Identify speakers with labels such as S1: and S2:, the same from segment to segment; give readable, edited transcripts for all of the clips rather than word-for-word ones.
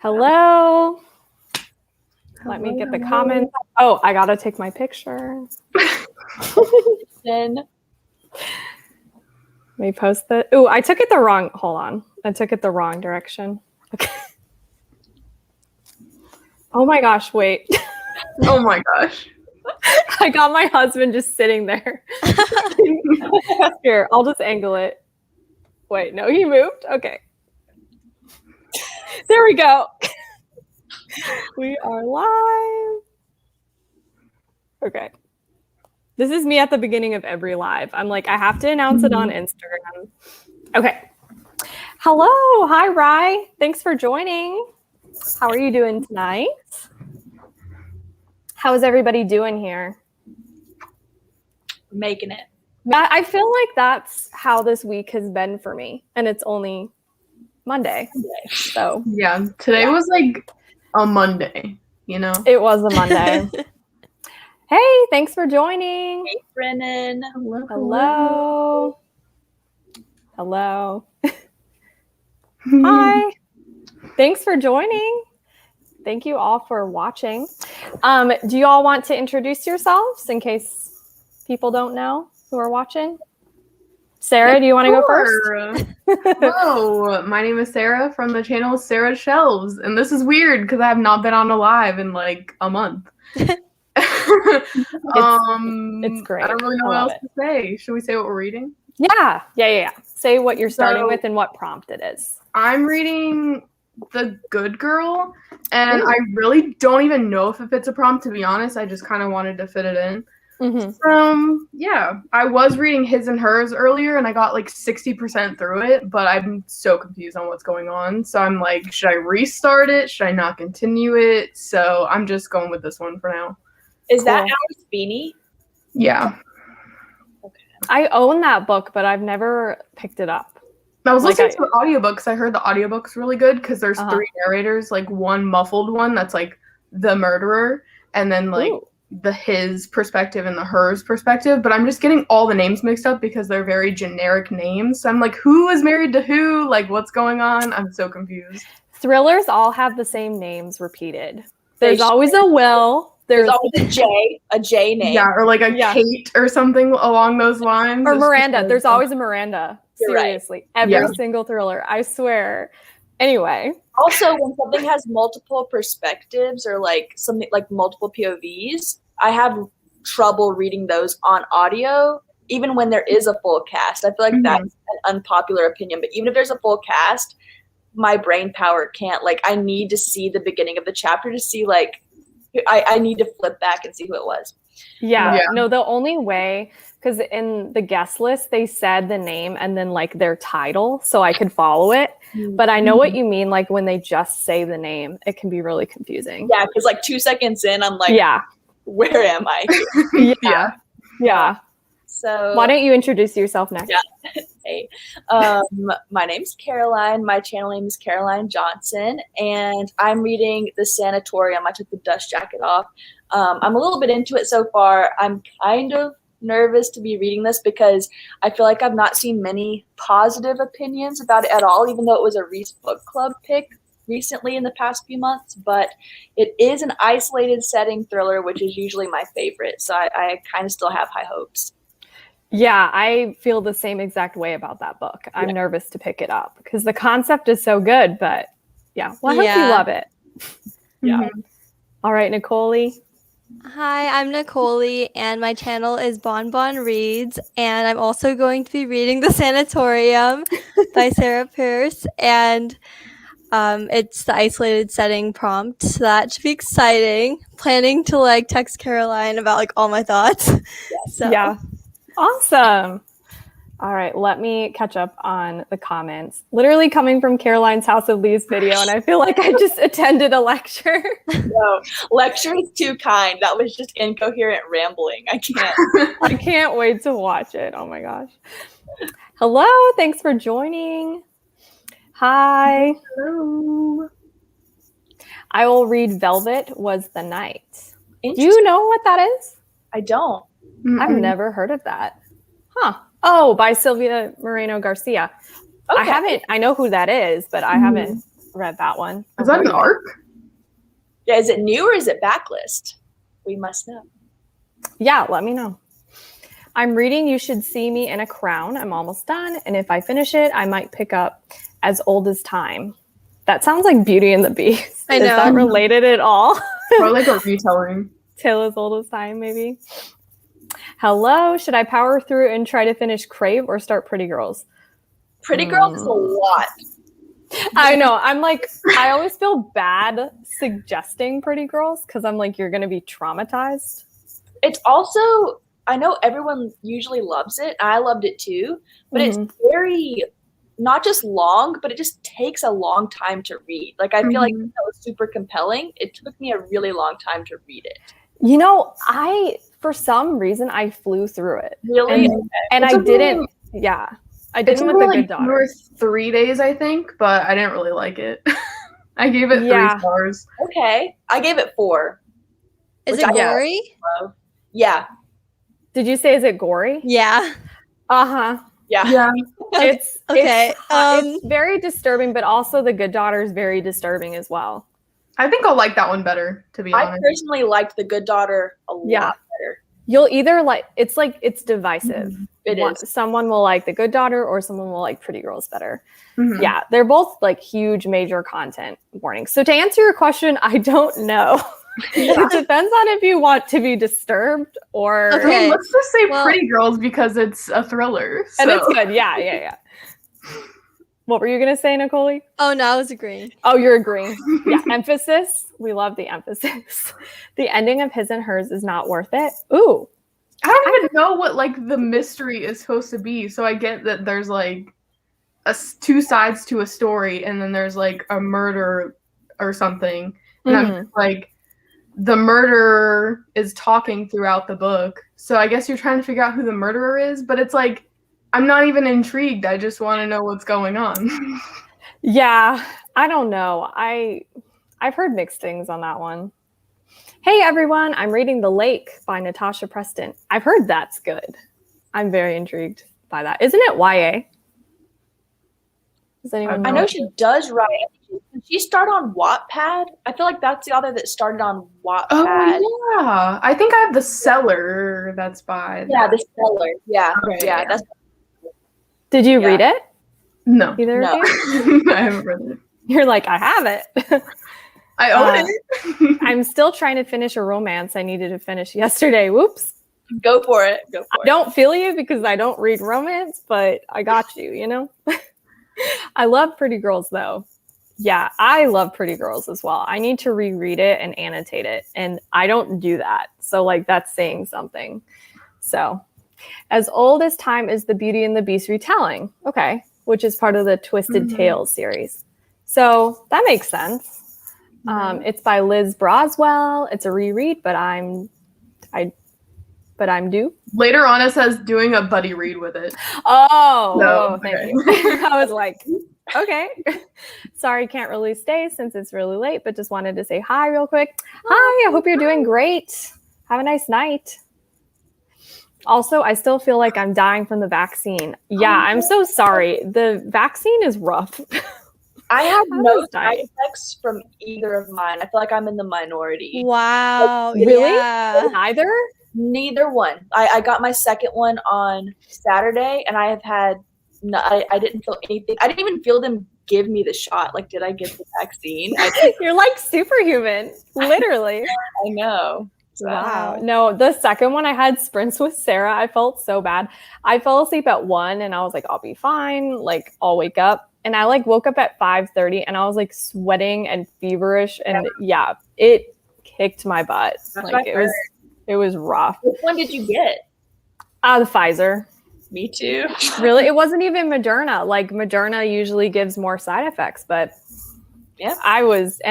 S1: Hello. Let me get the comments. Oh, I gotta take my picture.
S2: Then
S1: Let me post the. Ooh, I took it the wrong. Hold on. I took it the wrong direction. Okay. Oh my gosh, wait.
S3: Oh my gosh.
S1: I got my husband just sitting there. Here, I'll just angle it. Wait, no, he moved? Okay. There we go. We are live. Okay. This is me at the beginning of every live. I'm like, I have to announce it on Instagram. Okay. Hello. Hi, Rye. Thanks for joining. How are you doing tonight? How is everybody doing here?
S2: making it.
S1: I feel like that's how this week has been for me. And it's only Monday. So
S3: Yeah, today was like a Monday, you know?
S1: it was a Monday. Hey, thanks for joining.
S2: Hey, Brennan.
S1: Hello. Hello. Hi. Thanks for joining. Thank you all for watching. Do you all want to introduce yourselves in case people don't know who are watching? Sarah, do you want to go first?
S3: Hello, my name is Sarah from the channel Sarah Shelves, and this is weird because I have not been on a live in like a month.
S1: It's great.
S3: I don't really know what else to say. Should we say what we're reading?
S1: Yeah. Say what you're starting with and what prompt it is.
S3: I'm reading The Good Girl, and I really don't even know if it fits a prompt, to be honest. I just kind of wanted to fit it in. Yeah, I was reading His and Hers earlier, and I got like 60% through it, but I'm so confused on what's going on. So I'm like, should I restart it? Should I not continue it? So I'm just going with this one for now.
S2: Is that Alice Beanie?
S3: Yeah.
S1: I own that book, but I've never picked it up.
S3: I was listening to the audiobooks. I heard the audiobook's really good because there's three narrators, like one muffled one that's like the murderer, and then like the his perspective and the hers perspective. But I'm just getting all the names mixed up because they're very generic names. So I'm like, who is married to who? Like, what's going on? I'm so confused.
S1: Thrillers all have the same names repeated. There's always a Will.
S2: There's always a J name.
S3: Yeah, or like a Kate or something along those lines.
S1: Or Miranda. There's always a Miranda. Seriously.
S2: Right.
S1: Every single Thriller. I swear. Anyway.
S2: Also, when something has multiple perspectives or like something like multiple POVs, I have trouble reading those on audio, even when there is a full cast. I feel like that's an unpopular opinion, but even if there's a full cast, my brain power can't, like, I need to see the beginning of the chapter to see, like, I need to flip back and see who it was.
S1: Yeah. No, the only way, because in the guest list, they said the name and then like their title, so I could follow it. But I know what you mean, like when they just say the name, it can be really confusing.
S2: Yeah, because like 2 seconds in, I'm like, where am I?
S1: Yeah.
S2: So
S1: why don't you introduce yourself next?
S2: Yeah. Hey, my name's Caroline. My channel name is Caroline Johnson, and I'm reading The Sanatorium. I took the dust jacket off. I'm a little bit into it so far. I'm kind of nervous to be reading this because I feel like I've not seen many positive opinions about it at all, even though it was a Reese Book Club pick recently in the past few months. But it is an isolated setting thriller, which is usually my favorite. So I kind of still have high hopes.
S1: Yeah, I feel the same exact way about that book. I'm nervous to pick it up because the concept is so good, but I hope you love it. All right, Nicole.
S4: Hi, I'm Nicole, and my channel is Bon Bon Reads, and I'm also going to be reading The Sanatorium by Sarah Pierce, and it's the isolated setting prompt, so that should be exciting. Planning to like text Caroline about like all my thoughts.
S1: Yeah. Awesome. All right, let me catch up on the comments. Literally coming from Caroline's House of Leaves video, and I feel like I just attended a lecture.
S2: No, lecture is too kind. That was just incoherent rambling. I can't.
S1: I can't wait to watch it. Oh my gosh. Hello, thanks for joining. Hi.
S3: Hello.
S1: I will read Velvet Was the Night. Do you know what that is?
S2: I don't.
S1: I've never heard of that. Huh. Oh, by Sylvia Moreno Garcia.
S2: Okay.
S1: I know who that is, but I haven't read that one.
S3: Is that an arc?
S2: Yeah, is it new or is it backlist? We must know.
S1: Yeah, let me know. I'm reading You Should See Me in a Crown. I'm almost done. And if I finish it, I might pick up As Old as Time. That sounds like Beauty and the Beast.
S4: I know.
S1: Is that related at all?
S3: Or like a retelling.
S1: Tale as Old as Time, maybe. Hello. Should I power through and try to finish Crave or start Pretty Girls?
S2: Pretty Girls is a lot.
S1: I know. I'm like, I always feel bad suggesting Pretty Girls because I'm like, you're going to be traumatized.
S2: It's also, I know everyone usually loves it. I loved it too, but it's very, not just long, but it just takes a long time to read. Like, I feel like that was super compelling. It took me a really long time to read it.
S1: You know, for some reason, I flew through it.
S2: Really?
S1: And I didn't, I didn't with The Good
S3: Two or
S1: Daughter.
S3: 3 days, I think, but I didn't really like it. I gave it 3 stars.
S2: Okay. I gave it 4.
S4: Is
S2: Which
S4: it
S2: I
S4: gory?
S2: Yeah.
S1: Did you say, is it gory?
S4: Yeah.
S1: Uh-huh.
S2: Yeah.
S3: Yeah.
S1: It's
S4: Okay,
S1: it's very disturbing, but also The Good Daughter is very disturbing as well.
S3: I think I'll like that one better, to be
S2: I
S3: honest.
S2: personally liked The Good Daughter a lot better.
S1: You'll either it's divisive.
S2: It is.
S1: Someone will like The Good Daughter or someone will like Pretty Girls better.
S3: Mhm.
S1: Yeah, they're both like huge major content warnings. So to answer your question, I don't know. It depends on if you want to be disturbed or
S3: I mean,
S4: Okay.
S3: let's just say
S4: Well-
S3: Pretty Girls because it's a thriller.
S1: and
S3: so-
S1: it's good. Yeah. What were you gonna say, Nicole?
S4: Oh, no, I was agreeing.
S1: Oh, you're agreeing. Yeah, emphasis. We love the emphasis. The ending of His and Hers is not worth it. Ooh.
S3: I don't even know what like the mystery is supposed to be. So I get that there's like 2 sides to a story, and then there's like a murder or something. And I'm just like, the murderer is talking throughout the book. So I guess you're trying to figure out who the murderer is, but it's like, I'm not even intrigued. I just want to know what's going on.
S1: Yeah, I don't know. I've heard mixed things on that one. Hey everyone, I'm reading The Lake by Natasha Preston. I've heard that's good. I'm very intrigued by that. Isn't it YA? Does anyone know?
S2: I know she does write. Did she start on Wattpad? I feel like that's the author that started on Wattpad.
S3: Oh yeah, I think I have The Cellar. That's by
S2: Yeah, The Stellar. Yeah,
S3: Okay,
S2: yeah.
S3: yeah.
S2: That's
S1: Did you
S2: Yeah.
S1: read it?
S3: No,
S1: Either
S2: No.
S1: of you?
S3: I haven't read it.
S1: You're like, I have it.
S3: I own it.
S1: I'm still trying to finish a romance I needed to finish yesterday. Whoops.
S2: go for it. Go for
S1: I
S2: it.
S1: don't feel you because I don't read romance, but I got you, you know? I love Pretty Girls though. Yeah, I love Pretty Girls as well. I need to reread it and annotate it, and I don't do that. So like that's saying something. So As Old as Time is the Beauty and the Beast retelling. Okay, which is part of the Twisted Tales series. So that makes sense. It's by Liz Broswell. It's a reread, but I'm due.
S3: Later on, it says doing a buddy read with it.
S1: Oh, thank
S3: okay.
S1: you. I was like, okay. Sorry, can't really stay since it's really late, but just wanted to say hi real quick. Hi, I hope you're doing great. Have a nice night. Also, I still feel like I'm dying from the vaccine. Yeah, I'm so sorry. The vaccine is rough.
S2: I have
S1: I
S2: no
S1: was
S2: side
S1: dying.
S2: effects from either of mine. I feel like I'm in the minority.
S4: Wow.
S1: Really?
S4: Yeah.
S1: Neither?
S2: Neither one. I got my second one on Saturday, and I have had. No, I didn't feel anything. I didn't even feel them give me the shot. Like, did I get the vaccine?
S1: You're like superhuman, literally.
S2: I know. So,
S1: Wow. No, the second one I had sprints with Sarah. I felt so bad. I fell asleep at 1 and I was like, I'll be fine. Like, I'll wake up. And I like woke up at 5:30 and I was like sweating and feverish. And yeah, it kicked my butt.
S2: That's
S1: Like
S2: what I
S1: it was rough.
S2: Which one did you get?
S1: The Pfizer.
S2: Me too.
S1: Really? It wasn't even Moderna. Like Moderna usually gives more side effects, but
S2: Yeah.
S1: I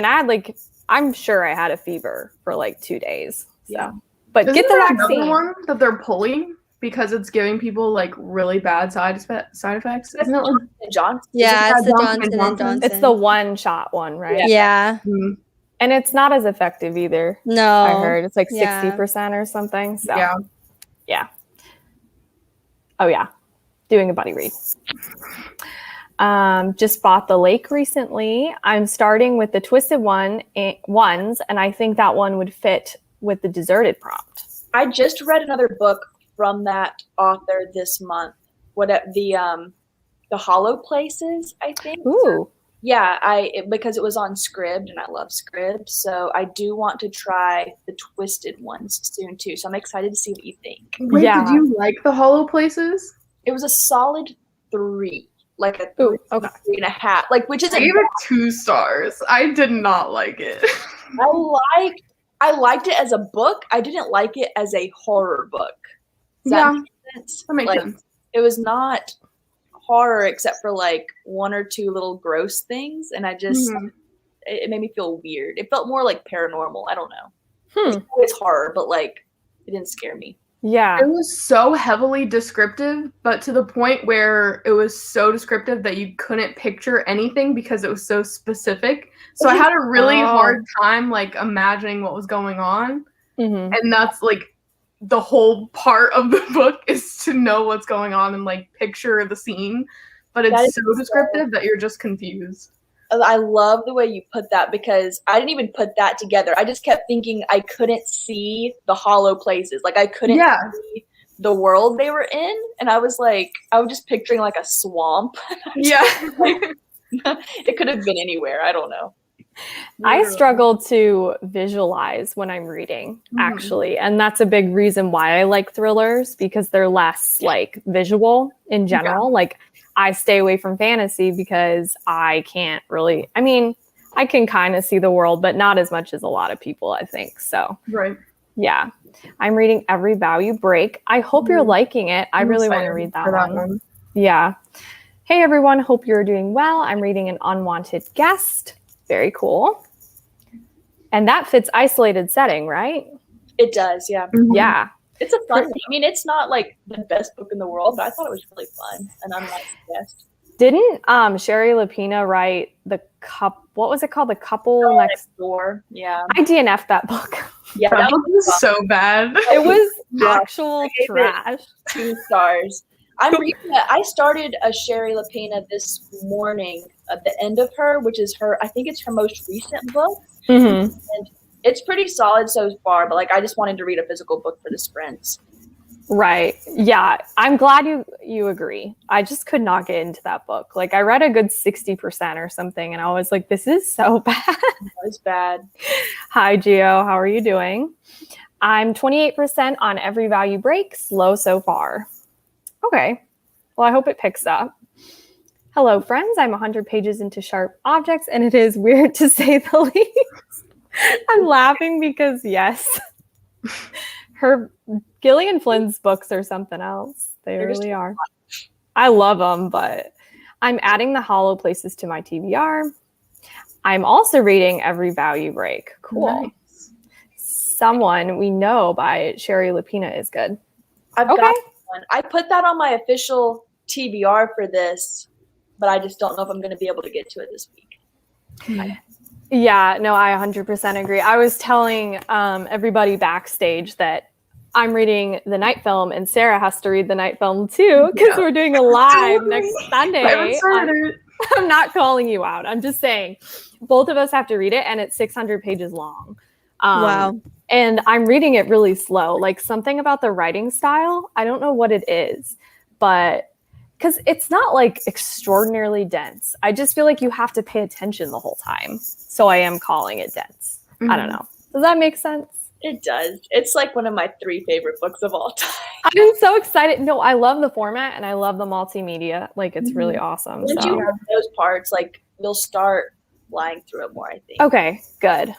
S1: had like, I'm sure I had a fever for like 2 days. So,
S2: Yeah.
S1: but
S3: Isn't
S1: get the
S3: there another
S1: vaccine.
S3: one that they're pulling because it's giving people like really bad side effects. Isn't it like
S2: Johnson.
S4: Yeah, it's the
S3: Johnson
S4: Johnson
S3: and
S4: and
S3: Johnson?
S4: Johnson.
S1: It's the one shot one, right?
S4: Yeah.
S1: And it's not as effective either.
S4: No.
S1: I heard it's like
S4: yeah.
S1: 60% or something. So
S3: yeah?
S1: oh yeah, doing a buddy read. Just bought The Lake recently. I'm starting with the Twisted ones, and I think that one would fit with the Deserted prompt.
S2: I just read another book from that author this month. The Hollow Places, I think.
S1: Ooh.
S2: Yeah, because it was on Scribd, and I love Scribd, so I do want to try the Twisted ones soon too. So I'm excited to see what you think.
S3: Wait,
S1: Yeah.
S3: did you like the Hollow Places?
S2: It was a solid 3, like a
S1: Ooh, okay.
S2: 3.5, like which is
S3: I gave it 2 stars. I did not like it.
S2: I liked it as a book. I didn't like it as a horror book. Does that
S3: Yeah,
S2: make sense?
S3: that makes
S2: Like,
S3: sense.
S2: It was not horror except for like 1 or 2 little gross things, and I just
S3: Mhm.
S2: it made me feel weird. It felt more like paranormal. I don't know.
S1: Hmm.
S2: It's horror, but like it didn't scare me.
S1: Yeah.
S3: It was so heavily descriptive, but to the point where it was so descriptive that you couldn't picture anything because it was so specific. So I had a really
S1: Oh.
S3: hard time like imagining what was going on.
S1: Mhm.
S3: And that's like the whole part of the book is to know what's going on and like picture the scene. But
S2: That is
S3: it's so descriptive that you're just confused.
S2: I love the way you put that because I didn't even put that together. I just kept thinking I couldn't see the hollow places. Like I couldn't see the world they were in. And I was just picturing like a swamp.
S3: Yeah.
S2: It could have been anywhere. I don't know.
S1: I struggle to visualize when I'm reading, actually. And that's a big reason why I like thrillers, because they're less like visual in general.
S3: Yeah.
S1: Like I stay away from fantasy because I can't really, I mean, I can kind of see the world, but not as much as a lot of people, I think. So
S3: Right.
S1: yeah, I'm reading Every Vow You Break. I hope you're liking it. I really want to read that one. Yeah. Hey, everyone. Hope you're doing well. I'm reading An Unwanted Guest. Very cool. And that fits isolated setting, right?
S2: It does, yeah.
S3: Mhm.
S1: Yeah.
S2: It's a fun I mean, it's not like the best book in the world, but I thought it was really fun and unlike the best.
S1: Didn't Sherry Lapina write what was it called? The Couple Next
S2: Door. Yeah.
S1: I DNF'd that book.
S2: Yeah,
S3: That
S2: that
S3: book was so bad.
S1: It was
S2: Yeah.
S1: actual
S2: I gave it
S1: trash.
S2: 2 stars. I'm reading it. I started a Sherry Lapina this morning at the end of her, which is I think it's her most recent book.
S1: Mhm.
S2: And it's pretty solid so far, but like I just wanted to read a physical book for the sprints.
S1: Right. Yeah. I'm glad you agree. I just could not get into that book. Like I read a good 60% or something, and I was like, this is so bad.
S2: It was bad.
S1: Hi, Gio. How are you doing? I'm 28% on Every Vow You Break. Slow so far. Okay. Well, I hope it picks up. Hello, friends. I'm 100 pages into Sharp Objects, and it is weird to say the least. I'm laughing because, yes, Gillian Flynn's books are something else. They're really are. I love them, but I'm adding The Hollow Places to my TBR. I'm also reading Every Vow You Break. Cool.
S3: Nice.
S1: Someone We Know by Sherry Lapina is good.
S2: I've got one. I put that on my official TBR for this, but I just don't know if I'm going to be able to get to it this week.
S1: Yeah, no, I 100% agree. I was telling everybody backstage that I'm reading the Night Film, and Sarah has to read the Night Film too, because we're doing a live next Sunday. I'm not calling you out. I'm just saying both of us have to read it, and it's 600 pages long.
S4: Wow.
S1: And I'm reading it really slow. Like something about the writing style, I don't know what it is, but because it's not like extraordinarily dense. I just feel like you have to pay attention the whole time. So I am calling it dense. I don't know. Does that make sense?
S2: It does. It's like one of my 3 favorite books of all time.
S1: I'm so excited. No, I love the format and I love the multimedia. Like it's really awesome.
S2: Once you have those parts, like you'll start flying through it more, I think.
S1: Okay, good.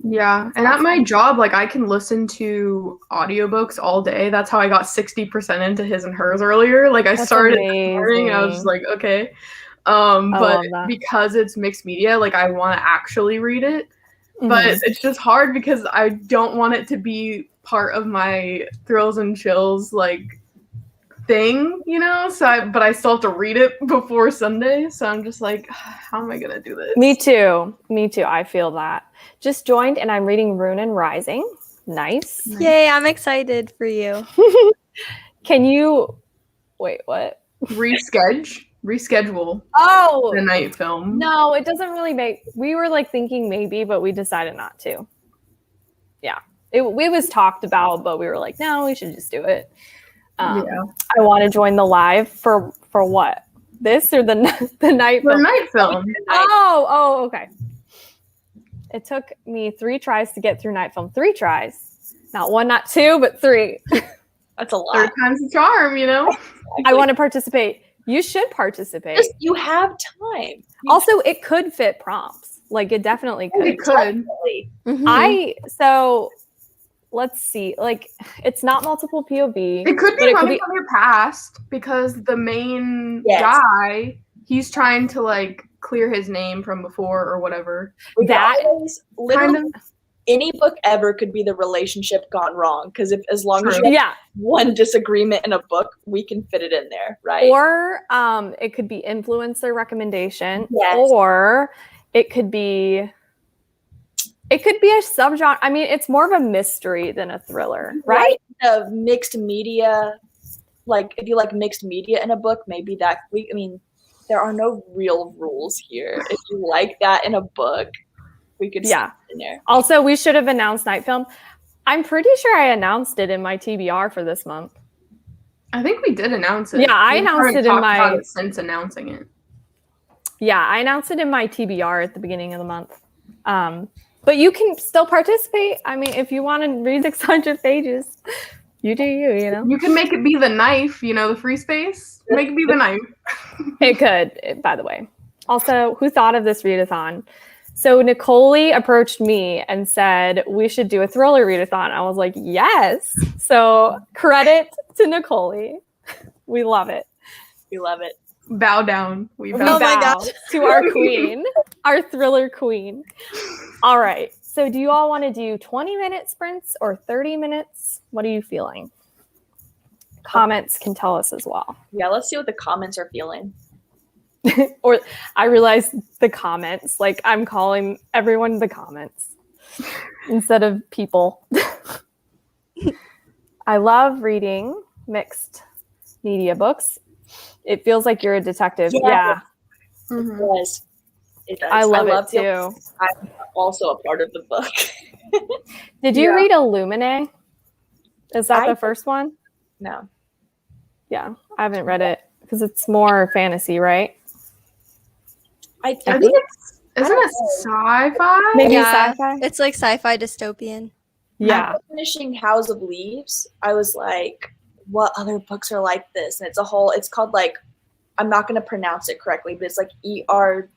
S3: Yeah, and at my job, like I can listen to audiobooks all day. That's how I got 60% into His and Hers earlier. Like I started this morning and I was just like, okay. But because it's mixed media, like I want to actually read it. But it's just hard because I don't want it to be part of my thrills and chills like thing, you know? But I still have to read it before Sunday. So I'm just like, how am I gonna do this?
S1: Me too. I feel that. Just joined and I'm reading Rune and Rising. Nice.
S4: Yay, I'm excited for you.
S1: Can you wait, what?
S3: Reschedule? reschedule the
S1: Oh,
S3: night film.
S1: no, it doesn't really make. We were like thinking maybe, but we decided not to. Yeah, it was talked about, but we were like, no, we should just do it.
S3: Yeah.
S1: I want to join the live for what? This or the night
S3: The
S1: film?
S3: night film.
S1: Oh, okay. It took me 3 tries to get through night film. 3 tries, not 1, not 2, but 3.
S2: That's a lot.
S3: Third time's the charm, you know?
S1: I want to participate. You should participate.
S2: You have time.
S1: Also, it could fit prompts. Like it definitely could.
S3: It could.
S2: Definitely.
S4: Mhm.
S1: Let's see. Like it's not multiple POV.
S3: It could
S1: but
S3: be running from your past because the main
S2: Yes.
S3: guy, he's trying to like clear his name from before or whatever.
S1: That-
S2: literally
S3: Kind of.
S2: any book ever could be the relationship gone wrong, because as long as
S3: True.
S2: you have
S1: Yeah.
S2: one disagreement in a book, we can fit it in there, right?
S1: Or it could be influencer recommendation.
S2: Yes.
S1: Or it could be a subgenre. I mean, it's more of a mystery than a thriller, right?
S2: The mixed media, like if you like mixed media in a book, maybe that I mean, there are no real rules here. If you like that in a book, we could
S1: Yeah.
S2: stick it in there.
S1: Also, we should have announced night film. I'm pretty sure I announced it in my TBR for this month.
S3: I think we did announce it.
S1: Yeah, I
S3: We
S1: announced
S3: haven't
S1: it in
S3: talked
S1: my-
S3: about it since announcing it.
S1: Yeah, I announced it in my TBR at the beginning of the month. But you can still participate. I mean, if you want to read 600 pages, you do you know?
S3: You can make it be the knife, you know, the free space. Make it be the knife.
S1: It could, by the way. Also, who thought of this readathon? So Nicole approached me and said, we should do a thriller readathon. I was like, yes. So credit to Nicole. We love it.
S2: We love it.
S3: Bow down. We
S1: We
S3: bow
S4: Oh my
S1: bow
S4: gosh.
S1: to our queen, our thriller queen. All right. So do you all want to do 20-minute sprints or 30 minutes? What are you feeling? Comments can tell us as well.
S2: Yeah, let's see what the comments are feeling.
S1: Or I realized the comments, like I'm calling everyone the comments instead of people. I love reading mixed media books. It feels like you're a detective.
S2: Yeah.
S1: Yeah,
S3: Mhm.
S2: Yes, it does.
S1: I love it
S2: the-
S1: too.
S2: I'm also a part of the book.
S1: Did you
S3: Yeah.
S1: read Illuminae? Is that
S2: I-
S1: the first one?
S2: No.
S1: Yeah, I haven't read it because it's more fantasy, right?
S2: I
S3: I
S2: think
S3: think it's isn't
S2: don't
S3: it sci-fi?
S1: Maybe
S4: Yeah,
S1: sci-fi?
S4: it's like sci-fi dystopian.
S1: Yeah.
S2: after finishing House of Leaves, I was like, what other books are like this? And it's called like, I'm not going to pronounce it correctly, but it's like ERGODIC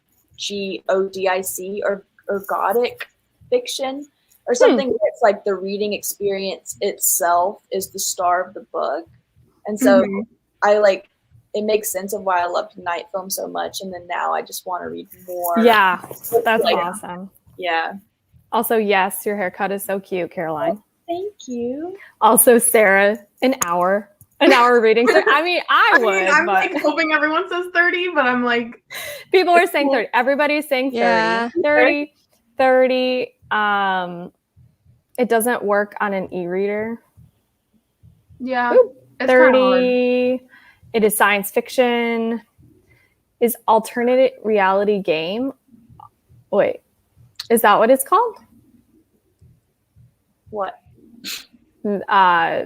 S2: or ergodic fiction or something. Where it's like the reading experience itself is the star of the book. And so
S3: Mhm.
S2: it makes sense of why I loved night film so much. And then now I just want to read more.
S1: Yeah, that's
S2: Like,
S1: awesome.
S2: Yeah.
S1: Also, yes, your haircut is so cute, Caroline.
S2: Thank you.
S1: Also, Sarah, an hour reading. So, I mean, I would,
S3: I'm
S1: but
S3: like hoping everyone says 30, but I'm like,
S1: people are saying 30. Everybody's saying 30.
S4: Yeah.
S1: 30. 30. It doesn't work on an e-reader.
S3: yeah,
S1: Ooh,
S3: it's kinda hard.
S1: 30. It is science fiction. Is alternate reality game. Wait, is that what it's called?
S2: What?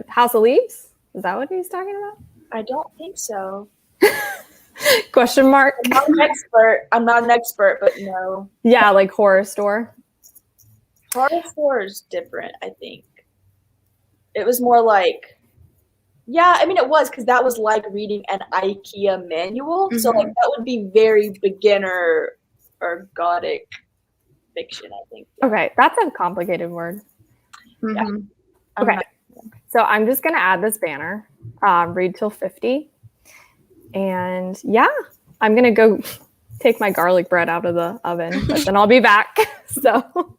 S1: House of Leaves? Is that what he's talking about?
S2: I don't think so.
S1: Question mark.
S2: I'm not an expert, but no.
S1: Yeah, like horror store.
S2: Horror Store is different, I think. It was more like, yeah, I mean, it was because that was like reading an IKEA manual. So, like, that would be very beginner ergodic fiction, I think.
S1: Okay, that's a complicated word.
S3: Mhm.
S2: I'm
S1: Okay.
S2: not-
S1: So I'm just going to add this banner, read till 50. And yeah, I'm going to go take my garlic bread out of the oven, but then I'll be back. So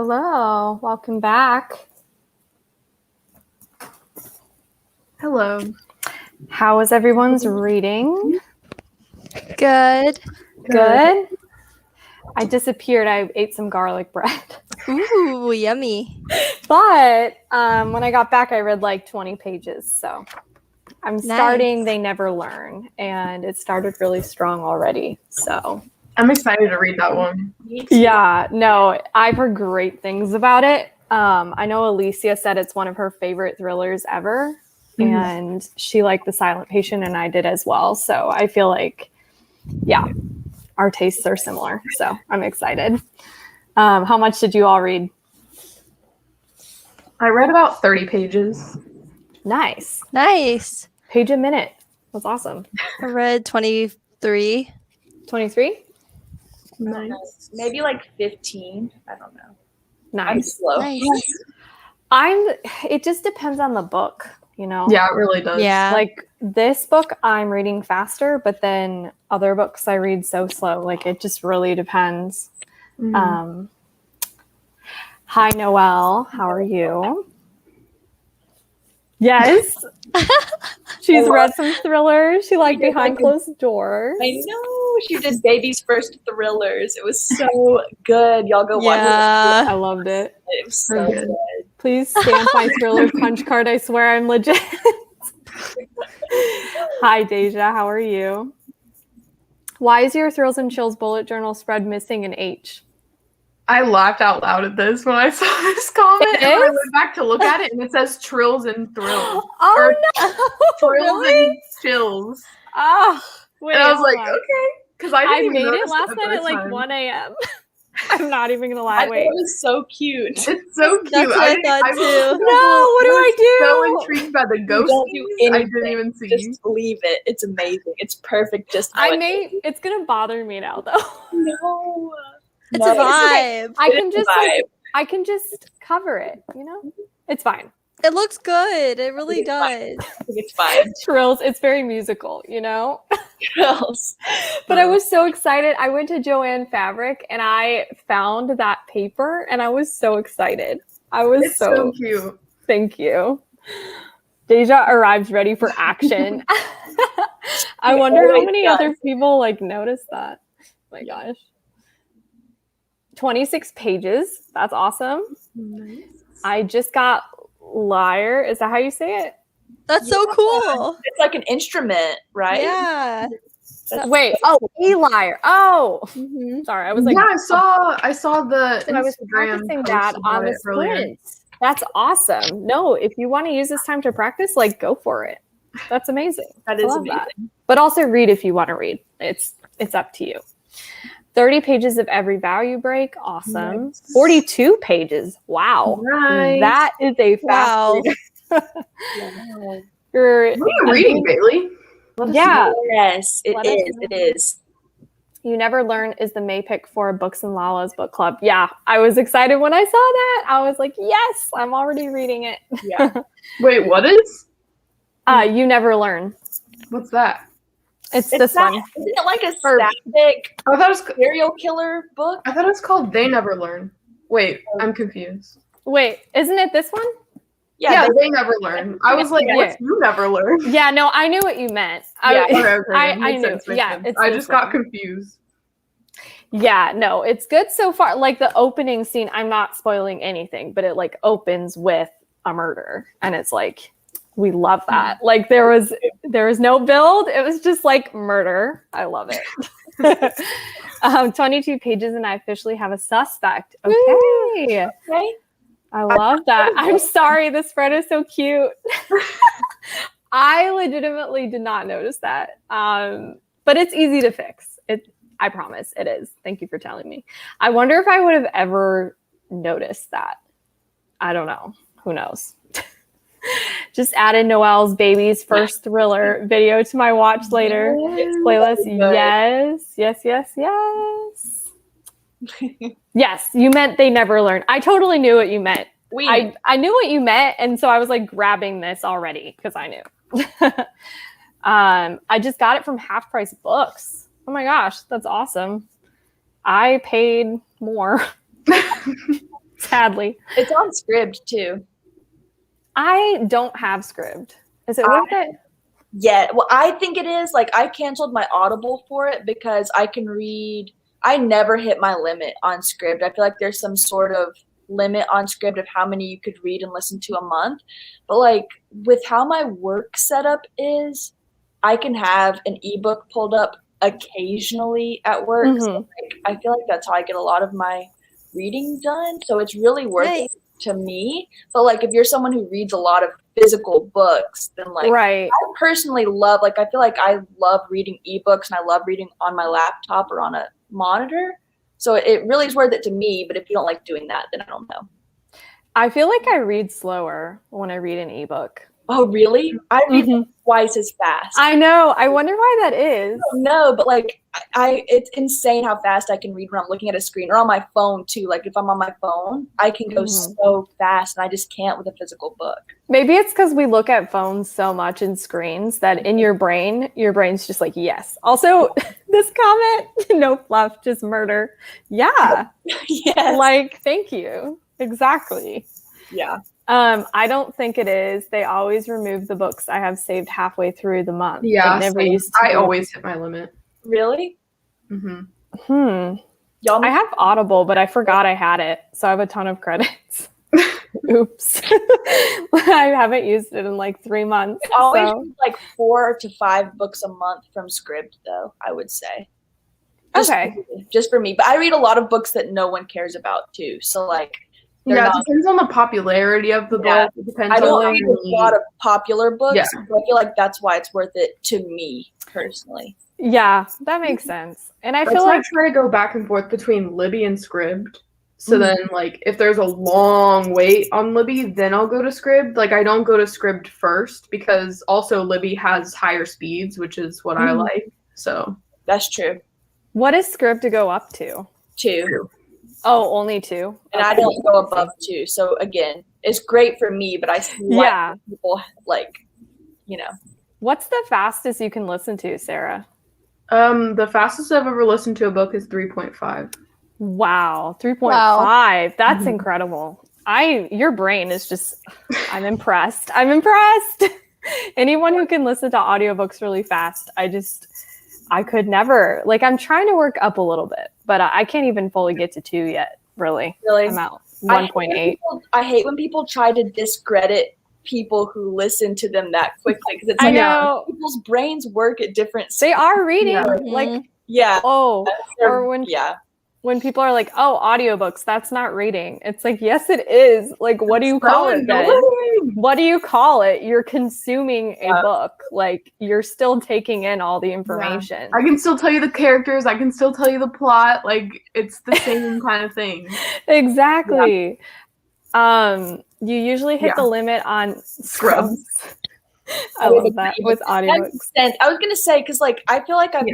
S1: Hello, welcome back.
S3: Hello.
S1: How is everyone's reading?
S4: Good.
S1: Good. I disappeared. I ate some garlic bread.
S4: Ooh, yummy.
S1: But when I got back, I read like 20 pages. So I'm starting They Never Learn, and it started really strong already. So
S3: I'm excited to read that one.
S1: yeah, no, I've heard great things about it. I know Alicia said it's one of her favorite thrillers ever, and she liked The Silent Patient, and I did as well. So I feel like, yeah, our tastes are similar. So I'm excited. How much did you all read?
S3: I read about 30 pages.
S1: Nice.
S4: Nice.
S1: Page a minute. That's awesome.
S4: I read 23.
S1: 23?
S3: Nice.
S2: Maybe like 15. I don't know. I'm
S1: Nice.
S2: slow.
S4: Nice.
S1: It just depends on the book, you know?
S3: Yeah, it really does.
S4: Yeah.
S1: Like this book, I'm reading faster, but then other books I read so slow. Like it just really depends.
S3: Mhm.
S1: Hi, Noelle. How are you? Yes. She's read some thrillers. She liked Behind Closed Doors.
S2: I know. She did Baby's First Thrillers. It was so good. Y'all go watch
S1: I
S4: Yeah.
S1: loved it.
S2: it. It was so good.
S1: Please stamp my thriller punch card. I swear I'm legit. Hi, Deja. How are you? Why is your Thrills and Chills bullet journal spread missing an H?
S3: I laughed out loud at this when I saw this comment.
S1: It
S3: And I
S1: is?
S3: went back to look at it, and it says Trills and Thrills.
S1: Oh,
S3: Or
S1: no.
S3: Thrills
S1: Really?
S3: and Chills.
S1: Oh, wait,
S3: And I was
S1: hold
S3: like,
S1: on.
S3: okay. Because I
S1: I
S3: didn't even
S1: made it
S3: notice
S1: last
S3: the
S1: night at
S3: first
S1: like
S3: time.
S1: 1 a.m. I'm not even going to
S2: I
S1: lie.
S2: thought
S1: Wait.
S2: it was so cute.
S3: It's so cute.
S4: That's what I
S3: didn't-
S4: thought
S3: was-
S4: too.
S1: No, what do I do?
S3: So intrigued by the ghosts.
S2: Don't do
S3: I
S2: anything.
S3: didn't even see.
S2: Just leave it. It's amazing. It's perfect. Just how it is.
S1: It's going to bother me now, though.
S2: No.
S4: It's
S2: No,
S4: a vibe.
S1: I
S2: It
S1: can
S2: is a
S1: just
S2: vibe.
S1: I can just cover it, you know? It's fine.
S4: It looks good. It really
S2: It's fine.
S4: does.
S2: I think it's fine.
S1: Trills, it's very musical, you know?
S2: What else?
S1: But I was so excited. I went to Joanne Fabric and I found that paper and I was so excited. I was
S3: It's so cute.
S1: Thank you. Deja arrives ready for action. I wonder how
S2: always
S1: many
S2: does.
S1: other people like noticed that. Oh my gosh. 26 pages. That's awesome.
S3: Nice.
S1: I just got Lyre. Is that how you say it?
S4: That's so cool.
S2: It's like an instrument, right?
S4: Yeah.
S1: Wait. Oh, Lyre. Oh,
S4: Mhm.
S1: sorry. I was like,
S3: yeah, I saw the
S1: I was
S3: Instagram
S1: practicing
S3: post
S1: that
S3: about
S1: on the
S3: it earlier.
S1: sprints. That's awesome. No, if you want to use this time to practice, like go for it. That's amazing.
S2: That
S1: I
S2: is
S1: love
S2: amazing.
S1: that. But also read if you want to read. It's up to you. 30 pages of every value break. Awesome.
S3: Nice.
S1: 42 pages. Wow.
S3: Nice.
S1: That is a fast
S4: Wow.
S1: reader. You're
S3: What are you reading, Bailey? Let us
S1: Yeah.
S3: know.
S2: Yes, it
S1: Let us
S2: is.
S1: know.
S2: It is.
S1: You Never Learn is the May pick for Books and Lala's book club. Yeah, I was excited when I saw that. I was like, yes, I'm already reading it.
S2: Yeah.
S3: Wait, what is?
S1: You Never Learn.
S3: What's that?
S1: It's
S2: It's
S1: this
S2: not,
S1: one.
S2: Isn't it like a
S1: Or-
S2: sapphic
S3: I thought it was.
S2: serial killer book?
S3: I thought it was called They Never Learn. Wait, I'm confused.
S1: Wait, isn't it this one?
S3: Yeah, They Never Learn. I was like,
S1: Yeah.
S3: what's You Never Learn?
S1: Yeah, no, I knew what you meant.
S2: Yeah,
S3: Okay,
S1: I
S3: makes
S1: knew.
S3: sense, makes
S1: Yeah,
S3: sense.
S1: it's
S3: I
S1: this
S3: just got
S1: one.
S3: confused.
S1: Yeah, no, it's good so far. Like the opening scene, I'm not spoiling anything, but it like opens with a murder, and it's like we love that. Like there was no build; it was just like murder. I love it. 22 pages, and I officially have a suspect. Okay.
S2: Okay.
S1: I love that. I'm sorry, the spread is so cute. I legitimately did not notice that. But it's easy to fix. I promise it is. Thank you for telling me. I wonder if I would have ever noticed that. I don't know. Who knows? Just added Noelle's Baby's First Thriller video to my watch later playlist. Yes, yes, yes, yes. Yes, you meant They Never Learn. I totally knew what you meant. I knew what you meant, and so I was like grabbing this already because I knew. I just got it from Half Price Books. Oh my gosh, that's awesome. I paid more. $10 Sadly.
S2: It's on Scribd too.
S1: I don't have Scribd. Is it worth it?
S2: Yeah, well, I think it is. Like, I canceled my Audible for it because I can read. I never hit my limit on Scribd. I feel like there's some sort of limit on Scribd of how many you could read and listen to a month. But like with how my work setup is, I can have an ebook pulled up occasionally at work.
S1: Mhm.
S2: So like, I feel like that's how I get a lot of my reading done. So it's really worth
S4: Nice.
S2: it to me. But like if you're someone who reads a lot of physical books, then like
S1: Right.
S2: I personally love, like, I feel like I love reading ebooks and I love reading on my laptop or on a monitor. So it really is worth it to me. But if you don't like doing that, then I don't know.
S1: I feel like I read slower when I read an ebook.
S2: Oh, really? I read
S1: Mhm.
S2: twice as fast.
S1: I know. I wonder why that is.
S2: No, but like it's insane how fast I can read when I'm looking at a screen or on my phone too. Like if I'm on my phone, I can go so fast and I just can't with a physical book.
S1: Maybe it's because we look at phones so much and screens that in your brain's just like, yes. Also, this comment, no fluff, just murder. Yeah.
S2: Yes.
S1: Like, thank you. Exactly.
S2: Yeah.
S1: I don't think it is. They always remove the books I have saved halfway through the month.
S3: Yeah,
S1: It never
S3: same.
S1: used to
S3: I
S1: be.
S3: always hit my limit.
S2: Really?
S3: Mm-hmm.
S2: Y'all
S1: I have Audible, but I forgot I had it, so I have a ton of credits. Oops. I haven't used it in like 3 months.
S2: I always
S1: So.
S2: read like 4 to 5 books a month from Scribd, though, I would say. Just for me. But I read a lot of books that no one cares about too. So like
S3: Yeah, it depends on the popularity of the book. It depends
S2: I don't
S3: on
S2: read a lot of popular books.
S3: Yeah.
S2: So I feel like that's why it's worth it to me personally.
S1: Yeah, that makes sense. And I
S3: That's
S1: feel
S3: why
S1: like
S3: I try to go back and forth between Libby and Scribd. So then, like, if there's a long wait on Libby, then I'll go to Scribd. Like, I don't go to Scribd first because also Libby has higher speeds, which is what I like. So
S2: That's true.
S1: what is Scribd to go up to?
S2: 2.
S1: Oh, only 2.
S2: And I don't go above 2. So again, it's great for me, but I see why people like, you know.
S1: What's the fastest you can listen to, Sarah?
S3: the fastest I've ever listened to a book is 3.5.
S1: Wow, 3.5.
S4: Wow.
S1: That's incredible. Your brain is just, I'm impressed. I'm impressed. Anyone who can listen to audiobooks really fast, I could never. Like, I'm trying to work up a little bit, but I can't even fully get to 2 yet, really.
S2: Really?
S1: I'm at 1.8.
S2: I hate when people try to discredit people who listen to them that quickly because it's
S1: I
S2: like
S1: know.
S2: people's brains work at different
S1: They are reading.
S3: Yeah.
S1: Like,
S2: yeah.
S1: or when people are like, oh, audiobooks, that's not reading. It's like, yes, it is. Like, what do you call it then? What do you call it? You're consuming a book. Like, you're still taking in all the information.
S3: I can still tell you the characters. I can still tell you the plot. Like, it's the same kind of thing.
S1: Exactly. You usually hit the limit on Scrubs. I love that with audiobooks.
S2: I was gonna say because like I feel like I've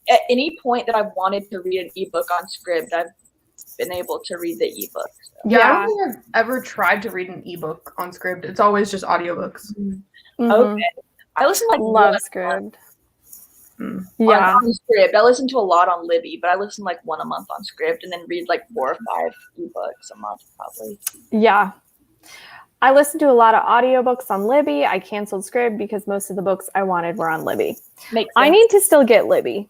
S2: at any point that I've wanted to read an ebook on Scribd, I've been able to read the ebook. So.
S3: Yeah, I don't think I've ever tried to read an ebook on Scribd. It's always just audiobooks.
S1: Mm-hmm.
S2: Okay, I listen like
S1: love Scribd.
S2: Yeah, on Scribd. I listen to a lot on Libby, but I listen like 1 a month on Scribd, and then read like 4 or 5 ebooks a month probably.
S1: Yeah. I listened to a lot of audiobooks on Libby. I canceled Scribd because most of the books I wanted were on Libby.
S2: Makes sense.
S1: I need to still get Libby.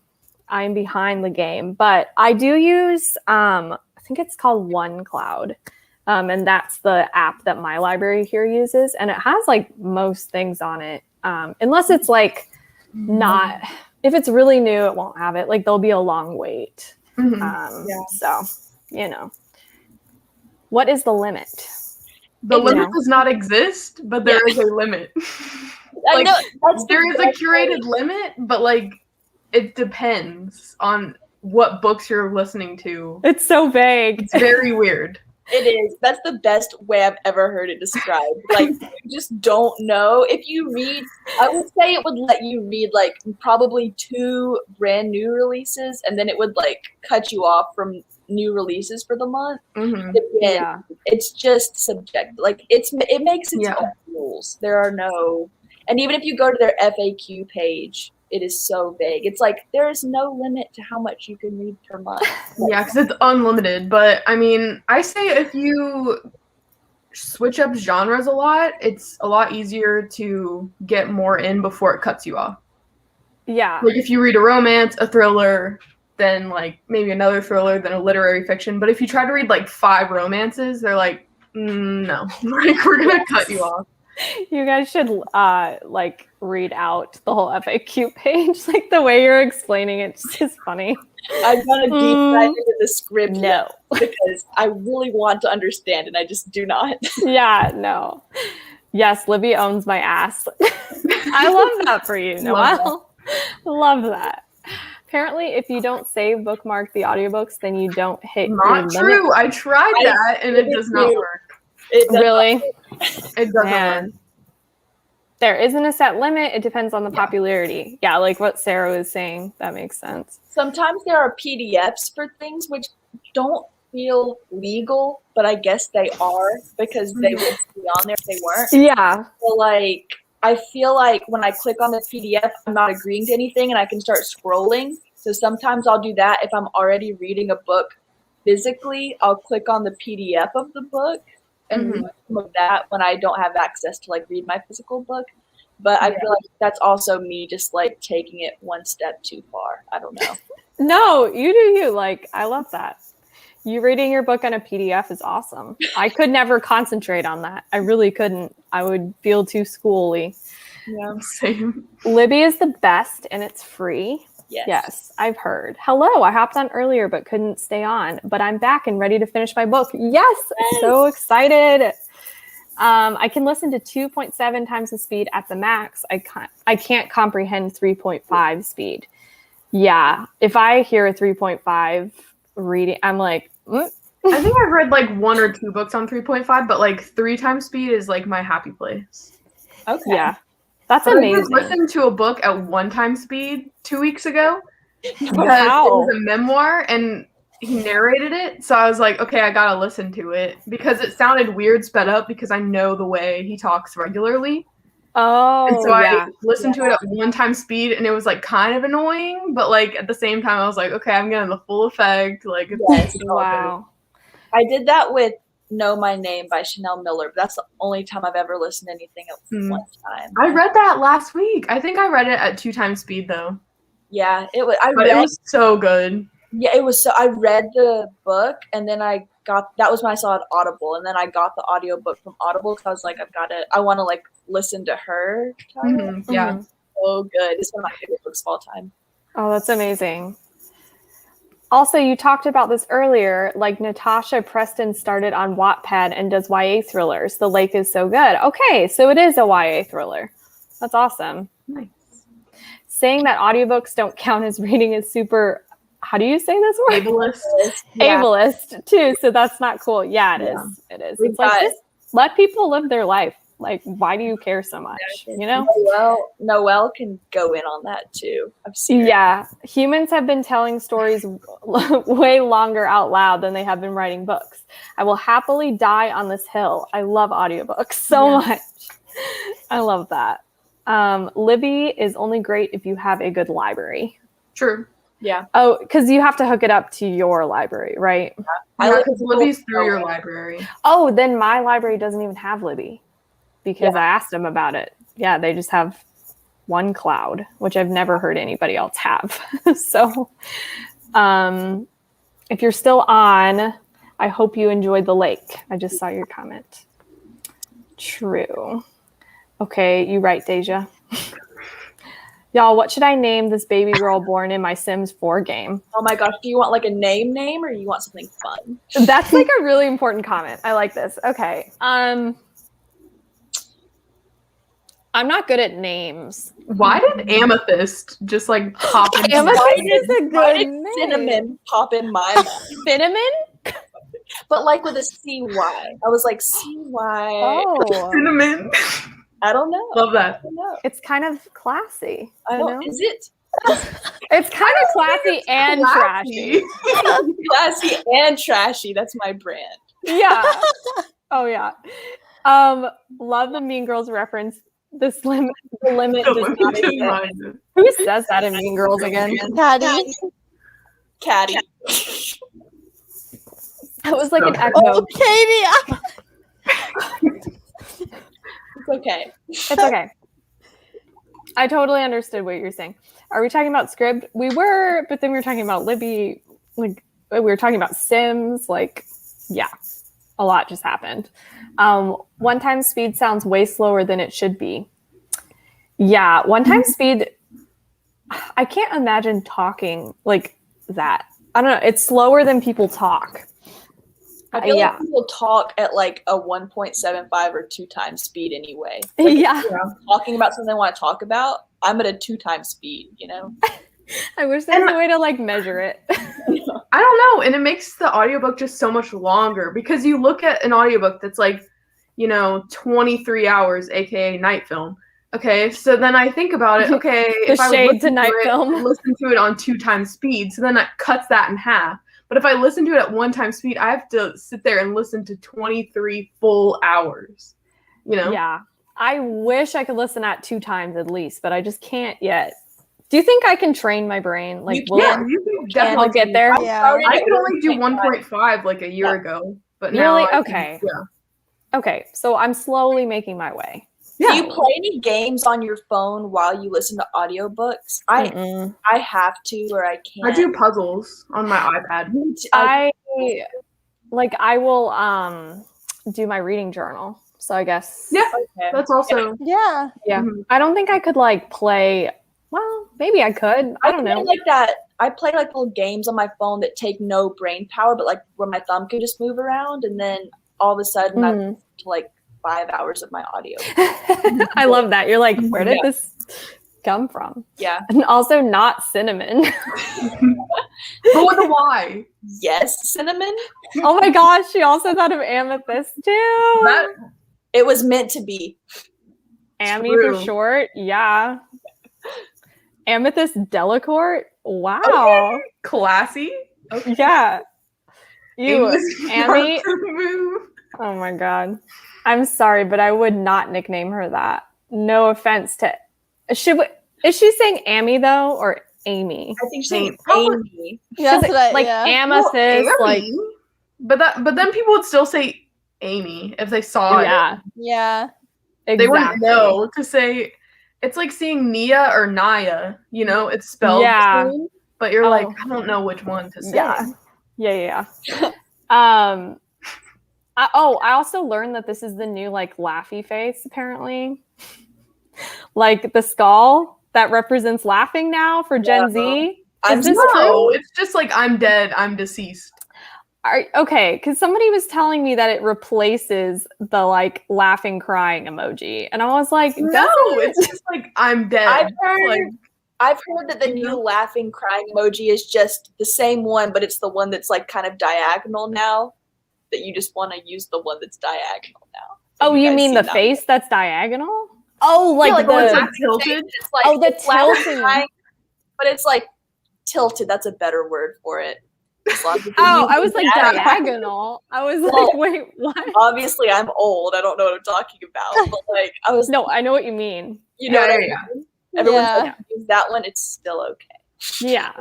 S1: I'm behind the game, but I do use, I think it's called OneCloud. And that's the app that my library here uses. And it has like most things on it. Unless it's like not, if it's really new, it won't have it. Like there'll be a long wait. So, you know, what is the limit?
S3: The limit does not exist, but there is a limit.
S2: I know
S3: there is a curated limit, but like it depends on what books you're listening to.
S1: It's so vague.
S3: It's very weird.
S2: It is. That's the best way I've ever heard it described. Like you just don't know. If you read, I would say it would let you read like probably 2 brand new releases, and then it would like cut you off from new releases for the month. Again, it's just subjective. Like it makes its own rules. There are no, and even if you go to their FAQ page, it is so vague. It's like there is no limit to how much you can read per month.
S3: Yeah, because it's unlimited. But I mean, I say if you switch up genres a lot, it's a lot easier to get more in before it cuts you off.
S1: Yeah.
S3: Like if you read a romance, a thriller, then like maybe another thriller, then a literary fiction. But if you try to read like 5 romances, they're like, no, like we're gonna cut you off.
S1: You guys should like read out the whole FAQ page. Like the way you're explaining it just is funny.
S2: I've got to deep dive into the script
S1: No.
S2: because I really want to understand and I just do not.
S1: Yeah, no. Yes, Libby owns my ass. I love that for you, Noelle. Love that. Apparently, if you don't save bookmark the audiobooks, then you don't hit your
S3: Not true.
S1: limit.
S3: I tried that and it does not work.
S2: It does
S1: Really?
S3: It doesn't
S1: Man.
S3: work.
S1: There isn't a set limit. It depends on the popularity. Yeah, like what Sarah was saying. That makes sense.
S2: Sometimes there are PDFs for things which don't feel legal, but I guess they are because they would be on there if they weren't.
S1: Yeah.
S2: So like, I feel like when I click on the PDF, I'm not agreeing to anything and I can start scrolling. So sometimes I'll do that if I'm already reading a book physically. I'll click on the PDF of the book and read some of that when I don't have access to like read my physical book. But I feel like that's also me just like taking it one step too far. I don't know.
S1: No, you do you. Like, I love that. You reading your book on a PDF is awesome. I could never concentrate on that. I really couldn't. I would feel too schooly.
S2: Yeah.
S3: Same.
S1: Libby is the best and it's free.
S2: Yes.
S1: Yes, I've heard. Hello, I hopped on earlier but couldn't stay on, but I'm back and ready to finish my book. Yes, so excited. I can listen to 2.7 times the speed at the max. I can't comprehend 3.5 speed. Yeah, if I hear a 3.5 reading, I'm like,
S3: I think I've read like 1 or 2 books on 3.5, but like 3 times speed is like my happy place.
S2: Okay.
S1: yeah, that's
S3: I
S1: amazing.
S3: just listened to a book at 1 time speed 2 weeks ago because
S1: Wow.
S3: it was a memoir and he narrated it. So I was like, okay, I gotta listen to it because it sounded weird sped up because I know the way he talks regularly.
S1: Oh,
S3: And so
S1: yeah.
S3: I listened to it at 1 time speed and it was like kind of annoying, but like at the same time I was like, okay, I'm getting the full effect. Like,
S2: Yes.
S3: it's all good.
S1: Wow.
S2: I did that with Know My Name by Chanel Miller, but that's the only time I've ever listened to anything at one time.
S3: I read that last week. I think I read it at 2 times speed though.
S2: Yeah, it was.
S3: But it was so good.
S2: Yeah, it was. So I read the book, and then I got. That was when I saw it Audible, and then I got the audiobook from Audible because I was like, I want to like listen to her. Tell it.
S3: Mhm, yeah.
S1: Mhm.
S2: So good. It's one of my favorite books of all time.
S1: Oh, that's amazing. Also, you talked about this earlier, like Natasha Preston started on Wattpad and does YA thrillers. The Lake is so good. Okay, so it is a YA thriller. That's awesome.
S3: Nice.
S1: Saying that audiobooks don't count as reading is super, how do you say this word?
S3: Ableist.
S2: Yeah.
S1: Ableist too, so that's not cool. Yeah, it is. It is.
S2: We've
S1: It's like,
S2: got-
S1: just let people live their life. Like, why do you care so much? You know?
S2: Noelle can go in on that too. I've seen her.
S1: Yeah, humans have been telling stories way longer out loud than they have been writing books. I will happily die on this hill. I love audiobooks so much. I love that. Libby is only great if you have a good library.
S3: True.
S2: Yeah.
S1: Oh, because you have to hook it up to your library, right?
S2: I
S3: Yeah,
S2: like
S3: because Libby's through your library.
S1: Oh, then my library doesn't even have Libby because I asked them about it. Yeah, they just have one cloud, which I've never heard anybody else have. So if you're still on, I hope you enjoyed The Lake. I just saw your comment. True. Okay, you right, Deja. Y'all, what should I name this baby girl born in my Sims 4 game?
S2: Oh my gosh, do you want like a name or you want something fun?
S1: That's like a really important comment. I like this. Okay. I'm not good at names.
S3: Why did Amethyst just like pop into
S1: Amethyst
S3: my head?
S1: is a
S2: Why
S1: good
S2: did
S1: name.
S2: cinnamon pop in my mind?
S1: Cinnamon?
S2: But like with a CY. I was like, CY.
S1: Oh,
S3: Cinnamon.
S2: I don't know.
S3: Love that.
S2: I don't know.
S1: it's kind of classy.
S2: I
S1: you
S2: don't,
S1: know?
S2: is it
S1: It's kind of classy and trashy.
S2: classy and trashy? That's my brand.
S1: Yeah. Oh yeah. Love the Mean Girls reference. This limit, the limit
S3: The
S1: does not
S3: limit is
S1: exist.
S3: mine.
S1: Who says that in Mean Girls again?
S4: Patty.
S2: Caddy.
S1: That was like an
S3: Okay.
S1: echo.
S4: Oh, Katie.
S2: It's okay.
S1: It's okay. I totally understood what you're saying. Are we talking about Scribd? We were, but then we were talking about Libby. Like we were talking about Sims. Like, yeah, a lot just happened. One time speed sounds way slower than it should be. Yeah, one time speed. I can't imagine talking like that. I don't know. It's slower than people talk.
S2: I feel
S1: yeah.
S2: like people talk at like a 1.75 or 2 times speed anyway.
S1: Yeah.
S2: Talking about something they want to talk about, I'm at a 2 times speed, you know?
S1: I wish there was a way to like measure it.
S3: I don't know, and it makes the audiobook just so much longer because you look at an audiobook that's like, 23 hours, aka night film. Okay, so then I think about it. Okay, if I would
S1: shade to
S3: listen
S1: night
S3: it,
S1: film.
S3: listen to it on 2 times speed, so then that cuts that in half. But if I listen to it at 1 time speed, I have to sit there and listen to 23 full hours.
S1: Yeah. I wish I could listen at 2 times at least, but I just can't yet. Do you think I can train my brain? Like,
S2: You
S1: will
S3: Yeah,
S1: it-
S3: you can definitely
S1: I'll get there?
S4: Yeah.
S3: I could only do
S2: 1.5.
S3: 1.5 like a year ago, but now
S1: Really?
S3: I can-
S1: Okay.
S3: yeah.
S1: Okay, so I'm slowly making my way.
S3: Yeah.
S2: Do you play any games on your phone while you listen to audiobooks?
S1: Mm-mm.
S2: I have to or I can't.
S3: I do puzzles on my iPad.
S1: I will do my reading journal. So I guess
S3: Yeah,
S2: Okay.
S3: that's also
S4: Yeah.
S1: yeah.
S3: Mhm.
S1: I don't think I could like play. Well, maybe I could. I don't
S2: play
S1: know.
S2: like that. I play like little games on my phone that take no brain power, but like where my thumb can just move around, and then all of a sudden I'm
S1: Mhm.
S2: to like 5 hours of my audio.
S1: I love that. You're like, where did
S2: Yeah.
S1: this come from?
S2: Yeah.
S1: And also not cinnamon.
S3: but with a Y.
S2: Yes, cinnamon.
S1: Oh my gosh, she also thought of amethyst too.
S3: That
S2: It was meant to be.
S1: Amy for
S3: true.
S1: short. Yeah. Amethyst Delacourt. Wow.
S3: classy.
S1: Yeah. You,
S3: English
S1: Amy.
S3: move.
S1: Oh my god. I'm sorry, but I would not nickname her that. No offense to. Is she saying Amy though, or Amy?
S2: I think she's
S3: Probably-
S2: Amy.
S4: Yeah, that's what I,
S1: Like
S4: yeah.
S1: amethyst,
S3: Well,
S1: like
S3: Amy. But then people would still say Amy if they saw it.
S1: yeah,
S4: Yeah.
S1: exactly.
S3: They wouldn't know to say. It's like seeing Nia or Naya. It's spelled
S1: Yeah.
S3: the same, but you're
S1: Oh.
S3: like, I don't know which one to say.
S1: Yeah. I also learned that this is the new like laughy face apparently. Like the skull that represents laughing now for Gen Z.
S2: I'm
S1: Is this
S2: so-
S1: true?
S3: No, it's just like I'm dead, I'm deceased.
S1: Okay, because somebody was telling me that it replaces the like laughing crying emoji, and I was like,
S3: No,
S1: doesn't it?
S3: it's just like I'm dead.
S2: I've heard that the new laughing crying emoji is just the same one, but it's the one that's like kind of diagonal now. That you just want to use the one that's diagonal now.
S1: Oh,
S2: Have
S1: you
S2: guys
S1: mean
S2: seen
S1: the
S2: that
S1: face that's diagonal? Oh, like
S3: like when it's
S1: the
S3: like tilted.
S2: It's like,
S1: Oh, the
S2: it's laughing
S1: tilting.
S2: crying, but it's like tilted. That's a better word for it. A lot of people
S1: oh,
S2: use
S1: I was like
S2: that.
S1: diagonal. I was like,
S2: Well,
S1: wait, what?
S2: Obviously, I'm old. I don't know what I'm talking about. But like, I was,
S1: No, I know what you mean.
S2: you know,
S3: Yeah,
S2: what I
S3: yeah,
S2: mean? Everyone's
S4: Yeah.
S2: like, use that one. It's still okay.
S1: Yeah.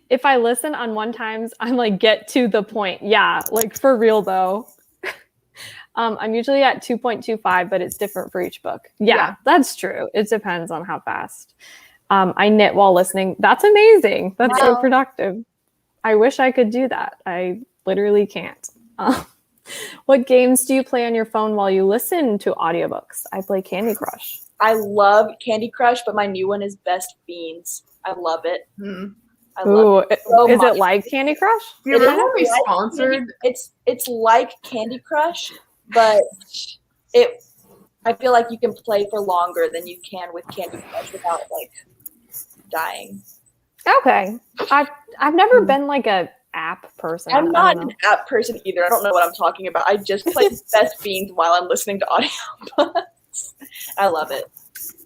S1: If I listen on 1 times, I'm like, get to the point. Yeah, like for real though. I'm usually at 2.25, but it's different for each book. Yeah, that's true. It depends on how fast. I knit while listening. That's amazing. That's so
S4: Wow.
S1: productive. I wish I could do that. I literally can't. What games do you play on your phone while you listen to audiobooks? I play Candy Crush.
S2: I love Candy Crush, but my new one is Best Fiends. I love it.
S3: Hmm.
S2: I love
S1: Ooh,
S2: so
S1: is
S2: much.
S1: it like Candy Crush?
S3: Do you
S2: It
S3: remember
S2: is
S3: when we
S2: like
S3: sponsored?
S2: It's like Candy Crush, but I feel like you can play for longer than you can with Candy Crush without like dying.
S1: Okay. I've never been like a app person.
S2: I'm
S1: I
S2: not
S1: don't
S2: an app person either. I don't know what I'm talking about. I just play Best Fiends while I'm listening to audiobooks. I love it.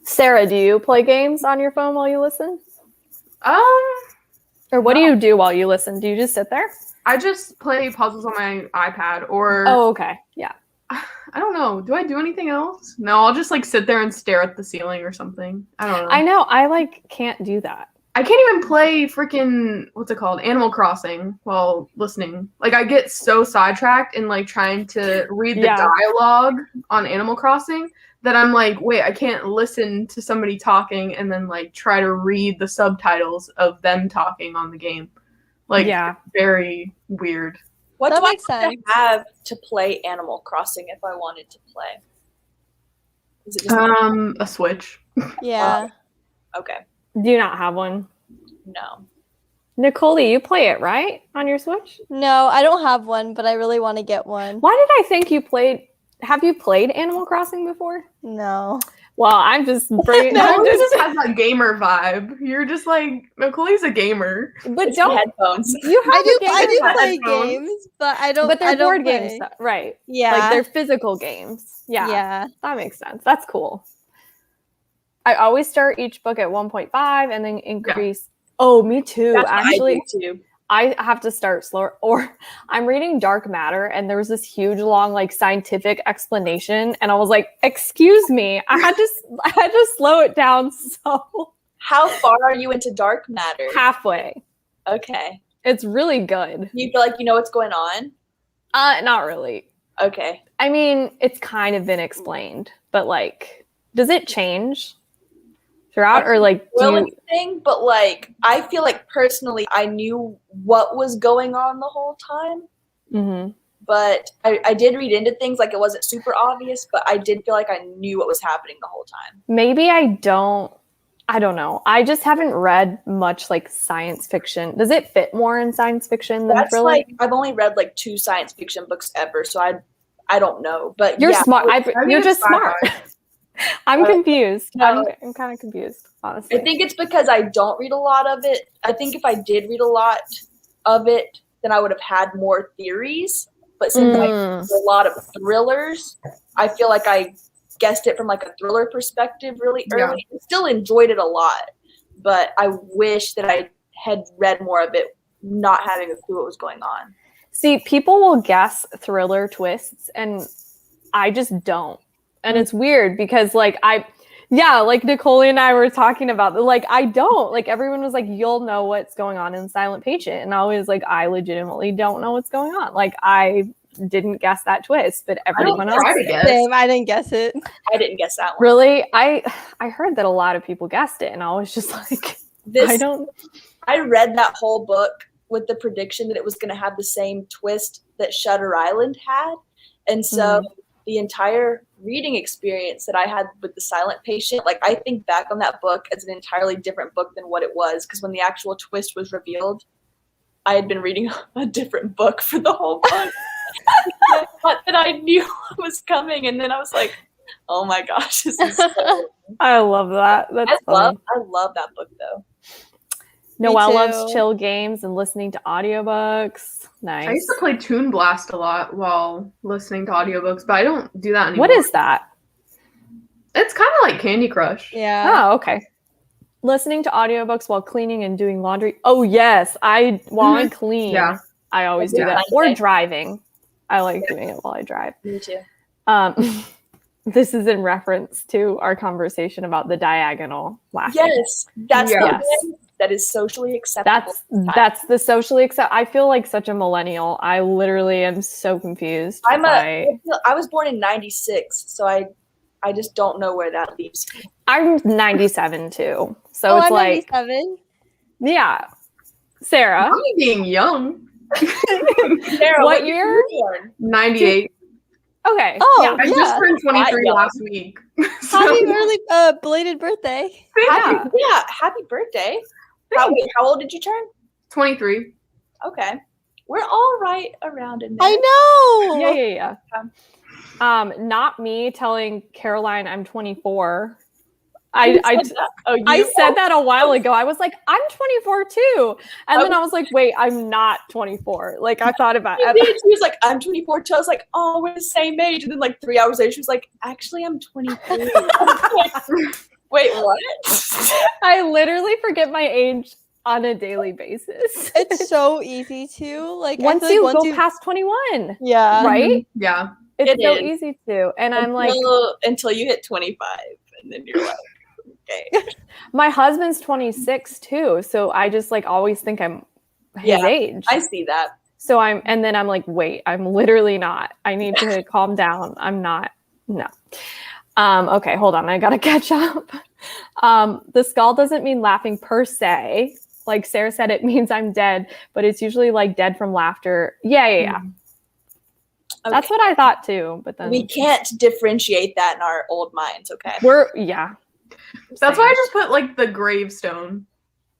S1: Sarah, do you play games on your phone while you listen? Or what do
S3: No.
S1: you do while you listen? Do you just sit there?
S3: I just play puzzles on my iPad, or
S1: Oh, okay. Yeah.
S3: I don't know. Do I do anything else? No, I'll just like sit there and stare at the ceiling or something. I don't know.
S1: I know. I like can't do that.
S3: I can't even play freaking what's it called? Animal Crossing while listening. Like I get so sidetracked in like trying to read the dialogue on Animal Crossing that I'm like, wait, I can't listen to somebody talking and then like try to read the subtitles of them talking on the game. Like very weird.
S2: What
S4: That
S2: do I
S4: makes
S2: have to
S4: sense.
S2: have to play Animal Crossing if I wanted to play? Is it just
S3: A Switch.
S4: Yeah.
S2: okay?
S1: Do you not have one?
S2: No.
S1: Nicole, you play it, right? On your Switch?
S4: No, I don't have one, but I really want to get one.
S1: Why did I think you played? Have you played Animal Crossing before?
S4: No.
S1: Well, I'm just bringing.
S3: No,
S1: I'm
S3: this
S1: just,
S3: just has that gamer vibe. You're just like Nicole's a gamer.
S1: but
S2: It's the
S1: don't
S2: headphones.
S1: you have
S4: I do
S1: a gamer
S4: I do
S1: vibe?
S4: play
S3: headphones.
S4: games, but I don't
S1: But they're
S4: I don't
S1: board
S4: play.
S1: games, right?
S4: Yeah.
S1: Like they're physical games. Yeah,
S4: Yeah.
S1: that makes sense. That's cool. I always start each book at 1.5 and then increase. Oh, me too.
S2: That's what
S1: Actually,
S2: I do too.
S1: I have to start slower. Or I'm reading Dark Matter, and there was this huge, long, like scientific explanation, and I was like, "Excuse me, I had to slow it down." So
S2: How far are you into Dark Matter?
S1: halfway,
S2: Okay.
S1: it's really good.
S2: You feel like you know what's going on?
S1: Not really.
S2: Okay.
S1: I mean, it's kind of been explained, but like, does it change throughout, or like, do
S2: Well,
S1: you,
S2: anything, but like I feel like personally I knew what was going on the whole time.
S1: Mhm.
S2: But I did read into things, like it wasn't super obvious, but I did feel like I knew what was happening the whole time.
S1: Maybe I don't know. I just haven't read much like science fiction. Does it fit more in science fiction than
S2: That's
S1: thriller?
S2: like I've only read like 2 science fiction books ever, so I don't know. But
S1: You're
S2: yeah,
S1: smart.
S3: I think
S1: You're
S3: it's
S1: just smart. I'm confused.
S2: no.
S1: I'm kind of confused, honestly.
S2: I think it's because I don't read a lot of it. I think if I did read a lot of it, then I would have had more theories. But since I read a lot of thrillers, I feel like I guessed it from like a thriller perspective really early. I still enjoyed it a lot, but I wish that I had read more of it, not having a clue what was going on.
S1: See, people will guess thriller twists, and I just don't. And it's weird because, like, like Nicole and I were talking about, like, I don't. Like, everyone was like, you'll know what's going on in Silent Patient. And I was like, I legitimately don't know what's going on. Like, I didn't guess that twist, but everyone else
S3: try to
S1: did.
S3: guess.
S4: Same, I didn't guess it.
S2: I didn't guess that one.
S1: Really? I heard that a lot of people guessed it, and I was just like,
S2: I read that whole book with the prediction that it was going to have the same twist that Shutter Island had. And so the entire reading experience that I had with The Silent Patient, like I think back on that book as an entirely different book than what it was, because when the actual twist was revealed, I had been reading a different book for the whole book. I thought that I knew what was coming, and then I was like, oh my gosh, this is so
S1: I love that. That's funny.
S2: I love that book though.
S1: Noelle
S4: too.
S1: loves chill games and listening to audiobooks. Nice.
S3: I used to play Toon Blast a lot while listening to audiobooks, but I don't do that anymore.
S1: What is that?
S3: It's kind of like Candy Crush.
S4: Yeah.
S1: Oh, okay. Listening to audiobooks while cleaning and doing laundry. Oh, yes. While I clean,
S3: Yeah.
S1: I always do
S2: Yeah.
S1: that. Or driving. I like doing it while I drive.
S2: Me too.
S1: This is in reference to our conversation about the diagonal laughing.
S2: Yes, that's
S3: Yes.
S2: the way that is socially acceptable.
S1: That's the socially accept. I feel like such a millennial. I literally am so confused.
S2: I was born in '96, so I just don't know where that leaves me.
S1: I'm 97 too. So
S4: Oh,
S1: it's
S4: I'm
S1: like,
S4: 97.
S1: yeah. Sarah,
S3: I'm being young.
S2: Sarah,
S1: What
S2: when
S1: year?
S2: were you born?
S3: 98.
S1: okay.
S4: Oh,
S1: yeah.
S3: I
S4: yeah.
S3: just turned 23
S2: young.
S3: last week. So-
S4: Happy early belated birthday.
S1: Yeah.
S2: Yeah, happy birthday. How old did you turn?
S3: 23.
S2: Okay. We're all right around in there.
S4: I know.
S1: Yeah. Not me telling Caroline I'm 24.
S2: Who
S1: I
S2: said that? Oh, you?
S1: I said that a while ago. I was like, I'm 24 too. And then I was like, wait, I'm not 24. Like I thought about
S2: She
S1: it.
S2: did. She was like, I'm 24 too. I was like, oh, we're the same age. And then like 3 hours later, she was like, actually, I'm 23. Wait, what?
S1: I literally forget my age on a daily basis.
S4: It's so easy to like. I
S1: once
S4: feel like
S1: you go past 21,
S4: yeah.
S1: right?
S3: Yeah.
S1: It's
S2: It
S1: so
S2: is.
S1: easy to. And I'm like,
S2: until you hit 25, and then you're like, okay.
S1: my husband's 26 too. So I just like always think I'm his
S2: Yeah,
S1: age.
S2: I see that.
S1: So and then I'm like, wait, I'm literally not. I need to calm down. I'm not. No. Okay, hold on. I got to catch up. The skull doesn't mean laughing per se. Like Sarah said, it means I'm dead, but it's usually like dead from laughter. Yeah.
S2: Okay.
S1: That's what I thought too. But then
S2: We can't differentiate that in our old minds, okay?
S3: That's why I just put like the gravestone.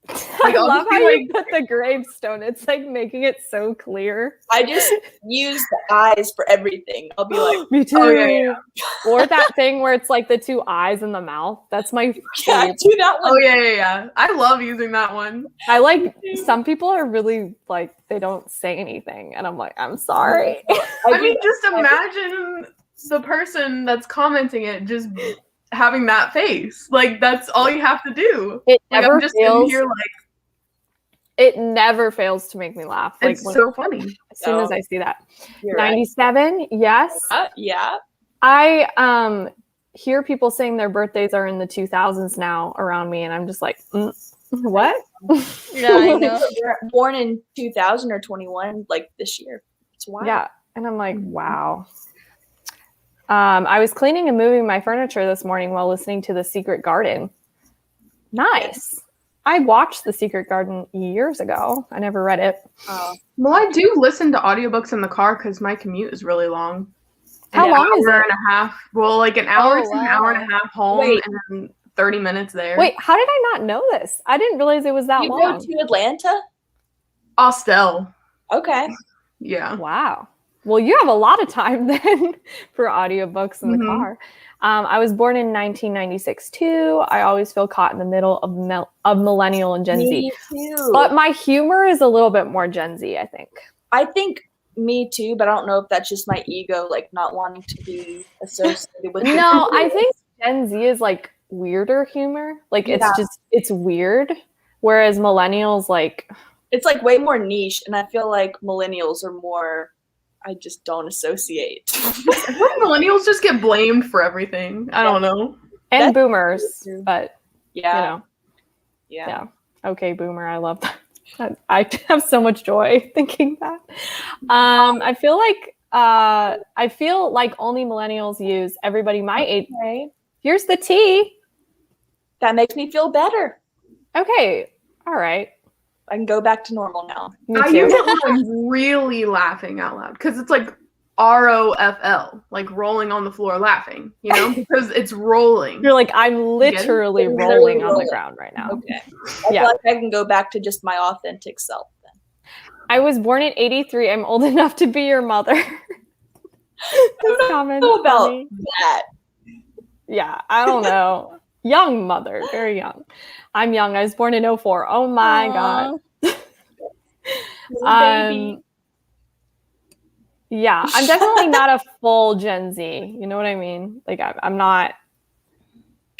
S1: I
S3: I'll
S1: love
S3: just
S1: how
S3: be
S1: you put the gravestone. It's like making it so clear.
S2: I just use the eyes for everything. I'll be like,
S1: Me too.
S3: Oh, yeah.
S1: Or that thing where it's like the two eyes in the mouth. That's my
S2: yeah,
S1: favorite.
S2: do that one.
S3: Oh yeah. I love using that one.
S1: I like some people are really like they don't say anything, and I'm like, I'm sorry.
S3: I mean, just imagine the person that's commenting it just having that face. Like that's all you have to do.
S1: It
S3: Like
S1: never
S3: I'm just in
S1: fails.
S3: here like
S1: It never fails to make me laugh. Like
S3: it's so funny.
S1: as soon as I see that.
S2: You're right.
S1: 97, yes.
S2: Yeah.
S1: I hear people saying their birthdays are in the 2000s now around me, and I'm just like, what?
S4: Yeah, I know.
S2: We're born in 2000 or 21, like this year. It's wild.
S1: Yeah. And I'm like, wow. I was cleaning and moving my furniture this morning while listening to The Secret Garden. Nice. I watched The Secret Garden years ago. I never read it.
S3: Well, I do listen to audiobooks in the car because my commute is really long.
S1: How long is
S3: Hour
S1: it?
S3: and a half. Well, like an hour
S4: Oh,
S3: to an hour and a half home,
S2: Wait.
S3: and then 30 minutes there.
S1: Wait, how did I not know this? I didn't realize it was that
S2: You go
S1: long.
S2: to Atlanta?
S3: Austell.
S2: Okay.
S3: Yeah.
S1: Wow. Well, you have a lot of time then for audiobooks in the
S3: Mhm.
S1: car. I was born in 1996 too. I always feel caught in the middle of millennial and Gen Z.
S2: Me too.
S1: But my humor is a little bit more Gen Z, I think.
S2: I think me too, but I don't know if that's just my ego, like not wanting to be associated with.
S1: No, I think Gen Z is like weirder humor. Like
S2: Yeah.
S1: it's weird. Whereas millennials, like,
S2: It's like way more niche, and I feel like millennials are more. I just don't associate.
S3: I feel like millennials just get blamed for everything. I don't know.
S1: and
S2: That's
S1: boomers,
S2: true.
S1: but
S2: Yeah.
S1: you know,
S2: Yeah.
S1: yeah. Okay, boomer. I love that. I have so much joy thinking that. I feel like only millennials use everybody my age.
S2: Okay.
S1: Here's the tea.
S2: That makes me feel better.
S1: Okay. All right.
S2: I can go back to normal now.
S1: Me
S3: I
S1: too.
S3: use it when I'm really laughing out loud because it's like ROFL, like rolling on the floor laughing, you know, because it's rolling.
S1: You're like, I'm literally
S2: You're
S1: rolling
S2: literally
S1: on the
S2: rolling.
S1: ground right now.
S2: Okay. I
S1: Yeah.
S2: feel like I can go back to just my authentic self then.
S1: I was born in 83. I'm old enough to be your mother. This comment's
S2: How about
S1: funny.
S2: that?
S1: Yeah, I don't know. Young mother, very young. I'm young. I was born in 04. Oh my God.
S2: Little baby.
S1: Yeah, I'm definitely not a full Gen Z. You know what I mean? Like, I'm not.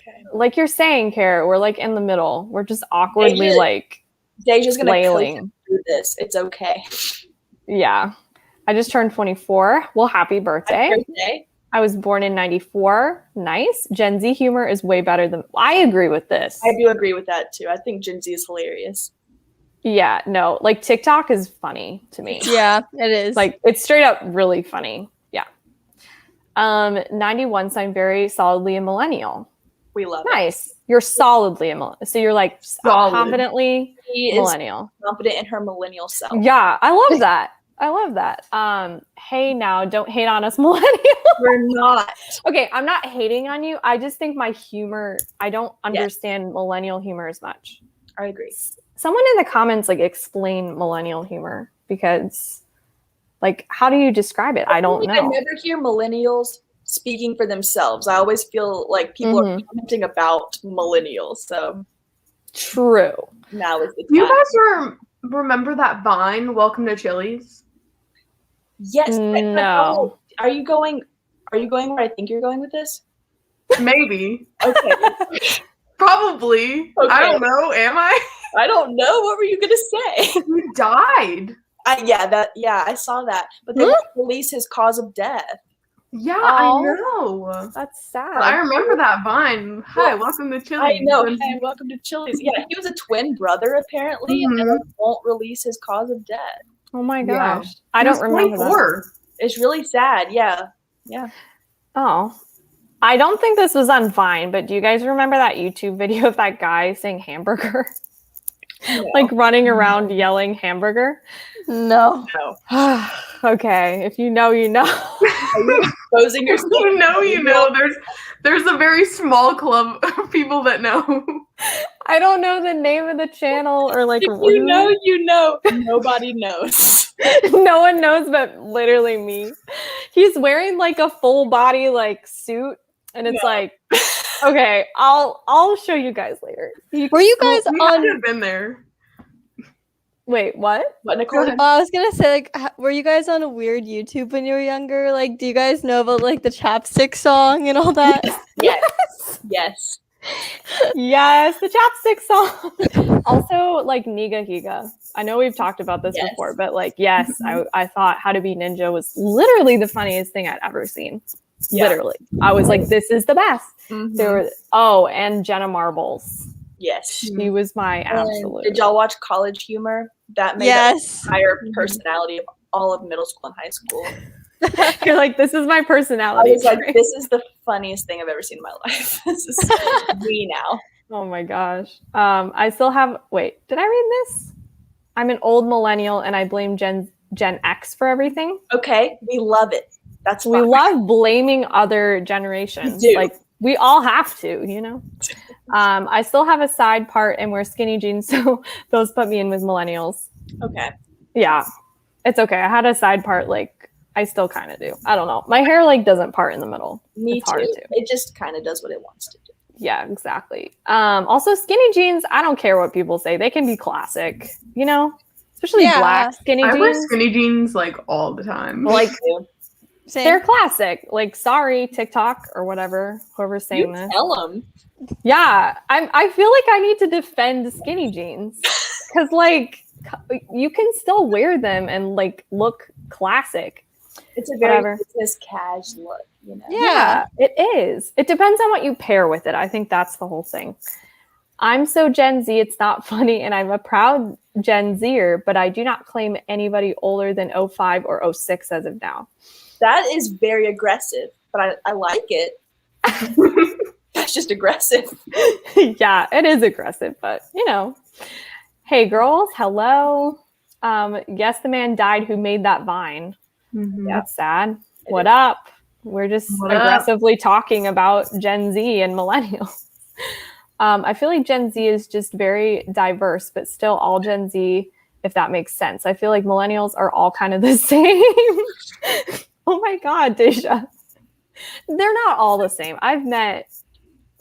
S2: Okay.
S1: Like you're saying, Kara, we're like in the middle. We're just awkwardly
S2: Deja-
S1: like
S2: Deja's gonna coach
S1: flailing.
S2: through this. It's okay.
S1: Yeah. I just turned 24. Well, happy birthday.
S2: Happy birthday.
S1: I was born in 94. Nice. Gen Z humor is way better than. I agree with this.
S2: I do agree with that too. I think Gen Z is hilarious.
S1: Yeah, no, like TikTok is funny to me.
S4: Yeah, it is.
S1: Like it's straight up really funny. Yeah. 91, so I'm very solidly a millennial.
S2: We love it.
S1: Nice. You're solidly a millennial. So you're like
S3: Solid.
S1: confidently
S2: She is
S1: millennial.
S2: confident in her millennial self.
S1: Yeah, I love that. I love that. Hey now, don't hate on us millennials.
S2: We're not.
S1: Okay, I'm not hating on you. I just think my humor, I don't understand millennial humor as much.
S2: I agree.
S1: Someone in the comments like explain millennial humor because like how do you describe it? I don't
S2: I
S1: know.
S2: never hear millennials speaking for themselves. I always feel like people are commenting about millennials. So
S1: True.
S2: now is the time.
S3: Do you guys remember that Vine, Welcome to Chili's?
S2: Yes.
S1: No.
S2: Are you going where I think you're going with this?
S3: Maybe.
S2: Okay.
S3: Probably.
S2: Okay.
S3: I don't know. Am I?
S2: I don't know. What were you gonna say?
S3: He died.
S2: I saw that. But they won't release his cause of death.
S3: Yeah,
S1: Oh.
S3: I know.
S1: That's sad.
S3: But I remember that Vine. Hi, welcome to Chili's.
S2: I know. Hey, welcome to Chili's. Yeah, he was a twin brother apparently, and
S3: Mhm.
S2: won't release his cause of death.
S1: Oh my
S3: Yeah.
S1: gosh. I don't remember that.
S3: 24.
S2: It's really sad. Yeah.
S1: Oh. I don't think this was on Vine, but do you guys remember that YouTube video of that guy saying hamburger? Like running around yelling hamburger?
S4: No.
S2: No.
S1: Okay, if you know, you know.
S2: Are you exposing yourself?
S3: You know. There's a very small club of people that know.
S1: I don't know the name of the channel or like
S2: If you know, you know. Nobody knows.
S1: no one knows but literally me. He's wearing like a full body like suit and it's like okay, I'll show you guys later.
S4: Were you guys
S3: We had to
S4: on?
S3: have been there.
S1: Wait, what?
S2: What, Nicole?
S4: I was gonna say, like, were you guys on a weird YouTube when you were younger? Like, do you guys know about like the chapstick song and all that?
S2: Yes. Yes.
S1: Yes, the chapstick song. Also, like Niga Higa. I know we've talked about this
S2: Yes.
S1: before, but like, yes, I thought How to Be Ninja was literally the funniest thing I'd ever seen.
S2: Yeah.
S1: Literally, I was like, this is the best.
S2: Mhm.
S1: There were and Jenna Marbles.
S2: Yes.
S1: She was my
S2: And
S1: absolute.
S2: did y'all watch College Humor? That made
S4: Yes.
S2: the entire personality of all of middle school and high school.
S1: You're like, this is my
S2: I
S1: personality.
S2: was like,
S1: trait.
S2: this is the funniest thing I've ever seen in my life. This is me now.
S1: Oh my gosh. I still have. Wait, did I read this? I'm an old millennial, and I blame Gen X for everything.
S2: Okay, we love it. That's
S1: We
S2: fine.
S1: love blaming other generations.
S2: We do.
S1: Like we all have to, you know. I still have a side part and wear skinny jeans, so those put me in with millennials.
S2: Okay.
S1: Yeah, it's okay. I had a side part, like I still kind of do. I don't know. My hair like doesn't part in the middle.
S2: Me
S1: It's hard
S2: too.
S1: to.
S2: It just kind of does what it wants to do.
S1: Yeah, exactly. Also, skinny jeans. I don't care what people say. They can be classic, you know, especially
S4: Yeah.
S1: black skinny
S3: I wear
S1: jeans.
S3: skinny jeans like all the time.
S1: Like
S4: Same.
S1: they're classic. Like, sorry, TikTok or whatever, whoever's saying
S2: You
S1: this.
S2: tell them.
S1: Yeah, I feel like I need to defend skinny jeans because like you can still wear them and like look classic.
S2: It's a very
S1: Whatever.
S2: business cash look, you know.
S4: Yeah.
S1: It is. It depends on what you pair with it. I think that's the whole thing. I'm so Gen Z, it's not funny, and I'm a proud Gen Zer, but I do not claim anybody older than 05 or 06 as of now.
S2: That is very aggressive, but I like it. That's just aggressive.
S1: Yeah, it is aggressive, but you know. Hey girls, hello. Yes, the man died who made that Vine.
S3: Mhm.
S1: That's sad. What up? We're just
S3: What up?
S1: aggressively talking about Gen Z and millennials. I feel like Gen Z is just very diverse, but still all Gen Z, if that makes sense. I feel like millennials are all kind of the same. Oh my God, Deja. They're not all the same. I've met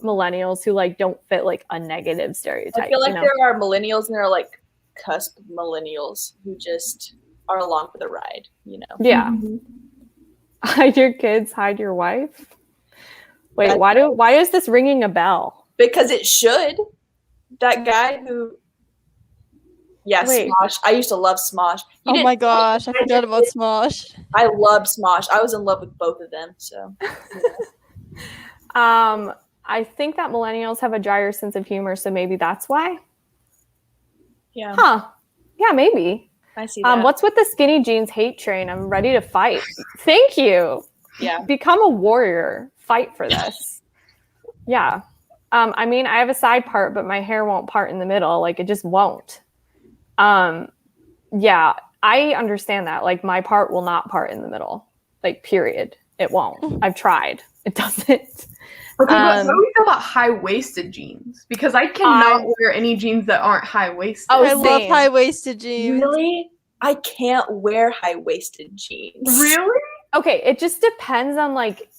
S1: millennials who like don't fit like a negative stereotype.
S2: I feel like
S1: you know?
S2: there are millennials and there are like cusp millennials who just are along for the ride, you know.
S1: Yeah.
S3: Mhm.
S1: Hide your kids, hide your wife. Wait, why is this ringing a bell?
S2: Because it should. That guy who
S1: Wait.
S2: Smosh. I used to love Smosh. You
S4: Oh
S2: didn't-
S4: my gosh, I forgot about Smosh.
S2: I loved Smosh. I was in love with both of them. So
S1: I think that millennials have a drier sense of humor, so maybe that's why.
S2: yeah,
S1: Huh. Yeah, maybe.
S2: I see that.
S1: What's with the skinny jeans hate train? I'm ready to fight. Thank you.
S2: Yeah.
S1: Become a warrior. Fight for this. Yeah. I mean, I have a side part, but my hair won't part in the middle. Like, it just won't. Yeah, I understand that. Like, my part will not part in the middle. Like, period. It won't. I've tried. It doesn't.
S3: Okay, but how
S1: Um,
S3: do we feel about high-waisted jeans? Because I cannot wear any jeans that aren't high-waisted.
S1: Oh,
S4: I love
S1: same.
S4: high-waisted jeans.
S2: Really? I can't wear high waisted jeans.
S3: Really?
S1: Okay, it just depends on like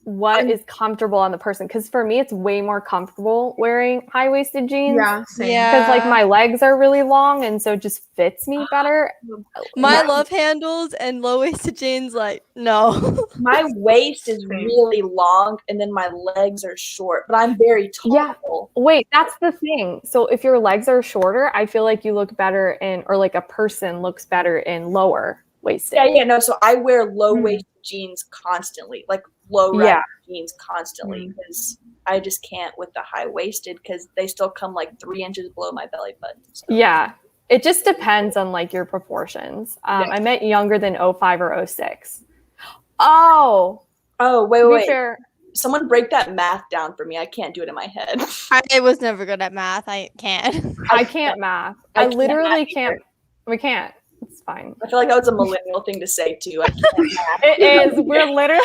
S1: what is comfortable on the person. Because for me, it's way more comfortable wearing high waisted jeans.
S3: Yeah, same.
S4: Yeah.
S1: Because like my legs are really long, and so it just fits me better.
S4: My
S1: Yeah.
S4: love handles and low-waisted jeans, like, no.
S2: My waist is
S3: Same.
S2: really long and then my legs are short, but I'm very tall.
S1: Yeah. Wait, that's the thing. So if your legs are shorter, I feel like you look better in, or like a person looks better in lower waisted.
S2: Yeah, no. So I wear low waist jeans constantly, like low rise jeans constantly, because I just can't with the high waisted because they still come like 3 inches below my belly button. So.
S1: Yeah, it just depends on like your proportions. I meant younger than 05 or 06. Oh,
S2: wait.
S1: Fair,
S2: someone break that math down for me. I can't do it in my head.
S4: I was never good at math. I can't.
S1: I can't math. I literally can't. We can't. It's fine.
S2: I feel like that was a millennial thing to say too. I can't math.
S1: It is. We're literally.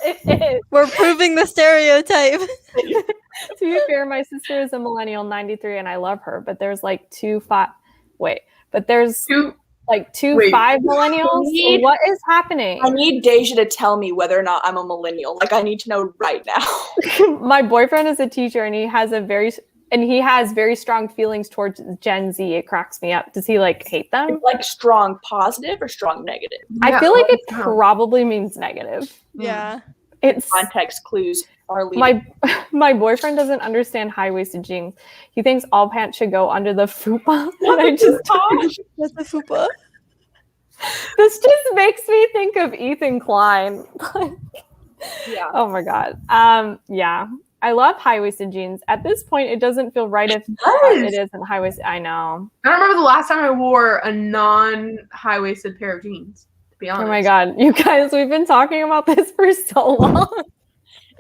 S1: It is.
S4: We're proving the stereotype.
S1: To be fair, my sister is a millennial, 93, and I love her. But there's like two 5 millennials. What is happening?
S2: I need Deja to tell me whether or not I'm a millennial. Like, I need to know right now.
S1: My boyfriend is a teacher, and he has very strong feelings towards Gen Z. It cracks me up. Does he like hate them?
S2: It's like strong positive or strong negative?
S1: I feel like it probably means negative.
S4: Yeah.
S1: It's
S2: context clues are leading.
S1: My boyfriend doesn't understand high-waisted jeans. He thinks all pants should go under the fupa. And I just
S4: What's the fupa?
S1: This just makes me think of Ethan Klein.
S2: Yeah.
S1: Oh my god. Yeah. I love high-waisted jeans. At this point, it doesn't feel right if it isn't high-waisted. I know.
S3: I don't remember the last time I wore a non-high-waisted pair of jeans, to be honest.
S1: Oh my god. You guys, we've been talking about this for so long.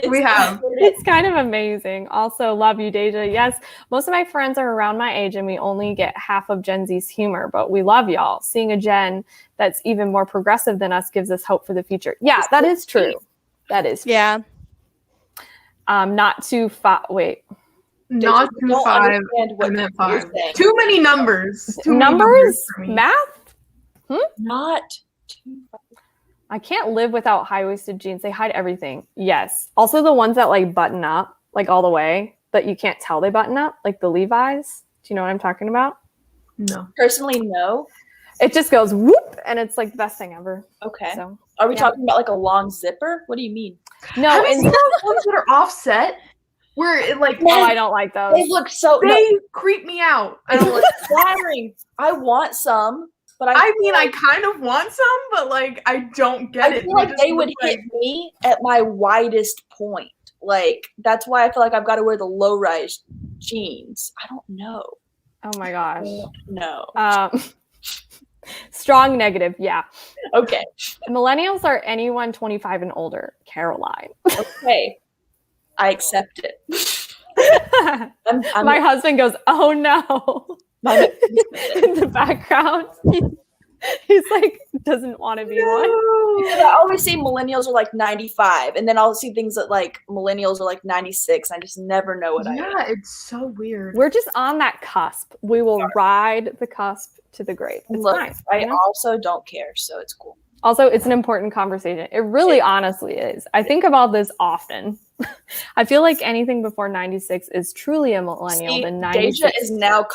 S3: We have.
S1: It's kind of amazing. Also, love you, Deja. Yes, most of my friends are around my age and we only get half of Gen Z's humor, but we love y'all. Seeing a Gen that's even more progressive than us gives us hope for the future. Yeah, that is true. That is true.
S4: Yeah.
S1: Not too far. Wait.
S3: Not too
S2: Don't
S3: 5.
S2: understand
S3: I
S2: what
S3: meant
S2: you're
S3: 5.
S2: saying.
S3: Too many numbers. Too many
S1: Numbers?
S3: for me.
S1: Math?
S2: Not too.
S1: I can't live without high-waisted jeans. They hide everything. Yes. Also the ones that like button up like all the way, but you can't tell they button up, like the Levi's. Do you know what I'm talking about?
S3: No.
S2: Personally, no.
S1: It just goes whoop, and it's like the best thing ever.
S2: Okay.
S1: So,
S2: Are we
S1: yeah.
S2: talking about like a long zipper? What do you mean?
S1: No,
S3: Have you
S1: and
S3: seen those ones that are offset? Where it like
S1: oh, I don't like those.
S2: They look so
S3: they creep me out. I don't like.
S2: flattering. I want some, but
S3: I mean, I kind of want some, but like I don't get
S2: I
S3: it.
S2: feel like
S3: just
S2: they would
S3: look
S2: hit me at my widest point. Like that's why I feel like I've got to wear the low-rise jeans. I don't know.
S1: Oh my gosh.
S2: No.
S1: Strong negative. Yeah.
S2: Okay.
S1: Millennials are anyone 25 and older. Caroline.
S2: Okay. I accept it. I'm
S1: My husband goes, oh no. In the background. He's like, doesn't want to be one.
S2: Because I always see millennials are like 95, and then I'll see things that like millennials are like 96. And I just never know what I am.
S3: Yeah, it's so weird.
S1: We're just on that cusp. We will ride the cusp to the grave. It's
S2: Look,
S1: fine.
S2: I
S1: you know?
S2: also don't care, so it's cool.
S1: Also, it's an important conversation. It really honestly is. I think about this often. I feel like anything before 96 is truly a millennial.
S2: See,
S1: than 96.
S2: Deja is now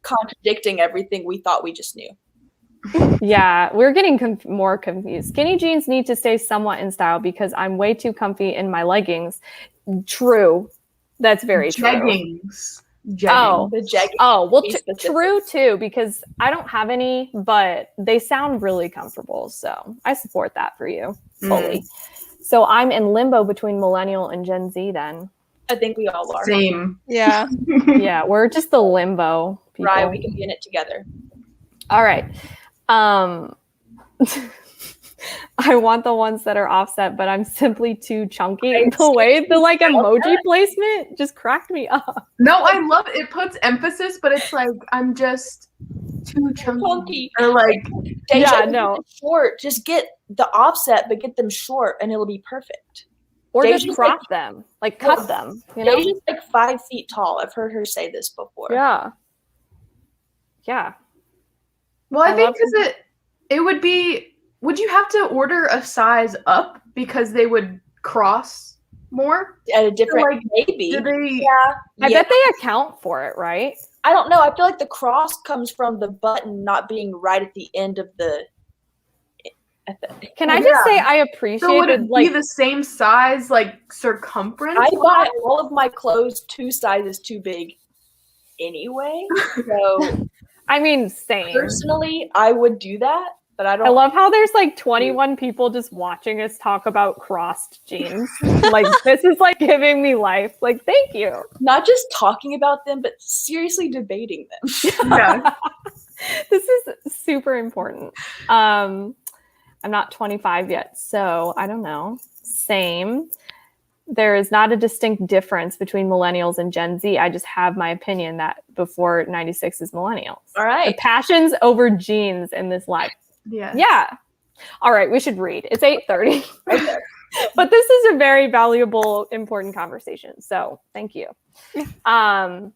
S2: contradicting everything we thought we just knew.
S1: Yeah, we're getting more confused. Skinny jeans need to stay somewhat in style because I'm way too comfy in my leggings. True. That's very true.
S3: Jeggings.
S1: Oh,
S2: The jeggings.
S1: Oh, well,
S2: Be specific.
S1: true too, because I don't have any, but they sound really comfortable. So I support that for you fully. So I'm in limbo between millennial and Gen Z then.
S2: I think we all are.
S3: Same.
S4: Yeah.
S1: Yeah, we're just the limbo people.
S2: Right, we can be in it together.
S1: All right. I want the ones that are offset, but I'm simply too chunky. The way the like emoji placement just cracked me up.
S3: No, I love it. It puts emphasis, but it's like I'm just too chunky. Or like
S2: Deja,
S1: Yeah,
S2: if
S1: no.
S2: it's short. Just get the offset, but get them short, and it'll be perfect.
S1: Or
S2: Deja's
S1: just crop them, like cut them, you know?
S2: Deja's like 5 feet tall. I've heard her say this before.
S1: Yeah. Yeah.
S3: well, I
S1: I
S3: think
S1: love
S3: because it would be. Would you have to order a size up because they would cross more?
S2: At a different,
S3: Like,
S2: maybe.
S3: Do they?
S2: Yeah.
S1: I
S2: Yeah.
S1: bet they account for it, right?
S2: I don't know. I feel like the cross comes from the button not being right at the end of the.
S1: Can I just say I
S3: So would
S1: appreciated
S3: it
S1: like
S3: be the same size, like circumference?
S2: I buy all of my clothes 2 sizes too big anyway. So
S1: I mean same.
S2: personally, I would do that. but I
S1: I
S2: don't.
S1: love how there's like 21 people just watching us talk about crossed people just watching us talk about crossed genes. Like, this is like giving me life. Like, thank you.
S2: Not just talking about them, but seriously debating them.
S3: Yeah.
S1: This is super important. I'm not 25 yet, so I don't know. Same. There is not a distinct difference between millennials and Gen Z. I just have my opinion that before 96 is millennials.
S2: All right.
S1: The passions over genes in this life.
S3: Yes.
S1: Yeah. All right, we should read. It's 8:30.
S2: Okay.
S1: But this is a very valuable, important conversation. So thank you. I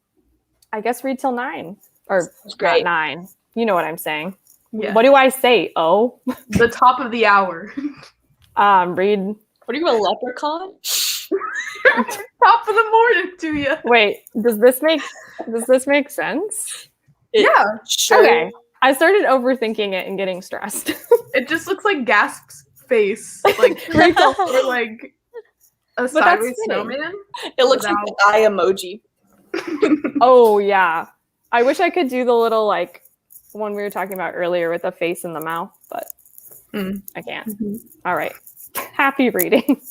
S1: guess read till 9. Or
S2: That's great.
S1: not 9. You know what I'm saying.
S3: Yes.
S1: What do I say? Oh.
S3: The top of the hour.
S1: Read.
S2: What are you, a leprechaun?
S3: Top of the morning to you.
S1: Wait, does this make sense?
S3: Yeah.
S2: Sure.
S1: Okay. I started overthinking it and getting stressed.
S3: It just looks like Gasp's face. Like or like a
S1: that's
S3: sideways
S1: fitting.
S3: snowman.
S2: It looks like the eye emoji.
S1: Oh yeah. I wish I could do the little like one we were talking about earlier with the face and the mouth, but I can't. All right. Happy reading.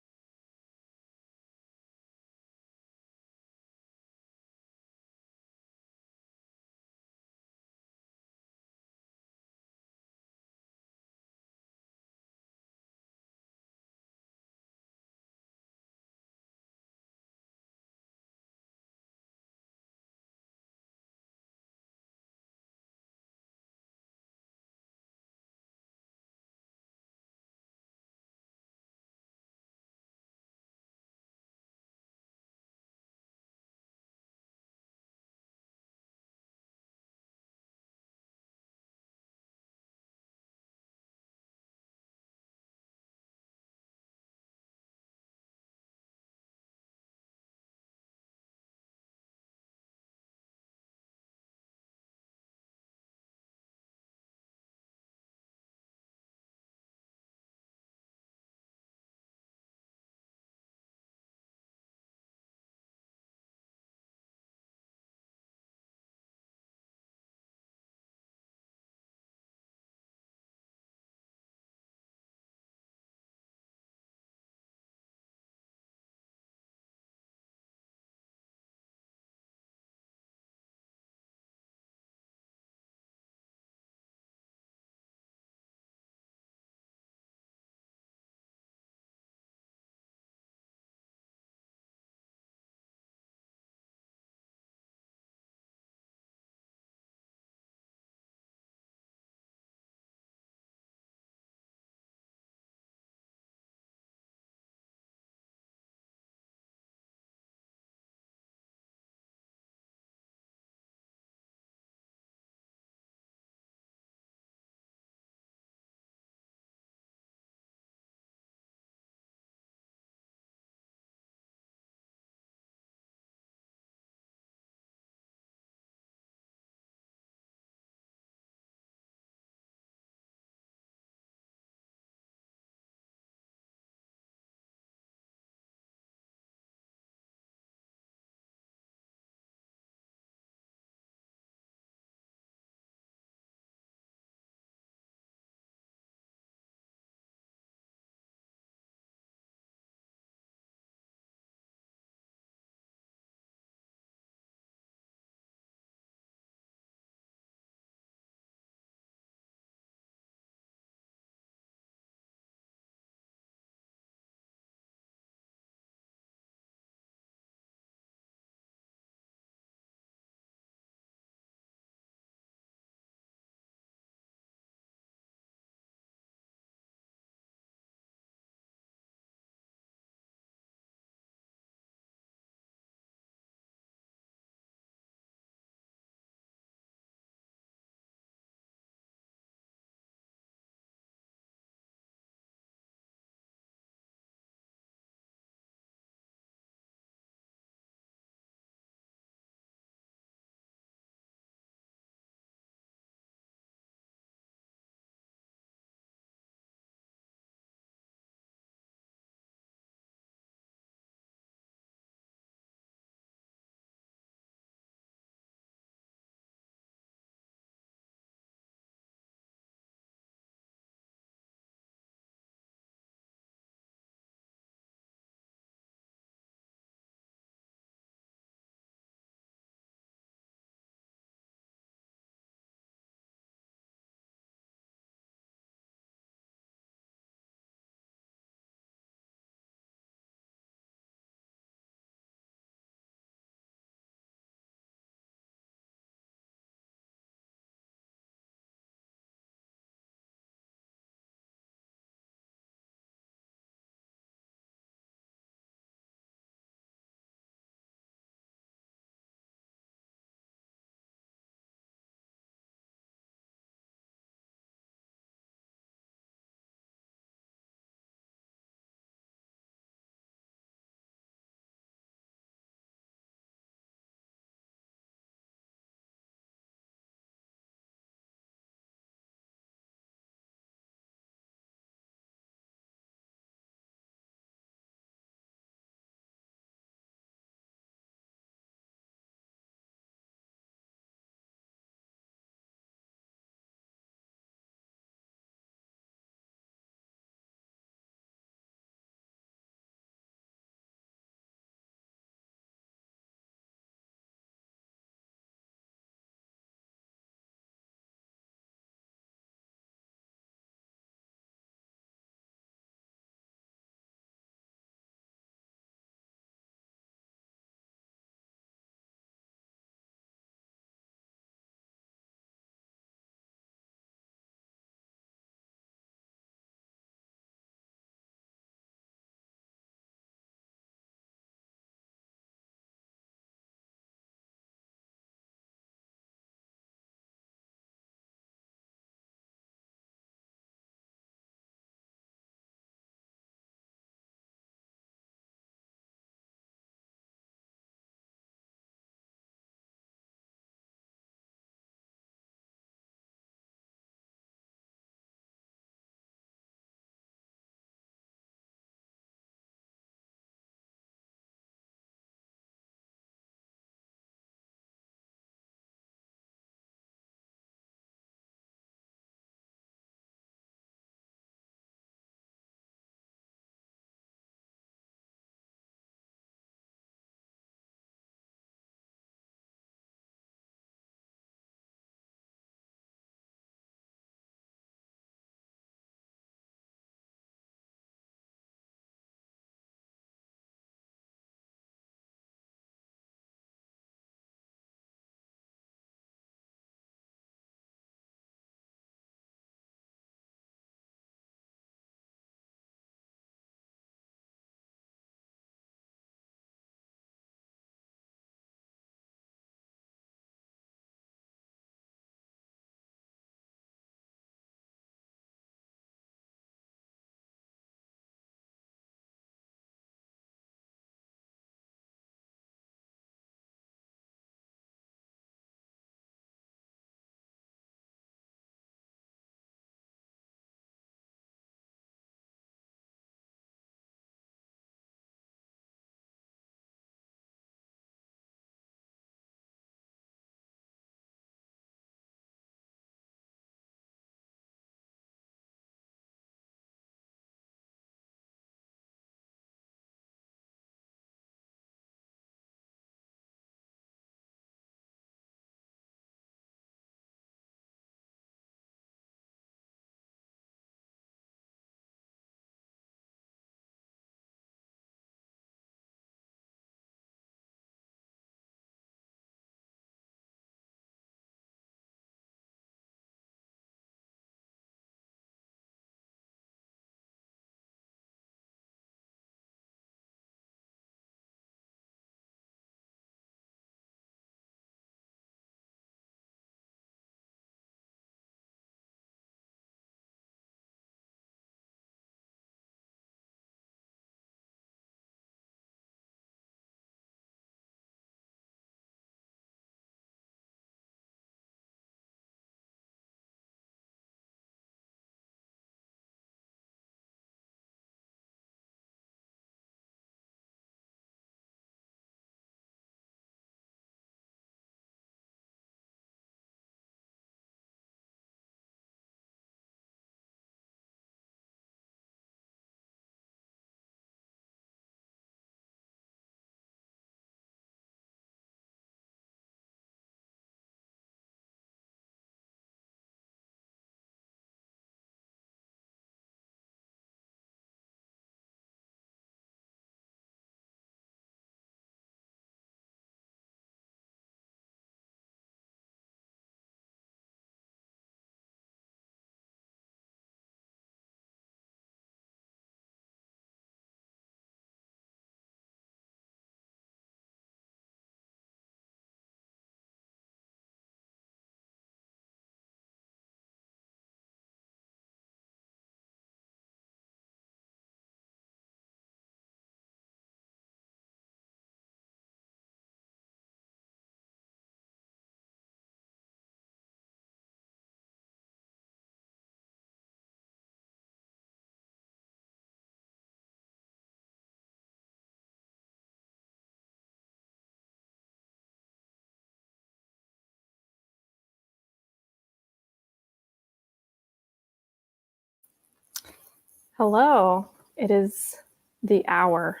S1: Hello. It is the hour.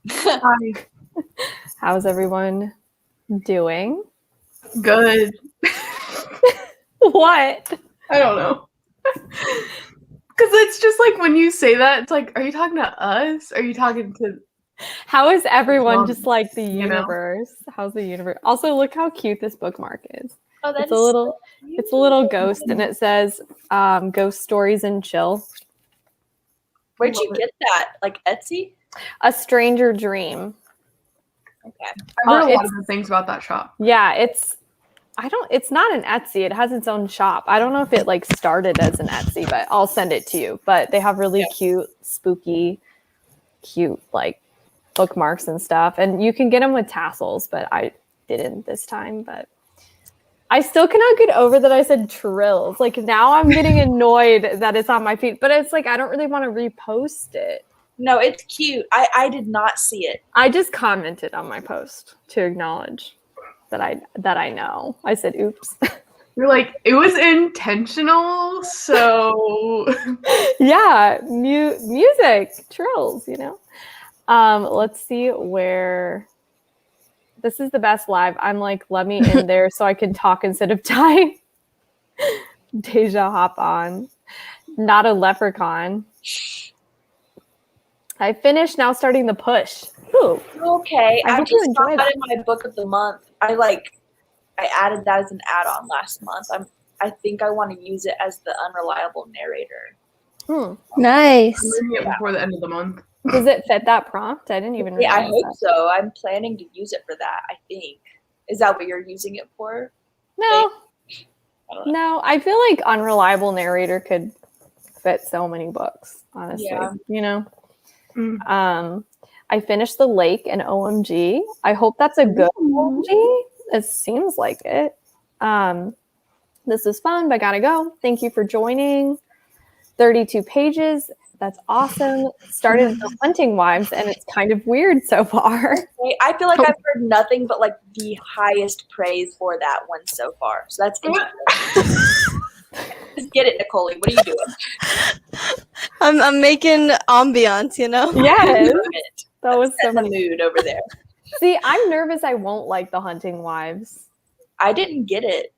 S3: Hi.
S1: How's everyone doing?
S3: Good.
S1: What?
S3: I don't know. Because it's just like when you say that, it's like, are you talking to us? Are you talking to?
S1: How is everyone
S3: Mom,
S1: just like the
S3: you know?
S1: universe? How's the universe? Also, look how cute this bookmark is.
S2: Oh,
S1: It's a little ghost, and it says ghost stories and chill.
S2: Where'd you
S3: Love it.
S2: get that? Like Etsy?
S1: A stranger dream.
S2: Okay.
S3: I heard a lot
S1: it's-
S3: of good things about that shop.
S1: Yeah, it's not an Etsy. It has its own shop. I don't know if it like started as an Etsy, but I'll send it to you. But they have really cute, spooky, like bookmarks and stuff. And you can get them with tassels, but I didn't this time. But I still cannot get over that I said trills. Like now I'm getting annoyed that it's on my feed, but it's like I don't really want to repost it.
S2: No, it's cute. I did not see it.
S1: I just commented on my post to acknowledge that I know. I said oops.
S3: You're like, it was intentional, so
S1: Yeah, music, trills, you know. Let's see where this is the best live. I'm like, let me in there so I can talk instead of type. Deja hop on. Not a leprechaun. I finished, now starting the push. Ooh.
S2: Okay.
S1: I
S2: I
S1: hope you
S2: just
S1: enjoy
S2: got that in my book of the month. I added that as an add-on last month. I think I want to use it as the unreliable narrator.
S4: Nice.
S3: I'm reading it before the end of the month.
S1: Does it fit that prompt? I didn't even
S2: Yeah, I
S1: realize
S2: hope
S1: that.
S2: so. I'm planning to use it for that, I think. Is that what you're using it for?
S1: No.
S2: I don't know.
S1: No, I feel like unreliable narrator could fit so many books, honestly.
S2: Yeah.
S1: You know?
S3: Mm.
S1: I finished The Lake and OMG. I hope that's a good OMG. It seems like it. This is fun, but gotta go. Thank you for joining. 32 pages. That's awesome. Started The Hunting Wives, and it's kind of weird so far.
S2: I feel like I've heard nothing but like the highest praise for that one so far. So that's interesting. Just get it, Nicole. What are you doing?
S4: I'm making ambiance, you know?
S1: Yes.
S2: Love it.
S1: That was so
S2: Set the
S1: funny.
S2: mood over there.
S1: See, I'm nervous I won't like The Hunting Wives.
S2: I didn't get it.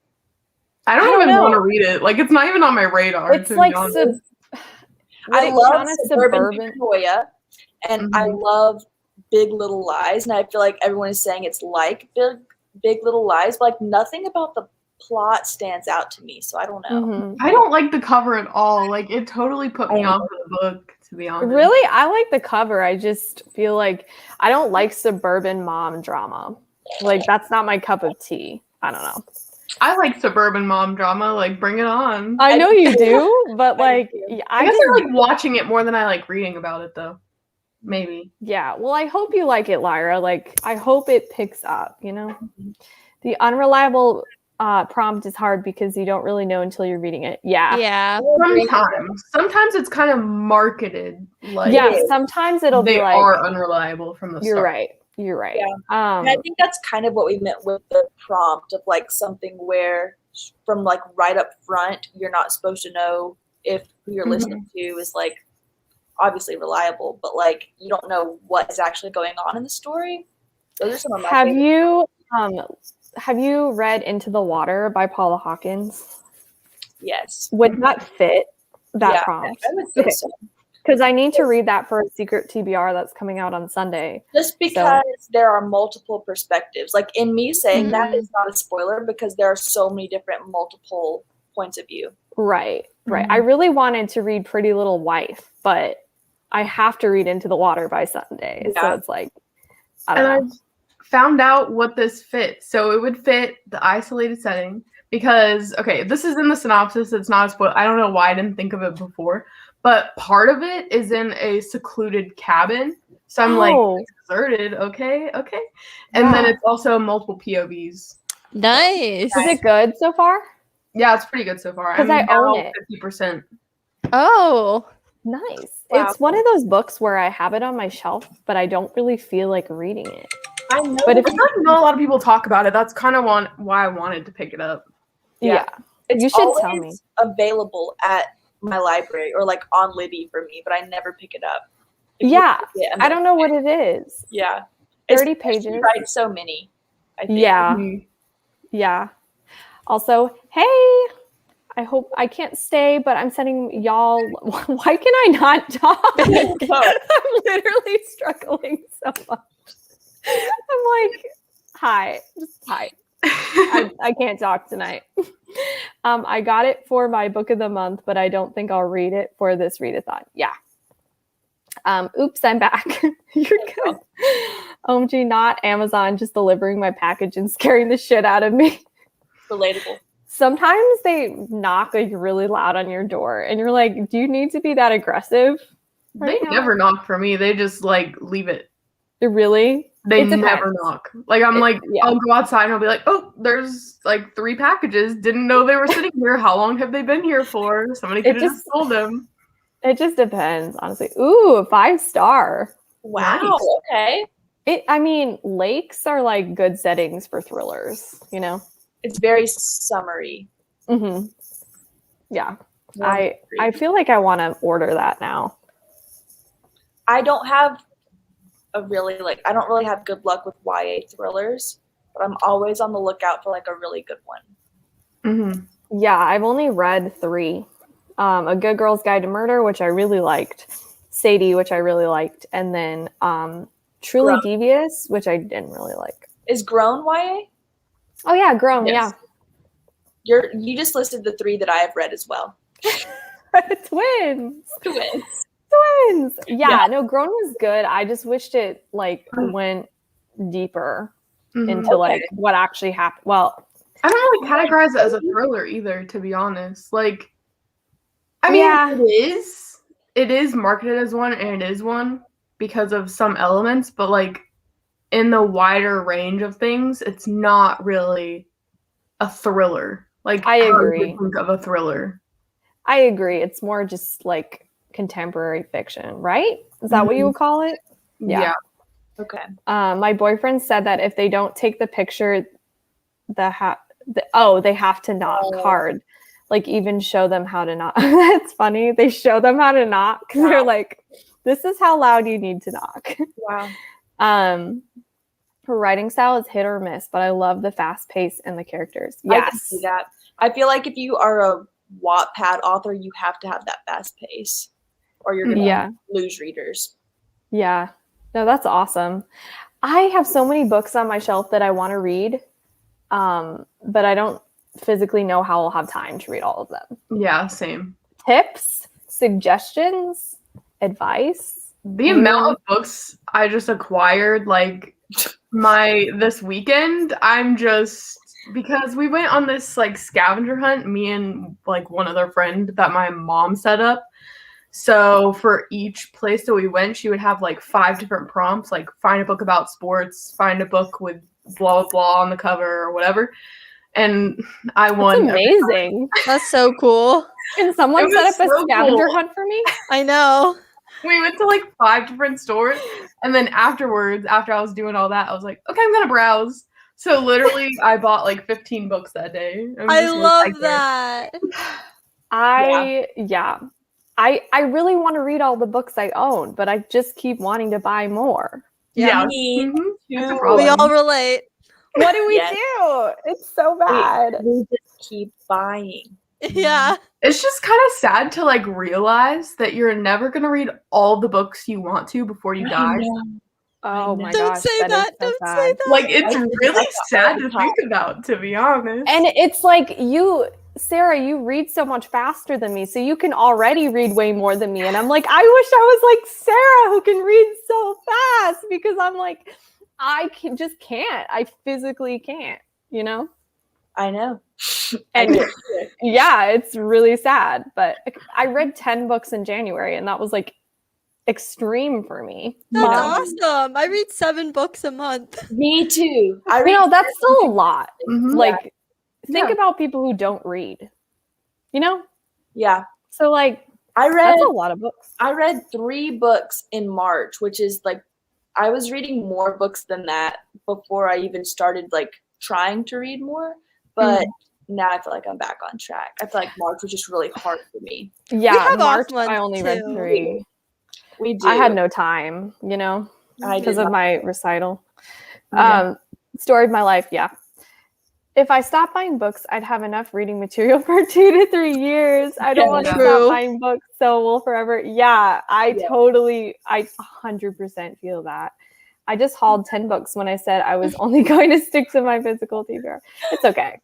S3: I don't
S1: I don't
S3: even
S1: know.
S3: want to read it. Like, it's not even on my radar.
S1: It's
S3: to
S1: like
S3: be honest.
S2: I love
S1: suburban.
S2: Victoria, and I
S3: Mhm.
S2: love Big Little Lies, and I feel like everyone is saying it's like Big Little Lies, but like nothing about the plot stands out to me, so I don't know.
S1: Mhm.
S3: I don't like the cover at all. Like, it totally put me off of the book, to be honest.
S1: Really, I like the cover. I just feel like I don't like suburban mom drama. Like that's not my cup of tea. I don't know.
S3: I like suburban mom drama. Like, bring it on.
S1: I know you do, but like
S3: I guess I like watching it more than I like reading about it, though. Maybe.
S1: yeah. Well, I hope you like it, Lyra. Like I hope it picks up. You know, the unreliable prompt is hard because you don't really know until you're reading it. Yeah.
S4: Yeah.
S3: Sometimes it's kind of marketed like
S1: Yeah. Sometimes it'll
S3: they
S1: be like
S3: are unreliable from the
S1: you're
S3: start.
S1: right. You're right.
S2: Yeah. And I think that's kind of what we meant with the prompt of like something where from like right up front, you're not supposed to know if who you're listening to is like obviously reliable, but like you don't know what is actually going on in the story. Those are some of my favorites.
S1: Have you read Into the Water by Paula Hawkins?
S2: Yes.
S1: Would that fit that
S2: Yeah,
S1: prompt?
S2: I would think so.
S1: Because I need to read that for a secret TBR that's coming out on Sunday.
S2: Just because there are multiple perspectives. Like in me saying that is not a spoiler because there are so many different multiple points of view.
S1: Right. I really wanted to read Pretty Little Wife, but I have to read Into the Water by Sunday.
S2: Yeah.
S1: So it's like, I don't know.
S3: I found out what this fits. So it would fit the isolated setting because, okay, this is in the synopsis. It's not a spoiler. I don't know why I didn't think of it before. But part of it is in a secluded cabin. So I'm like, it's deserted. Okay. And then it's also multiple POVs.
S4: Nice.
S1: Is it good so far?
S3: Yeah, it's pretty good so far.
S1: 'Cause I own it.
S3: 50%.
S4: Oh.
S1: Nice.
S2: Wow.
S1: It's one of those books where I have it on my shelf, but I don't really feel like reading it.
S2: I know.
S1: But if
S3: I know a lot of people talk about it. That's kind of why I wanted to pick it up.
S1: Yeah.
S2: It's
S1: You should tell
S2: always
S1: me.
S2: available at my library or like on Libby for me, but I never pick it up. If you
S1: Yeah,
S2: pick it, I'm
S1: I
S2: like,
S1: don't know what it is.
S2: yeah.
S1: 30
S2: It's- she
S1: pages.
S2: writes so many. I think.
S1: Yeah,
S3: Mhm.
S1: yeah. Also, hey, I hope I can't stay, but I'm sending y'all. Why can I not talk? I'm literally struggling so much. I'm like, hi, just hi. I can't talk tonight. I got it for my book of the month, but I don't think I'll read it for this readathon. Yeah. Oops, I'm back. You're good. OMG, not Amazon just delivering my package and scaring the shit out of me.
S2: Relatable.
S1: Sometimes they knock like really loud on your door and you're like, do you need to be that aggressive?
S3: They never knock for me. They just like leave it.
S1: Really?
S3: They
S1: It depends.
S3: never knock. Like I'm like,
S1: yeah.
S3: I'll go outside and I'll be like, oh, there's like 3 packages. Didn't know they were sitting here. How long have they been here for? Somebody could have just told them.
S1: It just depends, honestly. Ooh, 5-star.
S2: Wow.
S3: Nice.
S2: Okay.
S1: I mean, lakes are like good settings for thrillers, you know?
S2: It's very summery.
S1: Mm-hmm. Yeah.
S2: Warm
S1: I feel like I want to order that now.
S2: I don't have I don't really have good luck with YA thrillers, but I'm always on the lookout for like a really good one.
S3: Mm-hmm.
S1: Yeah, I've only read 3. A Good Girl's Guide to Murder, which I really liked. Sadie, which I really liked. And then Truly
S2: Grown.
S1: Devious, which I didn't really like.
S2: Is Grown YA?
S1: Oh, yeah, Grown,
S3: Yes.
S2: You just listed the 3 that I have read as well.
S1: yeah. Twins. Twins. Yeah, no, Grown was good. I just wished it like went deeper
S3: Mhm.
S1: into like what actually happened. Well,
S3: I don't really categorize it as a thriller either, to be honest. Like, I mean,
S1: Yeah.
S3: it is marketed as one, and it is one because of some elements, but like in the wider range of things, it's not really a thriller. Like,
S1: I
S3: how you
S1: agree.
S3: would think of a thriller.
S1: I agree. It's more just like contemporary fiction, right? Is that what you would call it? Yeah.
S2: Okay.
S1: My boyfriend said that if they don't take the picture, they have to knock hard. Like even show them how to knock. That's funny. They show them how to knock because they're like, this is how loud you need to knock.
S2: Wow.
S1: Her writing style is hit or miss, but I love the fast pace and the characters.
S2: I can
S1: Yes.
S2: see that. I feel like if you are a Wattpad author, you have to have that fast pace, or you're gonna lose readers.
S1: Yeah. No, that's awesome. I have so many books on my shelf that I want to read, but I don't physically know how I'll have time to read all of them.
S3: Yeah, same.
S1: Tips, suggestions, advice.
S3: The amount of books I just acquired, like this weekend, because we went on this like scavenger hunt, me and like one other friend that my mom set up. So for each place that we went, she would have like 5 different prompts, like find a book about sports, find a book with blah blah blah on the cover or whatever. And I won.
S1: That's amazing.
S4: That's so cool.
S1: Can someone
S3: It
S1: set
S3: was
S1: up a
S3: so
S1: scavenger
S3: cool.
S1: hunt for me?
S4: I know.
S3: We went to like 5 different stores, and then afterwards, after I was doing all that, I was like, okay, I'm gonna browse. So literally, I bought like 15 books that day.
S4: I love that.
S1: I really want to read all the books I own, but I just keep wanting to buy more.
S3: Yeah.
S2: Me
S3: Mhm. That's a
S2: too.
S3: problem.
S4: We all relate.
S1: What do we
S2: Yes.
S1: do? It's so bad.
S2: We just keep buying.
S4: Yeah.
S3: It's just kind of sad to like realize that you're never gonna read all the books you want to before you die.
S1: Oh my
S4: Don't
S1: gosh.
S4: say that.
S1: Is so
S4: Don't
S1: sad.
S4: say that.
S3: Like it's
S2: I think
S3: really
S2: that's
S3: sad
S2: all
S3: to
S2: the
S3: think about, to be honest.
S1: And it's like Sarah, you read so much faster than me, so you can already read way more than me. And I'm like, I wish I was like Sarah who can read so fast because I'm like, just can't. I physically can't, you know?
S2: I know.
S1: And yeah, it's really sad. But I read 10 books in January, and that was like extreme for me.
S4: That's
S1: you know?
S4: awesome. I read 7 books a month.
S2: Me too.
S1: That's still a lot.
S3: Mhm.
S1: Like, think
S3: Yeah.
S1: about people who don't read, you know?
S2: Yeah.
S1: So, like,
S2: I read
S1: that's a lot of books.
S2: I read 3 books in March, which is like I was reading more books than that before I even started like trying to read more. But now I feel like I'm back on track. I feel like March was just really hard for me.
S1: Yeah,
S4: have off
S1: March, I
S4: months,
S1: only read
S4: too.
S1: 3.
S2: We do.
S1: I had no time,
S2: I
S1: because
S2: did
S1: of
S2: not.
S1: my recital.
S3: Yeah.
S1: Story of my life, yeah. If I stopped buying books, I'd have enough reading material for 2 to 3 years. I don't want to
S4: True.
S1: stop buying books, so we'll forever. Yeah, I
S2: Yeah.
S1: 100% feel that. I just hauled 10 books when I said I was only going to stick to my physical TBR. It's okay.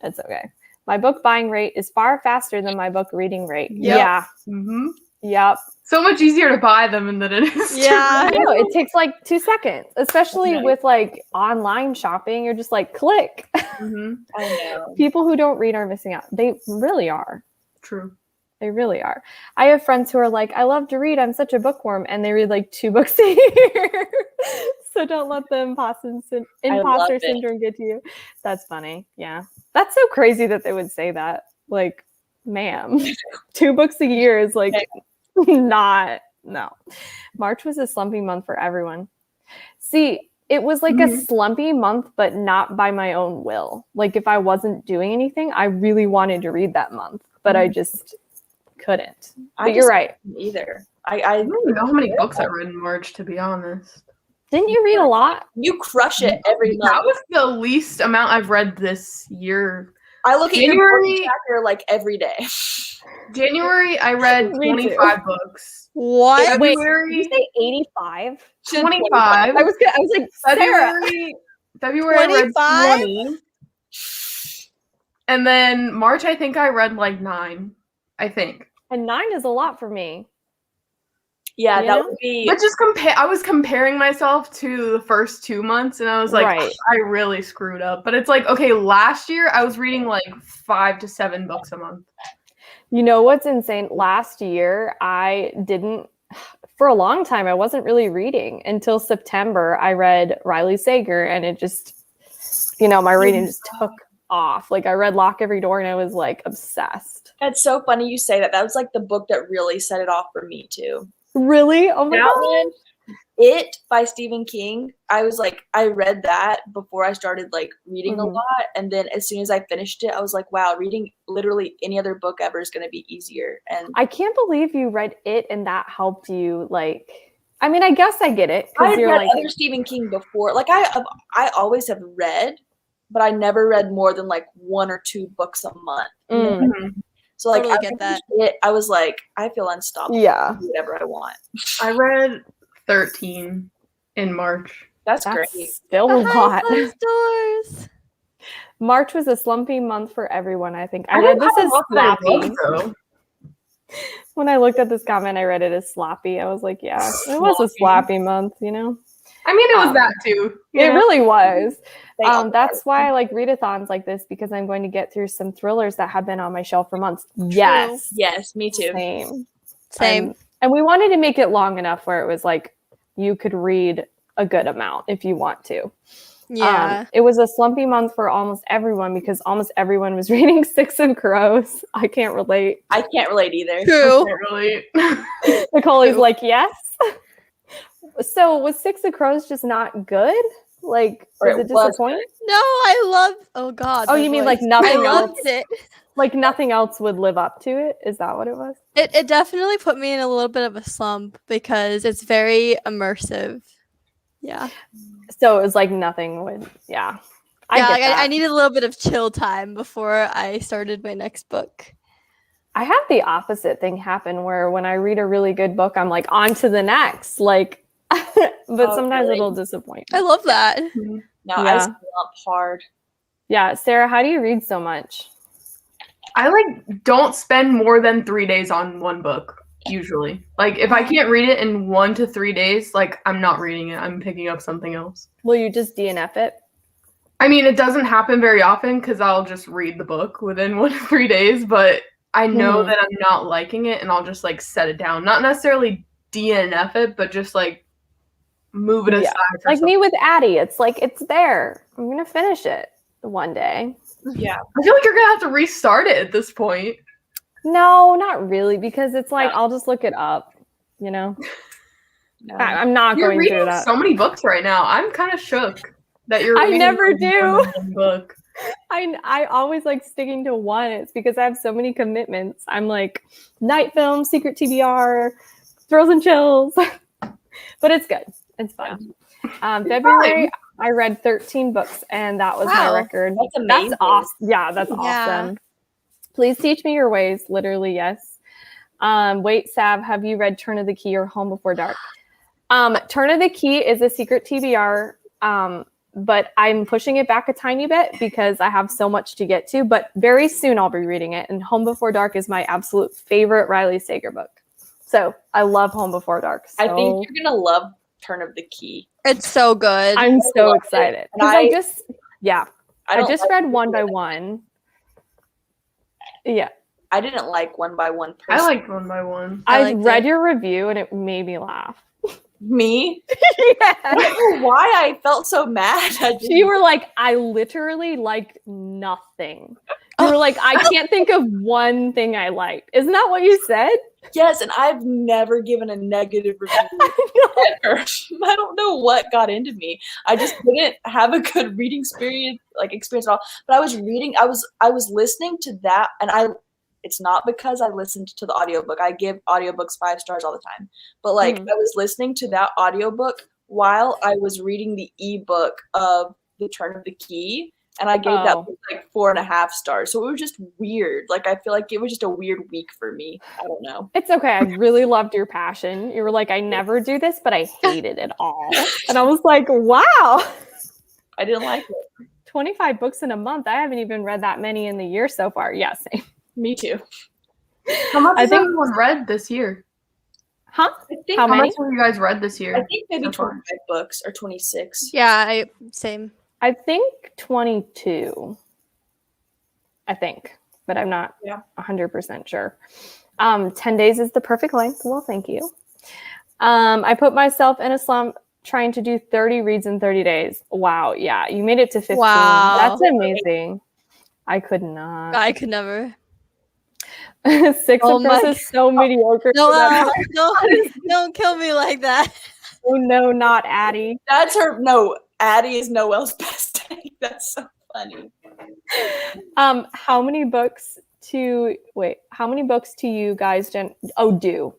S1: It's okay. My book buying rate is far faster than my book reading rate.
S3: Yep.
S1: Yeah.
S3: Mm-hmm.
S1: Yep.
S3: So much easier to buy them than it is.
S4: Yeah.
S1: I know it takes like 2 seconds, especially
S2: Right.
S1: with like online shopping. You're just like click.
S3: Mm-hmm.
S2: I know.
S1: People who don't read are missing out. They really are.
S3: True.
S1: They really are. I have friends who are like, I love to read. I'm such a bookworm. And they read like 2 books a year. So don't let the imposter
S2: it.
S1: syndrome get to you. That's funny. Yeah. That's so crazy that they would say that. Like, ma'am, 2 books a year is like no. March was a slumpy month for everyone. See, it was like a slumpy month, but not by my own will. Like if I wasn't doing anything, I really wanted to read that month, but I just couldn't. But you're right.
S2: Either.
S3: I don't even know how many books I read in March, to be honest.
S1: Didn't you read a lot?
S2: You crush it every month.
S3: That was the least amount I've read this year.
S2: I look at your
S3: January-
S2: book tracker like every day.
S3: January, I read
S1: Me too.
S3: 25 books.
S4: What?
S1: Wait, did
S3: February,
S1: you say 85?
S3: 25.
S1: I was like, Sarah.
S3: February I read
S4: 25?
S3: 20. And then March, I think I read like 9. I think.
S1: And 9 is a lot for me.
S2: Yeah,
S1: You
S2: that
S1: know?
S2: would be.
S3: But just I was comparing myself to the first 2 months, and I was like,
S1: Right.
S3: I really screwed up. But it's like, okay, last year I was reading like 5 to 7 books a month.
S1: You know what's insane? Last year, for a long time, I wasn't really reading until September. I read Riley Sager, and it just, my reading just took off. Like I read Lock Every Door, and I was like obsessed.
S2: It's so funny you say that. That was like the book that really set it off for me too.
S1: Really? Oh my
S2: That
S1: god!
S2: one, It by Stephen King. I was like, I read that before I started like reading a
S1: Mhm.
S2: lot, and then as soon as I finished it, I was like, wow, reading literally any other book ever is going to be easier. And
S1: I can't believe you read it, and that helped you. Like, I mean, I guess I get it
S2: I
S1: because
S2: had
S1: you're
S2: read
S1: like,
S2: other Stephen King before. Like I always have read, but I never read more than like 1 or 2 books a month.
S1: mm,
S2: So like
S4: Totally
S2: I
S4: get that.
S2: finished it, I was like, I feel unstoppable.
S1: yeah,
S2: I can do whatever I want.
S3: I read 13 in March.
S2: That's
S1: that's
S2: great.
S1: still a lot.
S4: Behind closed doors.
S1: March was a slumpy month for everyone. I think I
S3: didn't
S1: read this
S3: have
S1: as
S3: most of their
S1: sloppy.
S3: books, though.
S1: When I looked at this comment, I read it as sloppy. I was like, yeah, it was a sloppy month,
S3: I mean, it was
S1: Um,
S3: that too.
S1: It really was.
S2: They all
S1: That's why I like readathons like this, because I'm going to get through some thrillers that have been on my shelf for months. Yes.
S2: Yes, me too.
S1: Same.
S4: Same.
S1: And we wanted to make it long enough where it was like you could read a good amount if you want to.
S4: Yeah.
S1: It was a slumpy month for almost everyone because almost everyone was reading Six of Crows. I can't relate.
S2: I can't relate either.
S4: True.
S3: Can't really.
S1: Nicole like, yes. So was Six of Crows just not good? Like,
S2: Or
S1: was
S2: it
S1: it
S2: was
S1: disappointing?
S4: No, I love. Oh God.
S1: Oh,
S4: my
S1: you mean
S4: voice.
S1: like nothing
S4: I
S1: else?
S4: loved it.
S1: Like nothing else would live up to it? Is that what it was?
S4: It definitely put me in a little bit of a slump because it's very immersive. Yeah.
S1: So it was like nothing would, yeah. I
S4: Yeah,
S1: get
S4: like,
S1: that.
S4: I needed a little bit of chill time before I started my next book.
S1: I have the opposite thing happen where when I read a really good book, I'm like, on to the next. Like, but
S2: Oh,
S1: sometimes
S2: really?
S1: it'll disappoint
S4: I
S1: me.
S4: love that.
S2: No,
S1: Yeah.
S2: I slump hard.
S1: Yeah. Sarah, how do you read so much?
S3: I like don't spend more than 3 days on one book usually. Like if I can't read it in 1 to 3 days, like I'm not reading it. I'm picking up something else.
S1: Will you just DNF it?
S3: I mean, it doesn't happen very often because I'll just read the book within 1 to 3 days, but I know
S1: Mhm.
S3: that I'm not liking it and I'll just like set it down. Not necessarily DNF it, but just like move it
S1: Yeah.
S3: aside for
S1: Like
S3: something.
S1: me with Addie, it's like, it's there. I'm going to finish it one day.
S2: Yeah.
S3: I feel like you're gonna have to restart it at this point.
S1: No, not really, because it's like,
S2: Yeah.
S1: I'll just look it up, you know?
S2: No.
S1: I'm not
S3: You're
S1: going
S3: reading
S1: through that.
S3: so many books right now. I'm kind of shook that you're.
S1: I
S3: reading
S1: never
S3: more
S1: do.
S3: than one book.
S1: I always like sticking to one. It's because I have so many commitments. I'm like night film, secret TBR, thrills and chills. But it's good. It's fun. February, I read 13 books, and that was my record.
S2: That's amazing.
S1: That's awesome. Yeah, that's awesome. Please teach me your ways. Literally, yes. Wait, Sav, have you read Turn of the Key or Home Before Dark? Turn of the Key is a secret TBR, but I'm pushing it back a tiny bit because I have so much to get to. But very soon I'll be reading it. And Home Before Dark is my absolute favorite Riley Sager book. So I love Home Before Dark. So
S2: I think you're gonna love Turn of the Key.
S4: It's so good.
S1: I'm so excited. Because I just
S2: like
S1: read One by One. Yeah.
S2: I didn't like One by One.
S3: I liked One by One.
S1: I read your review and it made me laugh.
S2: Me?
S1: Yeah.
S2: I don't know why I felt so mad.
S1: You were like, I literally liked nothing. You were like, I can't think of one thing I liked. Isn't that what you said?
S2: Yes, and I've never given a negative review ever. I don't know what got into me. I just didn't have a good reading experience at all. But I was listening to that, and it's not because I listened to the audiobook. I give audiobooks 5 stars all the time. But I was listening to that audiobook while I was reading the ebook of The Turn of the Key. And I gave that book 4.5 stars. So it was just weird. I feel like it was just a weird week for me. I don't know.
S1: It's okay. I really loved your passion. You were like, I never do this, but I hated it all. And I was like, wow.
S2: I didn't like it.
S1: 25 books in a month. I haven't even read that many in the year so far. Yeah, same.
S2: Me too.
S3: How much has everyone read this year?
S1: Huh?
S3: How much have you guys read this year?
S2: I think maybe 25 books or 26.
S4: Yeah, same.
S1: I think 22. I think, but I'm not 100% sure. 10 days is the perfect length. Well, thank you. I put myself in a slump trying to do 30 reads in 30 days. Wow. Yeah. You made it to 15.
S4: Wow.
S1: That's amazing. I could not.
S4: I could never.
S1: 6 of Press is so mediocre.
S4: No, don't kill me like that.
S1: Oh, no, not Addie.
S2: That's her. No, Addie is Noelle's best day. That's so funny.
S1: How many books do you guys do?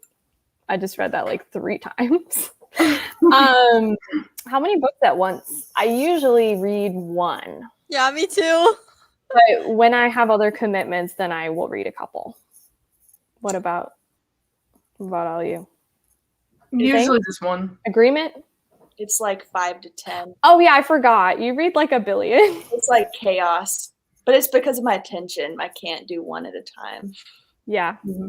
S1: I just read that 3 times. How many books at once? I usually read 1.
S4: Yeah, me too.
S1: But when I have other commitments, then I will read a couple. What about all you?
S3: Usually just 1.
S1: Agreement?
S2: It's 5 to 10.
S1: Oh yeah, I forgot. You read a billion.
S2: It's chaos. But it's because of my attention. I can't do 1 at a time.
S1: Yeah. Mm-hmm.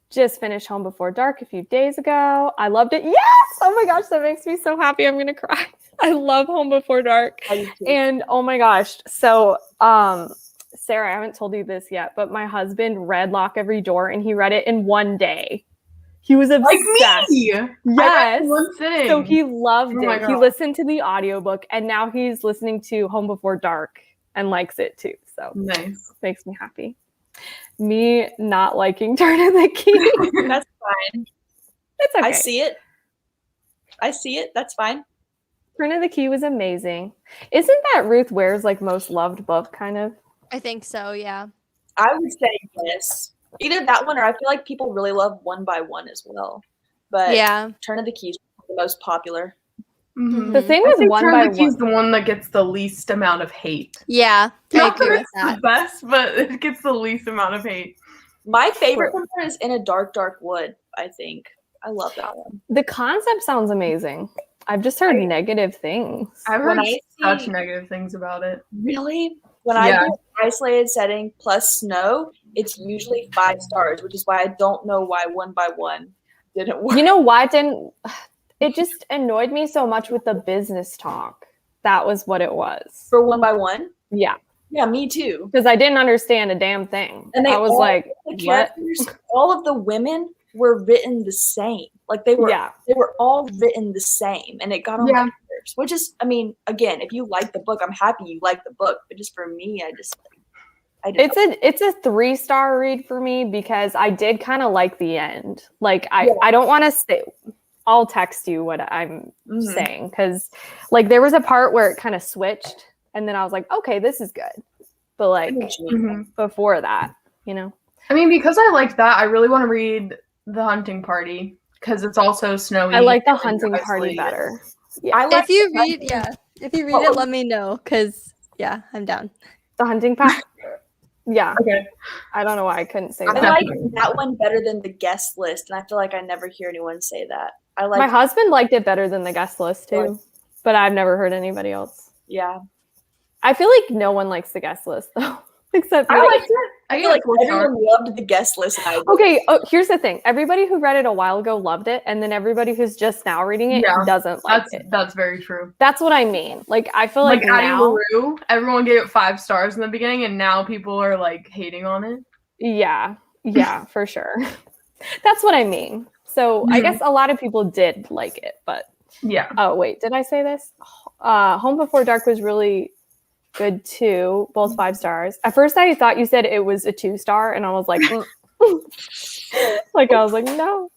S1: Just finished Home Before Dark a few days ago. I loved it. Yes! Oh my gosh, that makes me so happy. I'm gonna cry. I love Home Before Dark. And oh my gosh. So Sarah, I haven't told you this yet, but my husband read Lock Every Door and he read it in 1 day. He was obsessed.
S3: Like me.
S1: Yes.
S3: One thing.
S1: So he loved it.
S3: God.
S1: He listened to the audiobook and now he's listening to Home Before Dark and likes it too. So
S3: nice.
S1: Makes me happy. Me not liking Turn of the Key.
S2: That's fine.
S1: It's okay.
S2: I see it. That's fine.
S1: Turn of the Key was amazing. Isn't that Ruth Ware's most loved book kind of?
S4: I think so, yeah.
S2: I would say yes. Either that one or I feel like people really love One by One as well. But
S4: yeah,
S2: Turn of the Key is the most popular.
S3: Mm-hmm.
S1: The thing with One by One,
S3: Turn of the Key is the one that gets the least amount of hate.
S4: Yeah, I agree with
S3: that. The best, but it gets the least amount of hate.
S2: My favorite one is In a Dark, Dark Wood, I think. I love that one.
S1: The concept sounds amazing. I've just heard negative things.
S3: I've heard such negative things about it.
S2: Really? When I do isolated setting plus snow, it's usually 5 stars, which is why I don't know why One by One didn't work.
S1: You know why it didn't? It just annoyed me so much with the business talk. That was what it was.
S2: For One by One?
S1: Yeah.
S2: Yeah, me too.
S1: Because I didn't understand a damn thing. And I was like, what?
S2: All of the women were written the same. They were all written the same. And it got on my nerves. Which is, again, if you like the book, I'm happy you like the book. But just for me, it's
S1: a 3-star read for me because I did kind of like the end. I don't want to say. I'll text you what I'm saying because there was a part where it kind of switched and then I was like, okay, this is good. But like
S3: Mhm.
S1: before that, you know.
S3: I mean, because I liked that, I really want to read The Hunting Party because it's also snowy.
S1: I like The
S3: and
S1: Hunting Party
S3: isolated.
S1: better.
S2: I like
S4: If you
S2: the
S4: read,
S2: hunting-
S4: yeah, if you read it, let me know, cause yeah, I'm down.
S1: The Hunting Party. Yeah,
S3: Okay.
S1: I don't know why I couldn't say
S2: I
S1: that.
S2: like that one better than the guest list, and I feel like I never hear anyone say that. I like
S1: My husband liked it better than the guest list too, but I've never heard anybody else.
S2: yeah.
S1: I feel like no one likes the guest list though, except
S3: I
S1: me.
S3: liked it. I
S2: I
S3: gave
S2: feel
S3: it
S2: like
S3: 4 stars.
S2: everyone loved the guest list. And I did.
S1: Okay, here's the thing. Everybody who read it a while ago loved it, and then everybody who's just now reading it
S3: Yeah,
S1: doesn't like
S3: That's
S1: it.
S3: that's very true.
S1: That's what I mean. Like, I feel like,
S3: Addie
S1: now,
S3: LaRue, everyone gave it 5 stars in the beginning, and now people are like hating on it.
S1: yeah, for sure. That's what I mean. So I
S3: Mhm.
S1: guess a lot of people did like it, but
S3: Yeah.
S1: oh wait, did I say this? Home Before Dark was really good too, both 5 stars. At first, I thought you said it was a 2-star, and I was like, like I was like, no.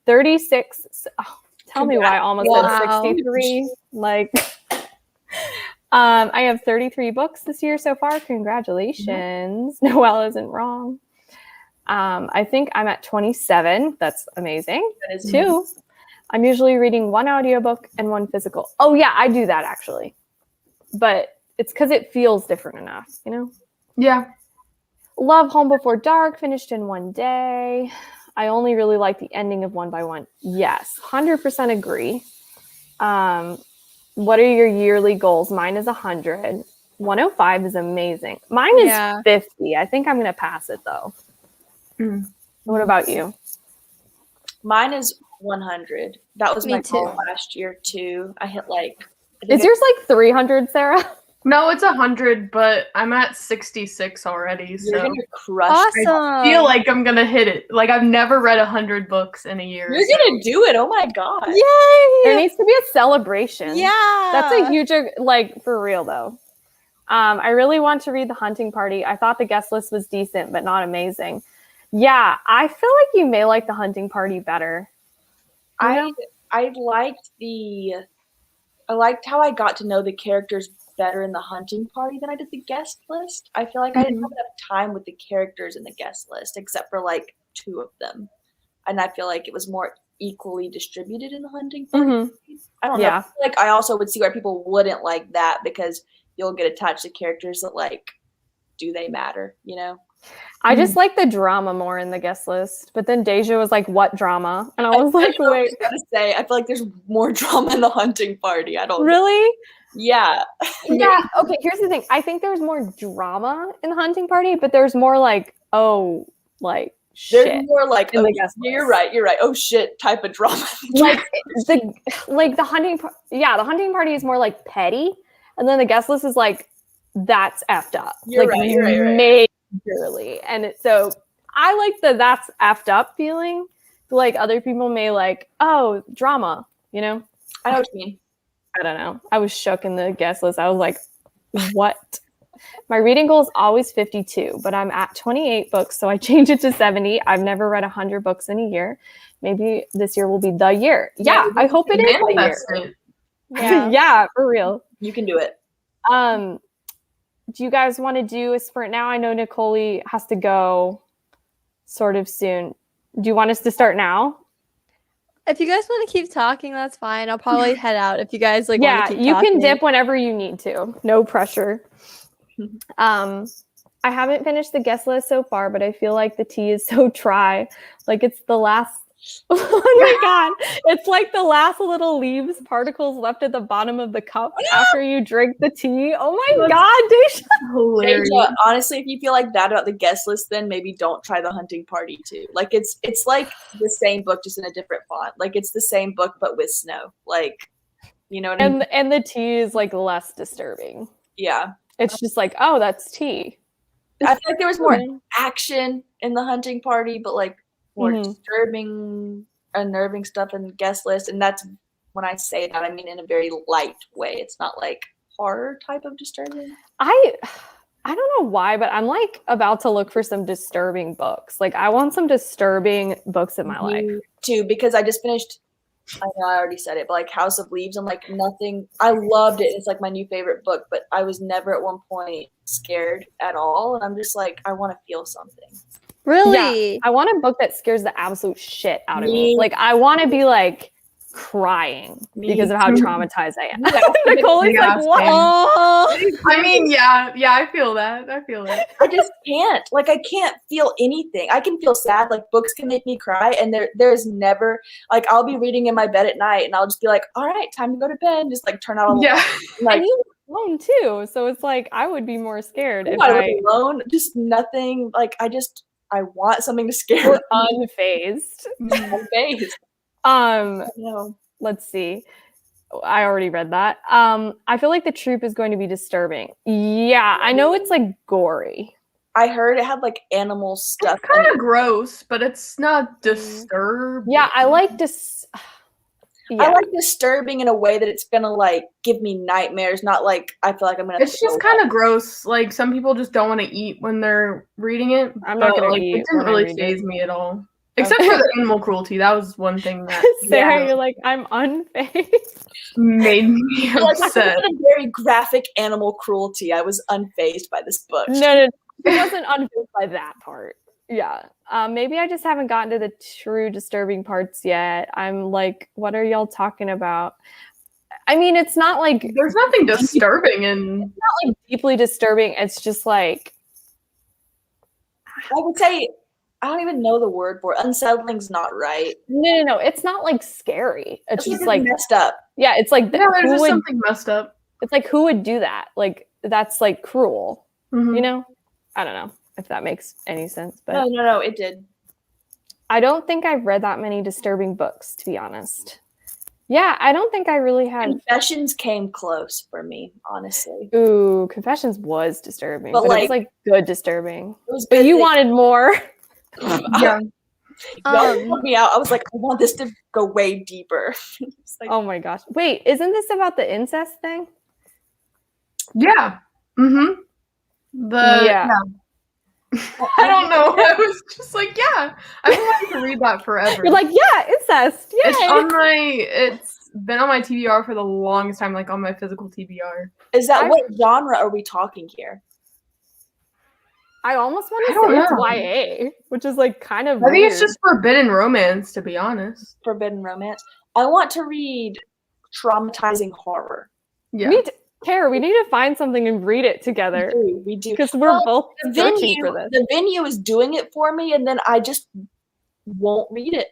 S1: 36. Oh, tell me why I almost
S4: Wow.
S1: said 63. Like, I have 33 books this year so far. Congratulations. Noelle isn't wrong. I think I'm at 27. That's amazing.
S2: That is
S1: 2. I'm usually reading 1 audiobook and 1 physical. Oh yeah, I do that actually. But it's because it feels different enough, you know?
S3: Yeah.
S1: Love Home Before Dark, finished in 1 day. I only really like the ending of One by One. Yes, 100% agree. What are your yearly goals? Mine is 100. 105 is amazing. Mine is
S4: Yeah.
S1: 50. I think I'm going to pass it though.
S3: Mm.
S1: What about you?
S2: Mine is 100. That was
S4: Me
S2: my goal
S4: too.
S2: last year too. I hit like. I think
S1: Is yours like 300, Sarah?
S3: No, it's 100, but I'm at 66 already,
S2: you're
S3: so
S2: gonna crush.
S4: Awesome.
S3: I feel like I'm gonna hit it. Like I've never read 100 books in a year.
S2: You're gonna do it. Oh my god.
S1: There
S4: Yay!
S1: needs to be a celebration.
S4: Yeah.
S1: That's a huge, like, for real though. I really want to read The Hunting Party. I thought the guest list was decent, but not amazing. Yeah, I feel like you may like The Hunting Party better.
S2: I liked how I got to know the characters better in the hunting party than I did the guest list. I feel like I didn't have enough time with the characters in the guest list, except for like 2 of them. And I feel like it was more equally distributed in the hunting party.
S1: Mm-hmm.
S2: I don't know.
S1: Yeah.
S2: I feel like I also would see why people wouldn't like that because you'll get attached to characters that like, do they matter, you know?
S1: I just like the drama more in the guest list. But then Deja was like, what drama? And I was like,
S2: I
S1: wait,
S2: was gonna say, I feel like there's more drama in the hunting party. I don't know.
S1: really?
S2: Yeah.
S1: Yeah. Okay, here's the thing. I think there's more drama in The Hunting Party, but there's more like, oh, like,
S2: There's
S1: shit.
S2: more like,
S1: in the
S2: oh,
S1: guest
S2: you're
S1: list.
S2: right. Oh shit, type of drama.
S1: Like the hunting the hunting party is more like petty, and then the guest list is like that's effed up.
S2: You're
S1: like
S2: right, you're right.
S1: majorly. And so I like that's effed up feeling. Like other people may like, oh, drama, you know?
S2: I know what you mean.
S1: I don't know. I was shook in the guest list. I was like, what? My reading goal is always 52, but I'm at 28 books, so I changed it to 70. I've never read 100 books in a year. Maybe this year will be the year. Yeah, I hope it is the year.
S3: Manifest it.
S4: Yeah.
S1: Yeah, for real.
S2: You can do it.
S1: Do you guys want to do a sprint now? I know Nicole has to go sort of soon. Do you want us to start now?
S4: If you guys want to keep talking, that's fine. I'll probably head out if you guys like.
S1: Yeah,
S4: want to keep
S1: you
S4: talking.
S1: can dip whenever you need to. No pressure. I haven't finished the guest list so far, but I feel like the tea is so dry. Like it's the last. Oh my god! It's like the last little leaves particles left at the bottom of the cup after you drink the tea. Oh my god, Deja!
S3: Hilarious.
S2: Deja, honestly, if you feel like that about the guest list, then maybe don't try the hunting party too. Like it's like the same book, just in a different font. Like it's the same book but with snow. Like, you know what I mean?
S1: And the tea is like less disturbing.
S2: Yeah.
S1: It's just like, oh, that's tea.
S2: I feel like there was more
S1: Mhm.
S2: action in the hunting party, but like more
S1: Mhm.
S2: disturbing, unnerving stuff in the guest list. And that's when I say that, I mean in a very light way. It's not like horror type of disturbing.
S1: I don't know why, but I'm like about to look for some disturbing books. Like I want some disturbing books in my life.
S2: Me too, because I just finished I know I already said it, but like House of Leaves, I'm like nothing. I loved it. It's like my new favorite book, but I was never at one point scared at all. And I'm just like, I want to feel something.
S4: Really?
S1: Yeah, I want a book that scares the absolute shit out of
S2: Me-
S1: me. Like, I want to be like crying
S2: Me
S1: because of how
S3: too.
S1: traumatized I am.
S2: Yeah.
S1: Nicole is
S3: Big
S1: like,
S3: ass
S1: what?
S3: fan.
S4: Oh,
S3: I mean, yeah, I feel that.
S2: I just can't. Like, I can't feel anything. I can feel sad. Like, books can make me cry, and there's never like I'll be reading in my bed at night, and I'll just be like, "All right, time to go to bed." And just like turn out all the
S3: Yeah.
S2: lights, like,
S1: And you live alone too, so it's like I would be more scared if
S2: I
S1: I
S2: was alone. Just nothing. Like, I want something to scare
S1: were
S2: me.
S1: unfazed.
S2: My face. No.
S1: Let's see. I already read that. I feel like the troop is going to be disturbing. Yeah, I know it's like gory.
S2: I heard it had like animal stuff.
S3: It's kind of gross, but it's not disturbing.
S1: Yeah, I like
S2: I like disturbing in a way that it's gonna like give me nightmares, not like I feel like I'm gonna.
S3: It's just kind of gross. Like some people just don't want to eat when they're reading it.
S1: I'm not
S3: but,
S1: gonna
S3: like,
S1: eat
S3: It didn't
S1: when I
S3: really
S1: read
S3: faze
S1: it.
S3: me at all, except for the animal cruelty. That was one thing that
S1: Sarah, you're like, I'm unfazed.
S3: made me
S2: like I
S3: upset.
S2: a very graphic animal cruelty. I was unfazed by this book.
S1: No, I wasn't unfazed by that part. Yeah. Maybe I just haven't gotten to the true disturbing parts yet. I'm like, what are y'all talking about? I mean, it's not like
S3: There's nothing disturbing in.
S1: like deeply disturbing. It's just like
S2: I would say I don't even know the word for it. Unsettling's not right.
S1: no. It's not like scary. It's just like
S2: messed up.
S1: yeah. It's like
S3: Yeah, there's
S1: who
S3: just
S1: would,
S3: something messed up.
S1: it's like who would do that? Like that's like cruel.
S3: Mhm.
S1: You know? I don't know if that makes any sense, but
S2: No, it did.
S1: I don't think I've read that many disturbing books, to be honest. Yeah, I don't think I really had.
S2: Confessions came close for me, honestly.
S1: Ooh, Confessions was disturbing,
S2: But,
S1: but it was
S2: like-
S1: like good disturbing.
S2: It was
S1: But
S2: good
S1: you
S2: that-
S1: wanted more.
S3: Yeah.
S2: Y'all put me out. I was like, I want this to go way deeper. It's like,
S1: Oh my gosh. Wait, isn't this about the incest thing?
S3: Yeah. Mm-hmm.
S1: Yeah.
S3: I don't know. I was just like, yeah. I've been wanting to read that forever.
S1: You're like, yeah, incest. Yay.
S3: It's been on my TBR for the longest time, like on my physical TBR.
S2: is that
S1: I-
S2: what genre are we talking here?
S1: I almost want
S3: I
S1: to
S3: don't
S1: say it's
S3: know.
S1: YA, which is like kind of
S3: I think it's
S1: weird.
S3: just forbidden romance, to be honest.
S2: Forbidden romance. I want to read traumatizing horror.
S3: Yeah.
S1: Kara, we need to find something and read it together
S2: We do.
S1: because we're both
S2: The
S1: searching
S2: venue,
S1: for this.
S2: the venue is doing it for me, and then I just won't read it.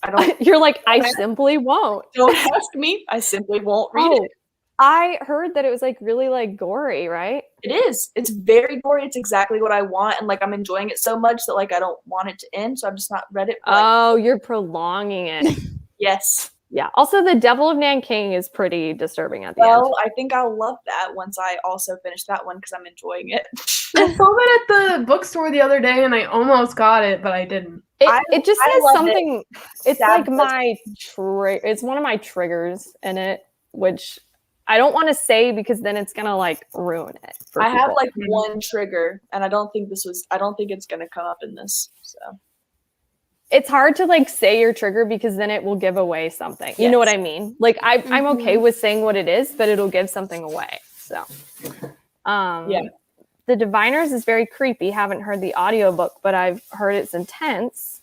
S2: I don't.
S1: You're like, I simply won't.
S2: Don't ask me. I simply won't read
S1: Oh,
S2: it.
S1: I heard that it was like really like gory, right?
S2: It is. It's very gory. It's exactly what I want, and like I'm enjoying it so much that like I don't want it to end. So I've just not read it. For, like,
S1: Oh, you're prolonging it.
S2: yes.
S1: Yeah. Also, The Devil of Nanking is pretty disturbing at the end.
S2: Well, I think I'll love that once I also finish that one because I'm enjoying it.
S3: I saw that at the bookstore the other day and I almost got it, but I didn't.
S1: It just
S2: I
S1: says
S2: love it.
S1: something. It's
S2: Sad
S1: like my it's one of my triggers in it, which I don't want to say because then it's gonna like ruin it. For
S2: I have
S1: people.
S2: like one trigger, and I don't think it's gonna come up in this. So
S1: It's hard to like say your trigger because then it will give away something. You know what
S2: Yes.
S1: I mean? Like I'm okay with saying what it is, but it'll give something away. So
S2: Yeah.
S1: The Diviners is very creepy. Haven't heard the audiobook, but I've heard it's intense.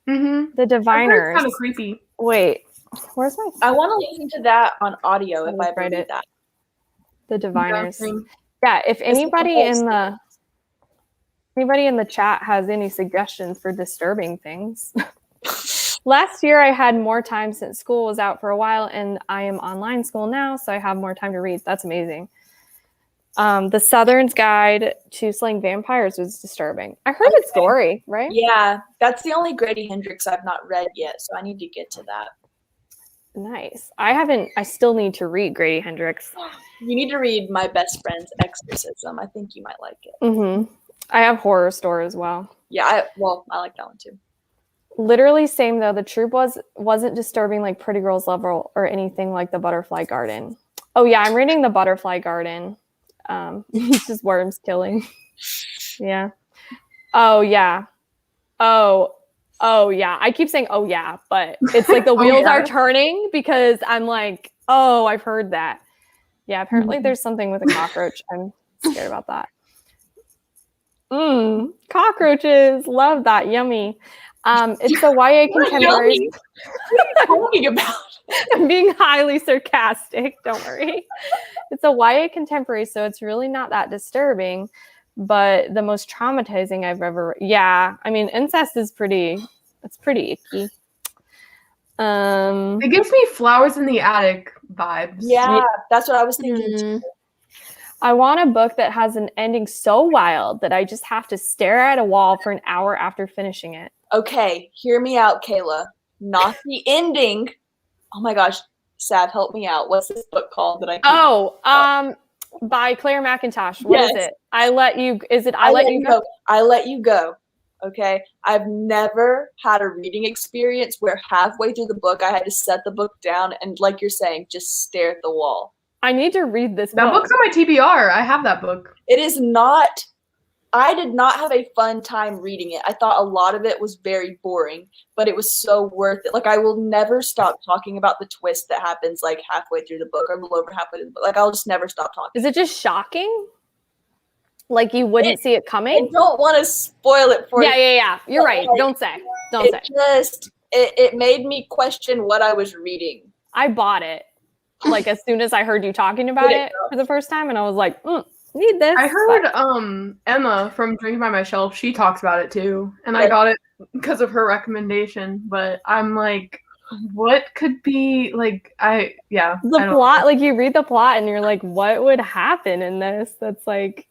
S3: Mm-hmm.
S1: The Diviners.
S3: Kind of creepy.
S1: Wait, where's my
S2: I want to listen to that on audio if
S1: I'll
S2: I ever
S1: write
S2: read
S1: it.
S2: that.
S1: The Diviners?
S3: Interesting.
S1: Yeah, if anybody
S2: whole
S1: in the chat has any suggestions for disturbing things. Last year I had more time since school was out for a while and I am online school now, so I have more time to read. That's amazing. The Southern's Guide to Slaying Vampires was disturbing. I heard it's gory, right?
S2: Yeah, that's the only Grady Hendrix I've not read yet, so I need to get to that.
S1: Nice. I still need to read Grady Hendrix.
S2: You need to read My Best Friend's Exorcism. I think you might like it.
S1: Mm-hmm. I have Horror Store as well.
S2: Yeah, I like that one too.
S1: Literally same though. The troop wasn't disturbing like Pretty Girls Level or anything like The Butterfly Garden. Oh yeah, I'm reading The Butterfly Garden. It's just worms killing. Yeah. Oh yeah. Oh, Oh yeah, I keep saying oh yeah, but it's like the
S3: Oh,
S1: wheels
S3: yeah.
S1: are turning because I'm like, oh, I've heard that. Yeah, apparently there's something with a cockroach. I'm scared about that. Cockroaches, love that, yummy. It's a YA contemporary.
S2: Yummy. What are you talking about?
S1: I'm being highly sarcastic. Don't worry. It's a YA contemporary, so it's really not that disturbing. But the most traumatizing I've ever, yeah, I mean, incest is pretty. It's pretty icky.
S3: It gives me Flowers in the Attic vibes.
S2: Yeah, that's what I was thinking.
S1: Mm. I want a book that has an ending so wild that I just have to stare at a wall for an hour after finishing it.
S2: Okay, hear me out, Kayla. Not the ending. Oh my gosh, Sav, help me out. What's this book called that I keep-
S1: Oh, by Claire McIntosh. What is
S2: Yes.
S1: it? I let you. Is it I let you go?
S2: I let you go. Okay. I've never had a reading experience where halfway through the book I had to set the book down and, like you're saying, just stare at the wall.
S1: I need to read this
S3: That
S1: book.
S3: book's on my TBR. I have that book.
S2: It is not. I did not have a fun time reading it. I thought a lot of it was very boring, but it was so worth it. Like, I will never stop talking about the twist that happens like halfway through the book or a little over halfway through the book. Like, I'll just never stop talking.
S1: Is it just shocking? Like you wouldn't see it
S2: I
S1: coming?
S2: don't want to spoil it for you.
S1: Yeah. You're right. Don't say. Don't say.
S2: It made me question what I was reading.
S1: I bought it like as soon as I heard you talking about it for the first time, and I was like, need this.
S3: I heard Emma from Drinking by My Shelf, she talks about it too. And I got it because of her recommendation. But I'm like, what could be like
S1: the plot, like you read the plot and you're like, what would happen in this? That's like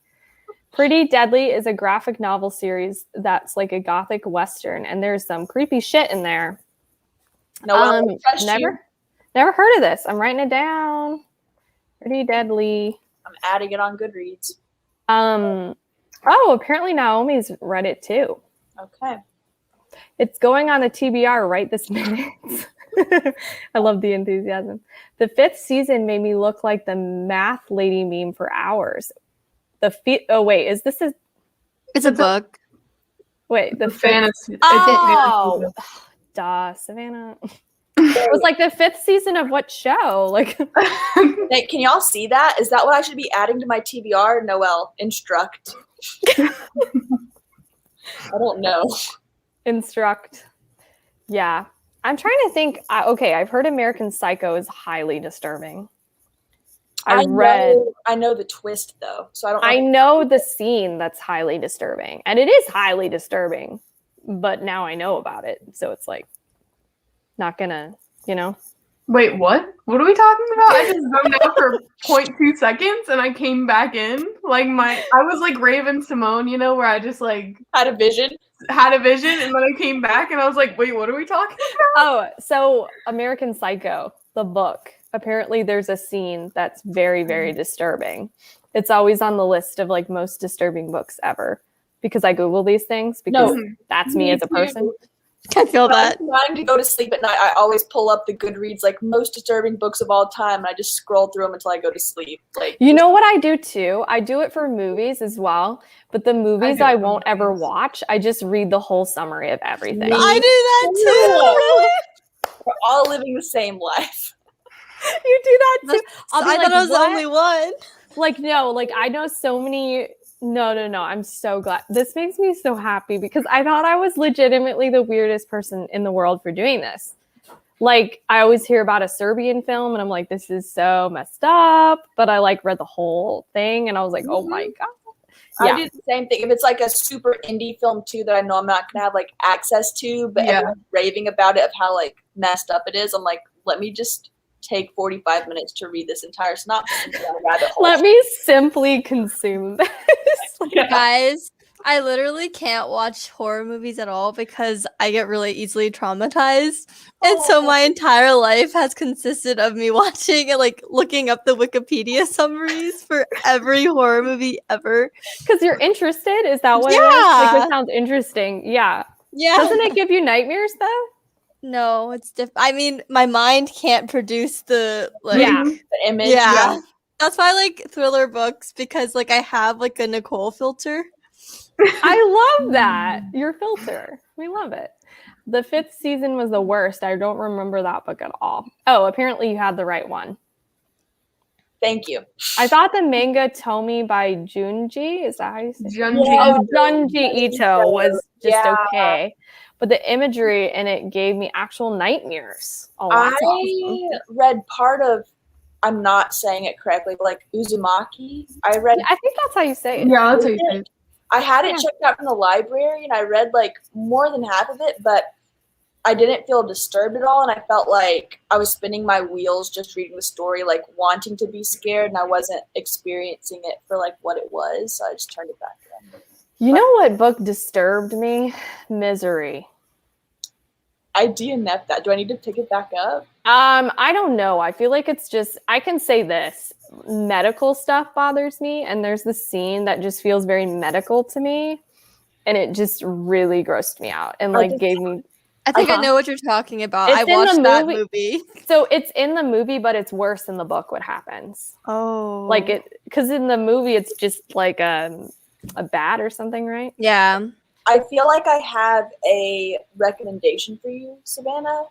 S1: Pretty Deadly is a graphic novel series that's like a gothic western, and there's some creepy shit in there.
S2: No one will trust you.
S1: Never heard of this. I'm writing it down. Pretty Deadly.
S2: I'm adding it on Goodreads.
S1: Oh, apparently Naomi's read it too.
S2: Okay.
S1: It's going on the TBR right this minute. I love the enthusiasm. The 5th season made me look like the math lady meme for hours. Oh wait, is this
S4: It's a book.
S1: Wait, the
S3: fantasy.
S1: Oh, duh, Savannah. It was like the 5th season of what show? Like,
S2: Hey, can y'all see that? Is that what I should be adding to my TBR? Noelle, instruct. I don't know.
S1: Instruct. Yeah. I'm trying to think. Okay, I've heard American Psycho is highly disturbing. I know the twist though, so I don't know. I know the scene that's highly disturbing, and it is highly disturbing, but now I know about it, so it's like not gonna,
S3: Wait, what? What are we talking about? I just zoned out for 0.2 seconds and I came back in. Like I was like Raven Simone, where I just like
S2: had a vision
S3: and then I came back and I was like, wait, what are we talking about?
S1: Oh, so American Psycho, the book. Apparently there's a scene that's very, very disturbing. It's always on the list of like most disturbing books ever because I Google these things because that's me as a person.
S4: I feel that.
S2: I'm trying to go to sleep at night. I always pull up the Goodreads, like most disturbing books of all time, and I just scroll through them until I go to sleep. Like,
S1: you know what I do too? I do it for movies as well, but the movies I won't ever watch. I just read the whole summary of everything.
S4: I do that too.
S2: We're all living the same life.
S1: You do that too.
S4: I thought I was the only one.
S1: Like, no, like I know so many. No. I'm so glad. This makes me so happy because I thought I was legitimately the weirdest person in the world for doing this. Like, I always hear about a Serbian film and I'm like, this is so messed up. But I like read the whole thing and I was like, oh my God.
S2: I do the same thing. If it's like a super indie film too that I know I'm not gonna have like access to, but everyone's raving about it of how like messed up it is, I'm like, let me just take 45 minutes to read this entire synopsis.
S1: Let me simply consume this.
S4: Guys, I literally can't watch horror movies at all because I get really easily traumatized. And so my entire life has consisted of me watching and like looking up the Wikipedia summaries for every horror movie ever.
S1: Because you're interested? Is that what it is? Like, this sounds interesting. Yeah. Doesn't it give you nightmares though?
S4: No, it's different. I mean, my mind can't produce the
S2: the image.
S4: Yeah. That's why I like thriller books because like I have like a Nicole filter.
S1: I love that. Your filter. We love it. The 5th season was the worst. I don't remember that book at all. Oh, apparently you had the right one.
S2: Thank you.
S1: I thought the manga Tomi by Junji, is that how you say it?
S3: Junji.
S1: Oh, Junji Ito was just
S2: Yeah.
S1: okay. But the imagery in it gave me actual nightmares. Oh, that's awesome.
S2: I read part of, I'm not saying it correctly, but like Uzumaki. I read,
S1: I think that's how you say it.
S3: Yeah, that's how you say it.
S2: I had it
S1: Yeah.
S2: checked out from the library and I read like more than half of it, but I didn't feel disturbed at all. And I felt like I was spinning my wheels just reading the story, like wanting to be scared, and I wasn't experiencing it for like what it was. So I just turned it back in.
S1: You know what book disturbed me? Misery.
S2: I DNF'd that. Do I need to pick it back up?
S1: I don't know. I feel like it's just, I can say this. Medical stuff bothers me, and there's this scene that just feels very medical to me, and it just really grossed me out and like gave me.
S4: I think I
S1: Uh-huh.
S4: know what you're talking about.
S1: It's
S4: I
S1: in the
S4: watched that
S1: movie.
S4: movie.
S1: So it's in the movie, but it's worse in the book what happens.
S4: Oh.
S1: Like it, because in the movie it's just like a bat or something, right?
S4: Yeah.
S2: I feel like I have a recommendation for you, Savannah.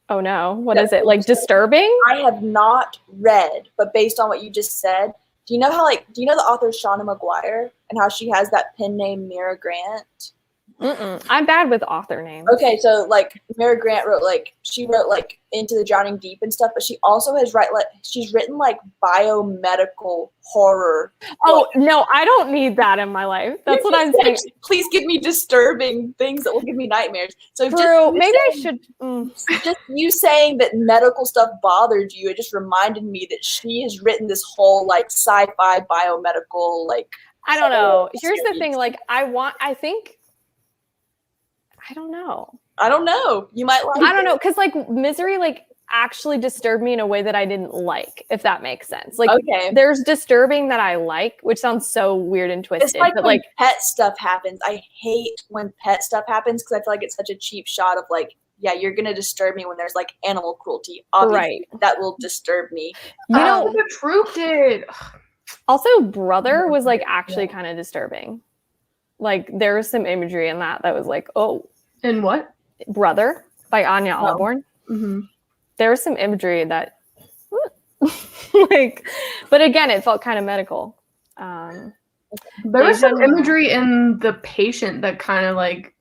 S1: Oh no, what is it? Like disturbing?
S2: I have not read, but based on what you just said, do you know the author Shauna McGuire and how she has that pen name Mira Grant?
S1: Mm-mm. I'm bad with author names.
S2: Okay, so like Mira Grant wrote like Into the Drowning Deep and stuff, but she also has she's written like biomedical horror.
S1: Oh no, I don't need that in my life. That's what I'm saying.
S2: Please give me disturbing things that will give me nightmares. So
S1: True. Maybe I should.
S2: just you saying that medical stuff bothered you, it just reminded me that she has written this whole like sci-fi biomedical like.
S1: I don't know.
S2: series.
S1: Here's the thing. Like I don't know.
S2: I don't know. You might like.
S1: I don't know, because like Misery like actually disturbed me in a way that I didn't like, if that makes sense. Like
S2: Okay.
S1: there's disturbing that I like, which sounds so weird and
S2: It's
S1: twisted,
S2: like
S1: but
S2: when
S1: like
S2: pet stuff happens. I hate when pet stuff happens because I feel like it's such a cheap shot of like, yeah, you're gonna disturb me when there's like animal cruelty. Obviously,
S1: right.
S2: that will disturb me.
S1: You know,
S3: The troop did.
S1: also Brother was like actually kind of disturbing. Like there was some imagery in that was like, oh,
S3: And what?
S1: Brother by Anya Alborn.
S3: Mm-hmm.
S1: There was some imagery that like, but again, it felt kind of medical.
S3: There was some imagery in The Patient that kind of like.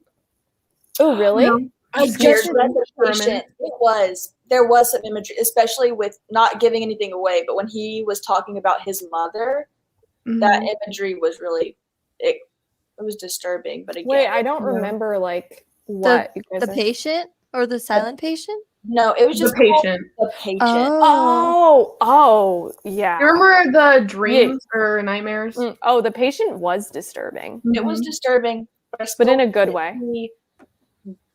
S1: Oh, really?
S3: You know,
S2: I
S3: scared
S2: just read The
S3: for a
S2: Patient. There was some imagery, especially with not giving anything away, but when he was talking about his mother, that imagery was really it was disturbing. But again,
S1: Wait, I don't
S3: Yeah.
S1: remember like what you guys
S4: The
S1: are-
S4: patient or the silent patient?
S2: no, it was
S3: The
S2: just called
S3: Patient.
S2: The Patient.
S1: Oh, yeah.
S3: You remember the dreams or nightmares?
S1: Oh, The Patient was disturbing,
S2: It was disturbing,
S1: but in a good way.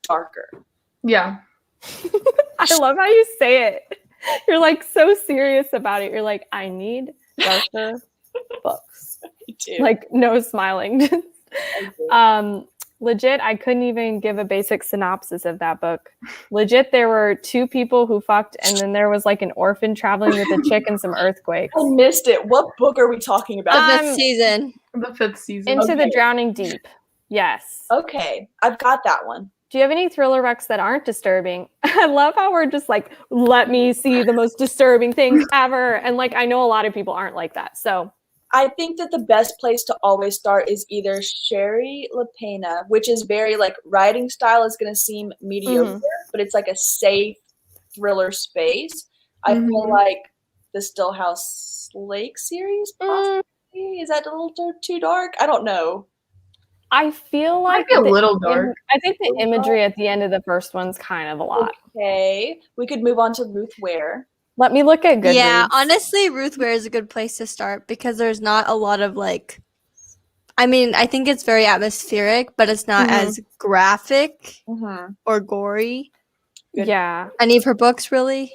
S2: Darker.
S3: Yeah.
S1: I love how you say it. You're like so serious about it. You're like, I need darker books.
S2: Me too.
S1: Like no smiling. Legit, I couldn't even give a basic synopsis of that book. Legit, there were 2 people who fucked, and then there was like an orphan traveling with a chick and some earthquakes.
S2: I missed it. What book are we talking
S4: The
S2: about?
S4: fifth season.
S3: The 5th season.
S1: Into the
S2: Okay.
S1: Drowning Deep. Yes.
S2: Okay, I've got that one.
S1: Do you have any thriller recs that aren't disturbing? I love how we're just like, let me see the most disturbing things ever. And like, I know a lot of people aren't like that. So
S2: I think that the best place to always start is either Sherry LaPena, which is very like writing style is going to seem mediocre, but it's like a safe thriller space. I feel like the Stillhouse Lake series possibly is that a little too dark? I don't know.
S1: I feel like
S3: Might be a little dark.
S1: I think the imagery at the end of the first one's kind of a lot.
S2: Okay, we could move on to Ruth Ware.
S1: Let me look at Goodreads.
S4: Yeah, honestly, Ruth Ware is a good place to start because there's not a lot of like. I mean, I think it's very atmospheric, but it's not as graphic or gory.
S1: Yeah.
S4: Any of her books, really?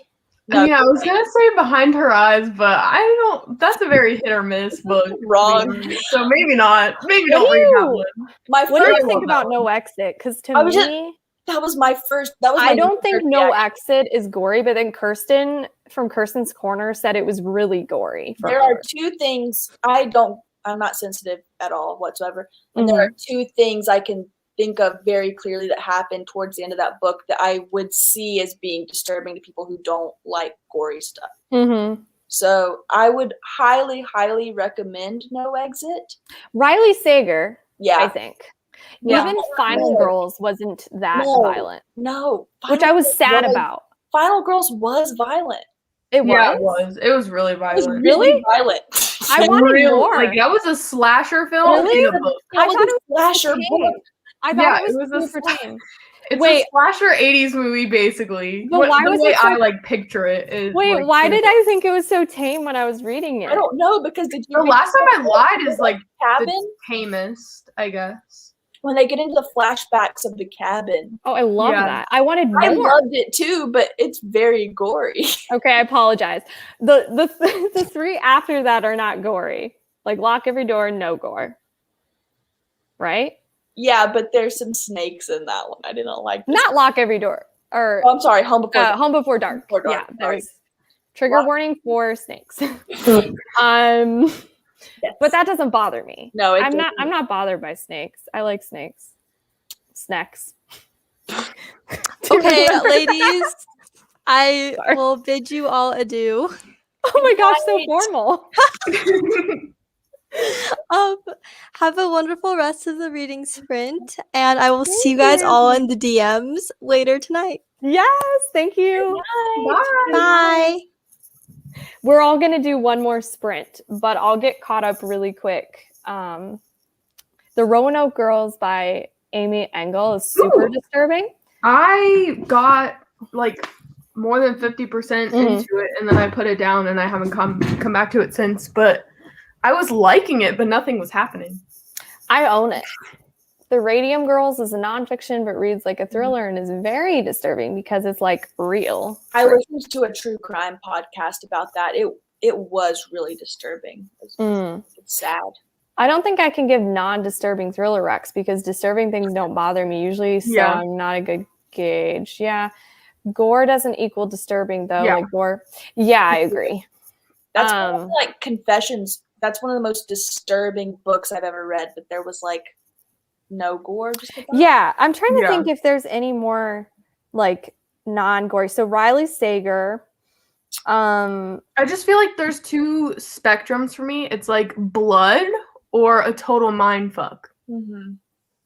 S2: No.
S3: Yeah, I was gonna say Behind Her Eyes, but I don't. That's a very hit or miss book.
S2: Wrong.
S3: So maybe not. Maybe
S1: What
S3: don't
S1: do
S3: read that
S1: you-
S3: one.
S2: My
S1: What do
S2: first,
S1: you think
S3: love that
S1: about No Exit? Because to
S2: I was
S1: me,
S2: that was my first. That was.
S1: I
S2: my
S1: don't think
S2: first
S1: No
S2: reaction.
S1: Exit is gory, but then Kirsten from Kirsten's Corner said it was really gory. For
S2: There
S1: her.
S2: are 2 things I'm not sensitive at all whatsoever. And there are 2 things I can think of very clearly that happened towards the end of that book that I would see as being disturbing to people who don't like gory stuff.
S1: Mm-hmm.
S2: So I would highly, highly recommend No Exit.
S1: Riley Sager,
S2: Yeah.
S1: I think.
S3: Yeah.
S1: Even Final
S2: No.
S1: Girls wasn't that
S2: No.
S1: violent,
S2: No.
S1: which I was sad about.
S2: Final Girls was violent.
S1: It
S3: Yeah,
S1: was?
S3: it was really
S2: It was
S3: violent.
S2: really violent.
S1: I wanted
S3: Real-
S1: more.
S3: Like that was a slasher film
S1: Really?
S3: in a book.
S2: That
S1: I
S2: was
S1: thought
S2: a
S1: it was
S2: slasher
S1: tame.
S2: book.
S1: I thought
S3: Yeah,
S1: it was
S3: it was a
S1: super
S3: sla-
S1: tame.
S3: It's
S1: Wait.
S3: a slasher 80s movie, basically.
S1: But why
S3: the
S1: was
S3: way
S1: it so-
S3: I like picture it is
S1: Wait,
S3: like,
S1: why did I think it was so tame when I was reading it?
S2: I don't know because did you
S3: The
S2: read
S3: Last Time I Lied is like
S2: Cabin
S3: the tamest, I guess.
S2: when they get into the flashbacks of the cabin?
S1: Oh, I love
S3: Yeah.
S1: that. I wanted more.
S2: I loved it too, but it's very gory.
S1: Okay, I apologize. The three after that are not gory. Like Lock Every Door, no gore. Right?
S2: Yeah, but there's some snakes in that one. I didn't like this.
S1: Not Lock Every Door. Or
S2: Oh, I'm sorry, Home Before Dark.
S1: Home Before Dark.
S2: Before Dark,
S1: Yeah,
S2: sorry.
S1: there's trigger
S2: Lock-
S1: warning for snakes.
S2: Yes.
S1: But that doesn't bother me.
S2: No, it
S1: I'm
S2: doesn't.
S1: not bothered by snakes. I like snakes. Snacks.
S4: Okay, ladies, I
S1: Sorry.
S4: will bid you all adieu.
S1: Oh my gosh, so
S2: Right.
S1: formal.
S4: Have a wonderful rest of the reading sprint, and I will see you
S1: Thank
S4: guys
S1: you.
S4: all in the DMs later tonight.
S1: Yes, thank you.
S3: Bye.
S4: Bye.
S1: We're all going to do one more sprint, but I'll get caught up really quick. The Roanoke Girls by Amy Engel is super
S3: Ooh.
S1: disturbing.
S3: I got like more than 50%
S1: Mhm.
S3: into it, and then I put it down, and I haven't come back to it since. But I was liking it, but nothing was happening.
S1: I own it. The Radium Girls is a nonfiction, but reads like a thriller and is very disturbing because it's like real.
S2: I listened to a true crime podcast about that. It was really disturbing. It's sad.
S1: I don't think I can give non-disturbing thriller recs because disturbing things don't bother me usually, so
S3: Yeah.
S1: I'm not a good gauge. Yeah. Gore doesn't equal disturbing though.
S3: Yeah.
S1: Like gore. Yeah, I agree.
S2: That's one of the, like Confessions. That's one of the most disturbing books I've ever read. But there was like no gore. Just about.
S1: Yeah, I'm trying to
S3: Yeah.
S1: think if there's any more like non-gory. So Riley Sager,
S3: I just feel like there's two spectrums for me. It's like blood or a total mind fuck.
S2: Mm-hmm.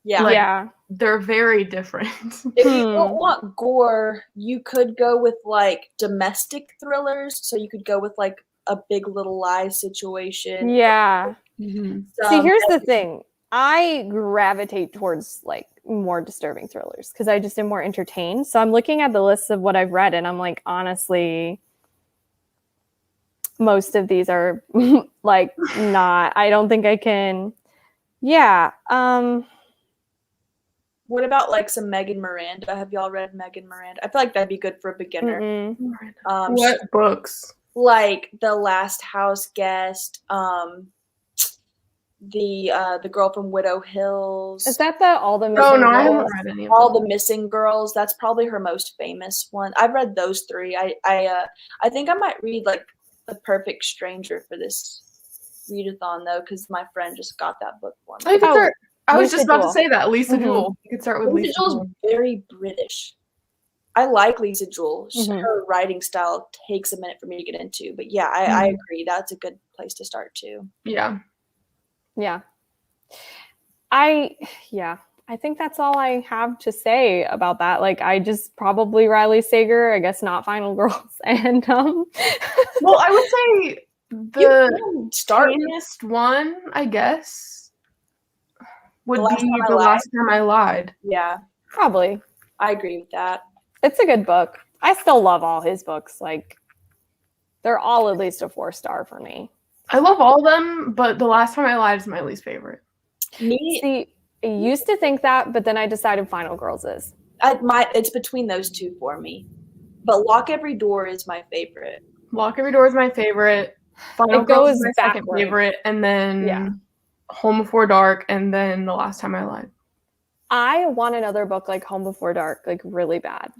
S2: Yeah.
S3: Like-
S1: yeah,
S3: They're very different.
S2: If you don't want gore, you could go with like domestic thrillers. So you could go with like a Big Little Lies situation.
S1: yeah.
S3: Mhm.
S1: See, here's the thing. I gravitate towards like more disturbing thrillers because I just am more entertained. So I'm looking at the list of what I've read, and I'm like, honestly, most of these are like not. I don't think I can. Yeah.
S2: What about like some Megan Miranda? Have y'all read Megan Miranda? I feel like that'd be good for a beginner.
S1: Mm-mm.
S3: What books?
S2: Like The Last House Guest, the girl from Widow Hills,
S1: Is that the All the Missing
S3: Oh no, I haven't
S1: Girls?
S3: read any of
S2: All
S3: them.
S2: the Missing Girls. That's probably her most famous one. I've read those three. I think I might read like The Perfect Stranger for this readathon though, because my friend just got that book for me.
S3: I could
S1: Oh,
S3: start. I was
S1: Lisa
S3: just about
S1: Jewell.
S3: to say that. Lisa
S1: Mhm.
S3: Jewell. You could start with
S2: Lisa
S3: Lisa
S2: Jewell's
S3: Jewell.
S2: very British. I like Lisa Jewell.
S1: Mhm.
S2: Her writing style takes a minute for me to get into, but yeah, I agree. That's a good place to start too.
S3: Yeah.
S1: Yeah. I think that's all I have to say about that. Like I just probably Riley Sager, I guess not Final Girls. And
S3: Well, I would say
S2: You
S3: the
S2: can start with
S3: tamest one, I guess, would
S2: The Last
S3: be
S2: Time I
S3: The
S2: Lied.
S3: Last Time I Lied.
S2: yeah,
S1: probably
S2: I agree with that.
S1: it's a good book. I still love all his books. Like they're all at least a 4-star for me.
S3: I love all of them, but The Last Time I Lied is my least favorite.
S2: Me,
S1: See, I used to think that, but then I decided Final Girls is.
S2: it's between those two for me. But Lock Every Door is my favorite.
S3: Lock Every Door is my favorite. Final
S1: It
S3: Girls
S1: goes
S3: is my second
S1: backward.
S3: favorite, and then
S1: Yeah.
S3: Home Before Dark, and then The Last Time I Lied.
S1: I want another book like Home Before Dark, like really bad.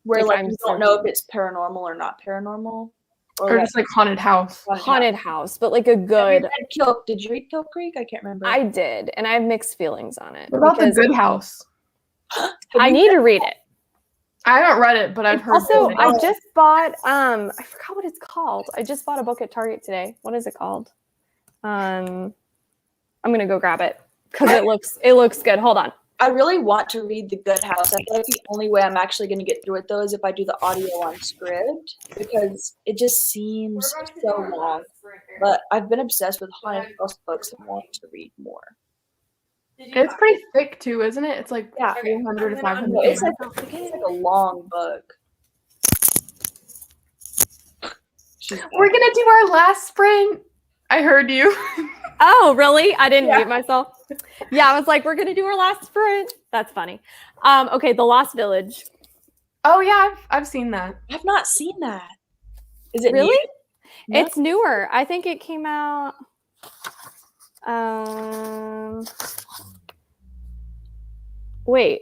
S2: Where
S1: Like,
S2: like
S1: I'm
S2: you don't know if
S1: searching.
S2: it's paranormal or not paranormal.
S3: Or just like haunted house.
S1: Haunted house, but like a
S2: Have you
S1: good.
S2: read did you read Kill Creek? I can't remember.
S1: I did, and I have mixed feelings on it.
S3: What about the
S1: because
S3: Good House?
S1: I need to read it.
S3: I haven't read it, but I've heard.
S1: Also,
S3: good
S1: I
S3: things.
S1: just bought I forgot what it's called. I just bought a book at Target today. What is it called? I'm gonna go grab it because it looks good. Hold on.
S2: I really want to read The Good House. I feel like the only way I'm actually going to get through it, though, is if I do the audio on script, because it just seems so long. But I've been obsessed with haunted house books and want to read more.
S3: It's pretty thick too, isn't it? It's like
S2: Yeah.
S3: 400 to 500.
S2: It's like a long book.
S3: We're gonna do our last sprint. I heard you.
S1: Oh, really? I didn't mute myself. Yeah, I was like, we're gonna do our last sprint. That's funny. Okay, The Lost Village.
S3: Oh yeah, I've seen that.
S2: I've not seen that. Is it
S1: Really?
S2: new? No?
S1: It's newer. I think it came out. Wait.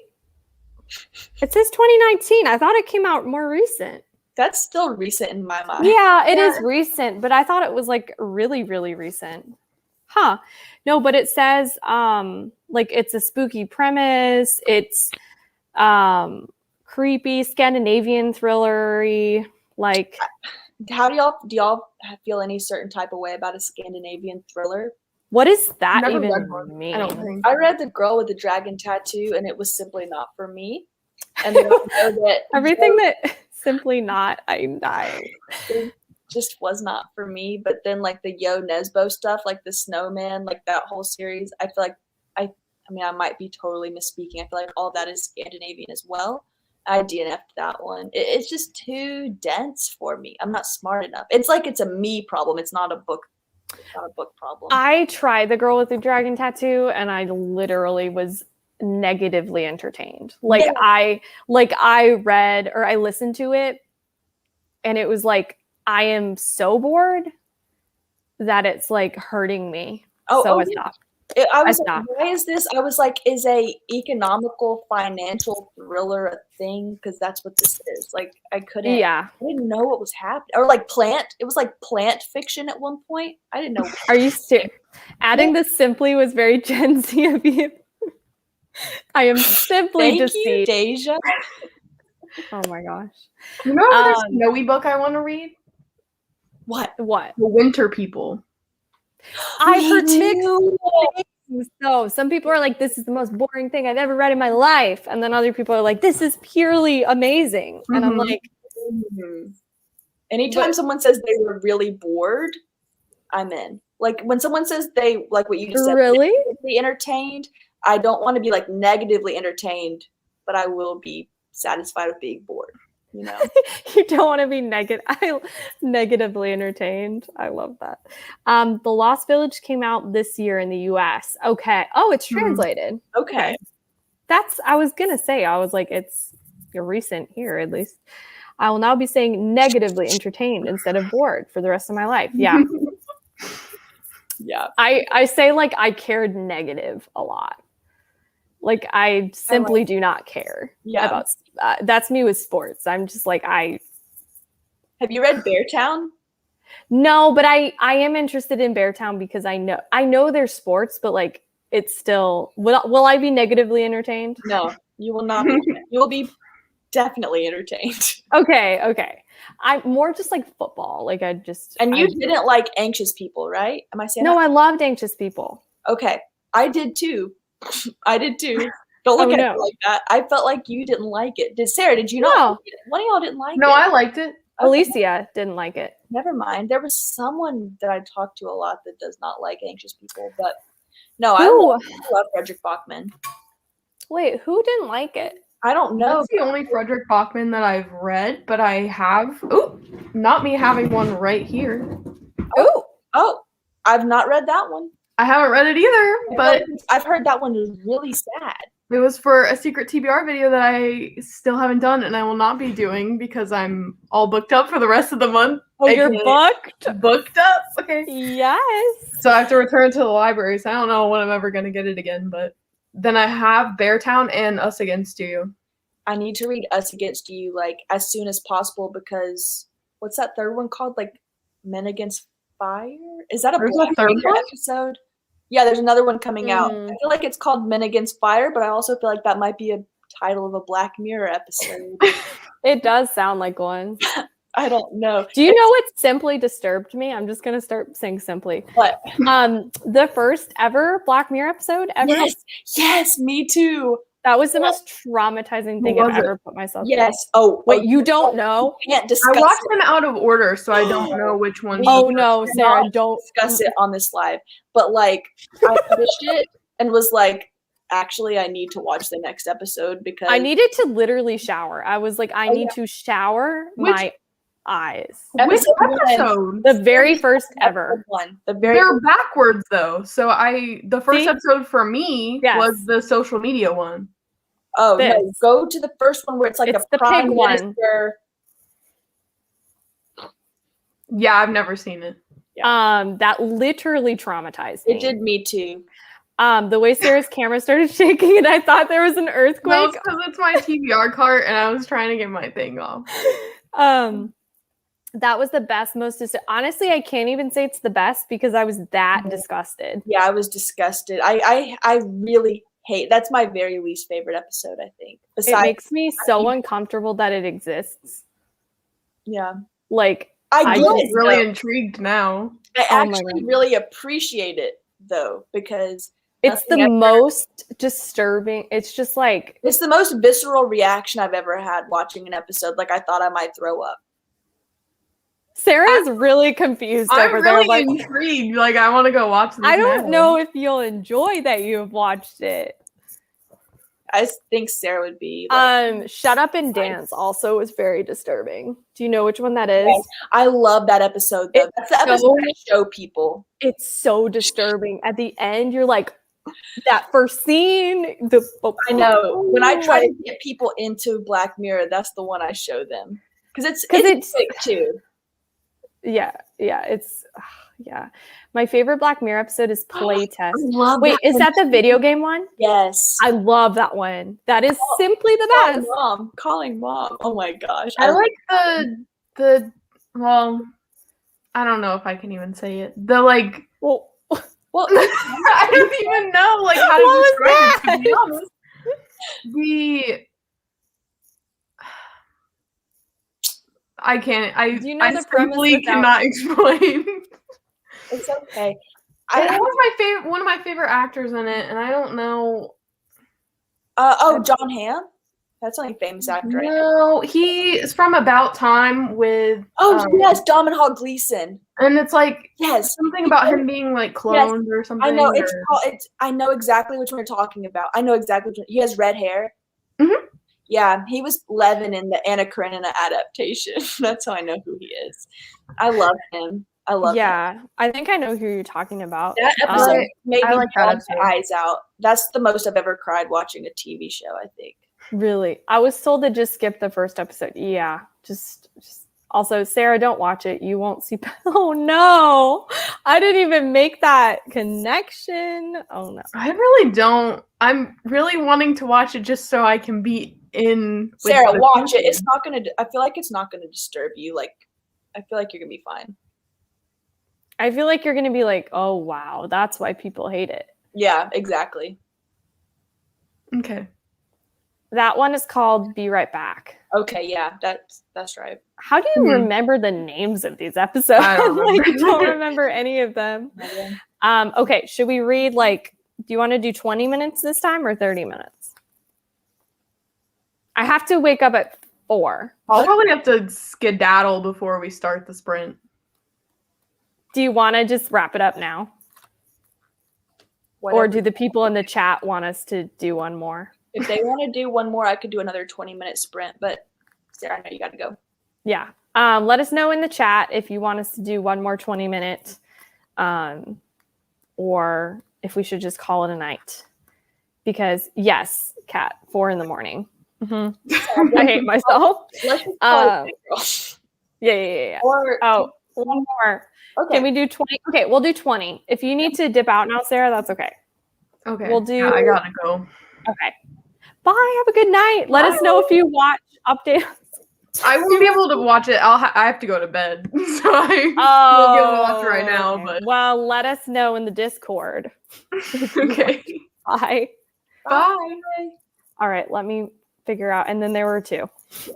S1: It says 2019. I thought it came out more recent.
S2: That's still recent in my mind.
S1: Yeah, it is recent, but I thought it was like really, really recent. Huh. No, but it says like it's a spooky premise. It's creepy, Scandinavian thrillery. Like,
S2: How do y'all feel any certain type of way about a Scandinavian thriller?
S1: what does that
S3: Never
S1: even
S3: read one,
S1: mean?
S3: I don't think.
S2: I read The Girl with the Dragon Tattoo, and it was simply not for me. And then I know that
S1: Everything that simply not, I'm dying.
S2: it just was not for me. But then like the Yo Nesbo stuff, like the Snowman, like that whole series, I feel like I mean I might be totally misspeaking. I feel like all of that is Scandinavian as well. I DNF'd that one. It's just too dense for me. I'm not smart enough. It's like it's a me problem. It's not a book. It's not a book problem.
S1: I tried The Girl with the Dragon Tattoo, and I literally was negatively entertained. Like
S2: Yeah.
S1: I read or I listened to it, and it was like I am so bored that it's like hurting me. So I
S2: yeah.
S1: stopped.
S2: I was
S1: I
S2: like,
S1: stopped.
S2: why is this? I was like, is a economical financial thriller a thing? Because that's what this is. Like, I couldn't.
S1: Yeah.
S2: I didn't know what was happening. Or like plant. It was like plant fiction at one point. I didn't know.
S1: Are you serious? Adding this simply was very Gen Z of you. I am simply
S2: Thank you,
S1: deceived.
S2: Deja.
S1: Oh my gosh.
S3: You know another
S1: Um,
S3: snowy book I want to read?
S2: What?
S1: What?
S3: The Winter People.
S1: I've
S2: Me
S1: heard
S2: too.
S1: mixed things. So some people are like, this is the most boring thing I've ever read in my life. And then other people are like, this is purely amazing. And I'm
S3: Mhm.
S1: like,
S2: Mhm. Anytime someone says they were really bored, I'm in. Like when someone says they like what you just said,
S1: really?
S2: negatively entertained, I don't want to be like negatively entertained, but I will be satisfied with being bored. You know?
S1: You don't want to be negatively entertained. I love that. The Lost Village came out this year in the US. Okay. Oh, it's translated.
S2: Okay.
S1: I was gonna say, I was like, it's recent here at least. I will now be saying negatively entertained instead of bored for the rest of my life. Yeah.
S2: Yeah.
S1: I say like I cared negative a lot. Like I simply do not care
S2: Yeah.
S1: about that's me with sports. I'm just like
S2: Have you read Beartown?
S1: no, but I am interested in Beartown because I know there's sports, but like it's still will I be negatively entertained?
S2: No, you will not. Be, you will be definitely entertained.
S1: Okay. I'm more just like football. Like I just
S2: And you didn't like anxious people, right? Am I saying
S1: No,
S2: that?
S1: I loved anxious people.
S2: Okay, I did too. I did too. Don't look
S1: Oh,
S2: at
S1: no.
S2: me like that. I felt like you didn't like it. Sarah, did you not?
S1: No.
S2: Like it? One of y'all didn't like
S3: No,
S2: it.
S3: I liked it.
S1: Alicia didn't like it.
S2: Never mind. There was someone that I talked to a lot that does not like anxious people, but no, I
S1: Who?
S2: love Frederick Bachman.
S1: Wait, who didn't like it?
S2: I don't know.
S3: That's the only Frederick Bachman that I've read, but I have. Oh, not me having one right here.
S2: Oh, I've not read that one.
S3: I haven't read it either, but
S2: I've heard that one is really sad.
S3: it was for a secret TBR video that I still haven't done and I will not be doing because I'm all booked up for the rest of the month.
S1: Oh, you're
S3: AKA
S1: booked?
S3: Booked up? Okay.
S1: Yes.
S3: So I have to return to the library, so I don't know when I'm ever going to get it again, but then I have Beartown and Us Against You.
S2: I need to read Us Against You like as soon as possible because what's that third one called? Like Men Against Fire? Is that a
S3: There's a
S2: Black
S3: third
S2: Mirror
S3: one?
S2: episode? Yeah, there's another one coming out. I
S1: Mm.
S2: feel like it's called Men Against Fire, but I also feel like that might be a title of a Black Mirror episode.
S1: It does sound like one.
S2: I don't know.
S1: Do you know what simply disturbed me? I'm just gonna start saying simply.
S2: What?
S1: The first ever Black Mirror episode ever.
S2: Yes, me too.
S1: That was the most traumatizing thing
S3: was
S1: I've
S3: it?
S1: ever put myself
S2: Yes.
S1: through.
S2: Oh,
S1: Wait, you don't know?
S2: can't
S3: I
S2: discuss
S3: watched
S2: it.
S3: them out of order, so I don't know which one.
S1: Oh no, Sarah,
S2: not
S1: don't
S2: discuss it on this live. But like, I finished it and was like, actually, I need to watch the next episode because
S1: I needed to literally shower. I was like, I
S2: Oh,
S1: need
S2: yeah.
S1: to shower
S3: Which-
S1: my eyes.
S3: Which
S2: episode one-
S3: episode?
S1: The very first ever.
S2: episode one, the very
S3: They're backwards though. So the first
S1: See?
S3: episode for me
S1: Yes.
S3: was the social media one.
S2: oh no,
S1: this.
S2: go to the first one where it's like
S1: It's
S2: a
S1: the
S2: prime
S1: pig one.
S2: minister.
S3: Yeah, I've never seen it.
S1: That literally traumatized me.
S2: It did me too.
S1: The way Sarah's camera started shaking and I thought there was an
S3: No,
S1: earthquake.
S3: because it's my TBR cart and I was trying to get my thing off.
S1: That was the best, honestly, I can't even say it's the best because I was that
S2: Mhm.
S1: disgusted.
S2: Yeah, I was disgusted. I really hate. That's my very least favorite episode. I think.
S1: It
S2: Besides,
S1: makes me so uncomfortable that it exists.
S2: yeah,
S1: Like,
S2: I
S1: I
S2: get
S1: just
S2: it.
S3: Really
S2: though.
S3: intrigued now.
S2: I
S1: Oh my
S2: actually
S1: God.
S2: really appreciate it though because
S1: it's the
S2: Nothing ever-
S1: most disturbing. It's just like,
S2: it's the most visceral reaction I've ever had watching an episode. Like I thought I might throw up.
S1: Sarah is really confused
S3: I'm
S1: over there.
S3: really
S1: Like,
S3: intrigued. Like I want to go watch this.
S1: I don't
S3: now.
S1: know if you'll enjoy that you have watched it.
S2: I think Sarah would be. Like,
S1: Shut Up and Dance also was very disturbing. Do you know which one that is?
S2: Yes. I love that episode though.
S1: It's
S2: That's the episode
S1: so-
S2: I show people.
S1: It's so disturbing. At the end, you're like, that first scene.
S2: I know. When I try to get people into Black Mirror, that's the one I show them because it's
S1: 'Cause it's-
S2: sick too.
S1: yeah, it's yeah. My favorite Black Mirror episode is Playtest.
S2: Love
S1: Wait, is that the video game one?
S2: Yes.
S1: I love that one. That is simply the best.
S2: Calling mom. Oh my gosh.
S3: I like the well, I don't know if I can even say it. The like
S1: Well,
S2: well,
S3: I don't even know like how
S1: What
S3: to
S1: was
S3: describe it, to be
S1: that?
S3: honest. The I can't.
S1: Do you know
S3: I
S1: the premise
S3: simply
S1: without-
S3: cannot explain.
S2: it's okay.
S3: It has one of my favorite actors in it, and I don't know.
S2: John Hamm. That's only famous actor. Right?
S3: No, he is from About Time with.
S2: Oh yes, Domhnall Gleeson.
S3: and it's like
S2: Yes,
S3: something about him being like cloned or something.
S2: I know. It's
S3: or-
S2: called. I know exactly which one you're talking about. I know exactly. He has red hair.
S3: Mhm.
S2: Yeah, he was Levin in the Anna Karenina adaptation. That's how I know who he is. I love him. I love him.
S1: yeah. I think I know who you're talking about.
S2: That episode made
S3: I
S2: me
S3: like that
S2: bawl
S3: episode.
S2: my eyes out. That's the most I've ever cried watching a TV show, I think.
S1: Really, I was told to just skip the first episode. Yeah, just. Also, Sarah, don't watch it. You won't see. Oh no, I didn't even make that connection. Oh no.
S3: I really don't. I'm really wanting to watch it just so I can be in. with
S2: Sarah,
S3: the
S2: watch it.
S3: people.
S2: It's not gonna. I feel like it's not gonna disturb you. Like, I feel like you're gonna be fine.
S1: I feel like you're gonna be like, oh wow, that's why people hate it.
S2: Yeah, exactly.
S3: Okay.
S1: That one is called Be Right Back.
S2: Okay, yeah, that's right.
S1: How do you
S3: Mhm.
S1: remember the names of these episodes?
S3: I don't
S1: Like, I
S3: remember.
S1: don't remember any of them. Okay, should we read like, do you want to do 20 minutes this time or 30 minutes? I have to wake up at 4.
S3: I'll probably have to skedaddle before we start the sprint.
S1: Do you want to just wrap it up now? Or
S2: Whatever.
S1: do the people in the chat want us to do one more?
S2: If they want to do one more, I could do another 20-minute sprint. But Sarah, I know you got to go.
S1: Yeah. Let us know in the chat if you want us to do one more 20 minutes, or if we should just call it a night. Because yes, Kat, 4 a.m. Mhm. I hate myself.
S2: Let's just call it girl.
S1: Yeah.
S2: Or
S1: Oh, one more.
S2: okay.
S1: Can we do 20? Okay, we'll do 20. If you need to dip out now, Sarah, that's okay.
S3: Okay.
S1: We'll do-
S3: Yeah, I gotta go.
S1: Okay. Bye. Have a good night. Let us know if you watch. Update us.
S3: I won't be able to watch it. I have to go to bed, so I won't be able to watch it right now.
S1: okay.
S3: But
S1: Well, let us know in the Discord.
S3: okay,
S1: Bye.
S3: bye.
S1: All right, let me figure out. And then there were 2.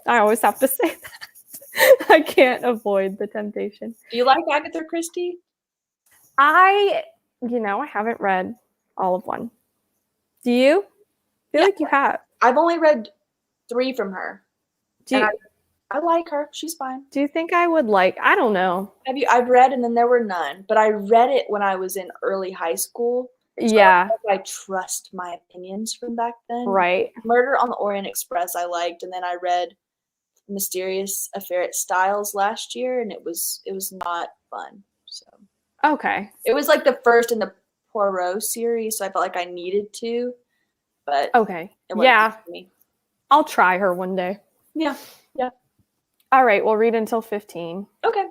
S1: I always have to say that. I can't avoid the temptation.
S2: Do you like Agatha Christie?
S1: I haven't read all of one. Do you? I feel like you have.
S2: I've only read 3 from her.
S1: Do you,
S2: And I like her. She's fine.
S1: do you think I would like? I don't know.
S2: I've read and then there were none, but I read it when I was in early high school. So
S1: Yeah,
S2: I trust my opinions from back then.
S1: right.
S2: Murder on the Orient Express I liked, and then I read Mysterious Affair at Styles last year, and it was not fun. So
S1: Okay.
S2: it was like the first in the Poirot series, so I felt like I needed to, but
S1: Okay.
S2: it wasn't
S1: Yeah,
S2: for me.
S1: I'll try her one day.
S2: Yeah.
S1: All right, we'll read until 15.
S2: Okay.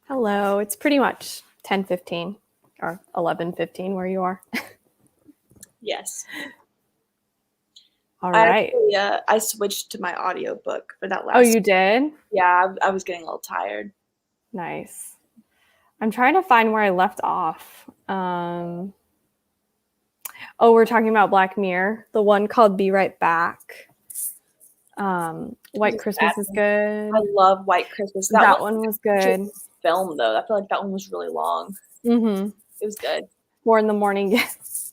S1: Hello. It's pretty much 10:15 or 11:15 where you are.
S2: Yes.
S1: All right.
S2: I switched to my audiobook for that last.
S1: Oh, you did?
S2: Yeah, I was getting a little tired.
S1: Nice. I'm trying to find where I left off. We're talking about Black Mirror, the one called Be Right Back. White Christmas is good.
S2: I love White Christmas.
S1: That one was good.
S2: Film though, I feel like that one was really long.
S1: Mm-hmm.
S2: It was good.
S1: 4 a.m. Yes.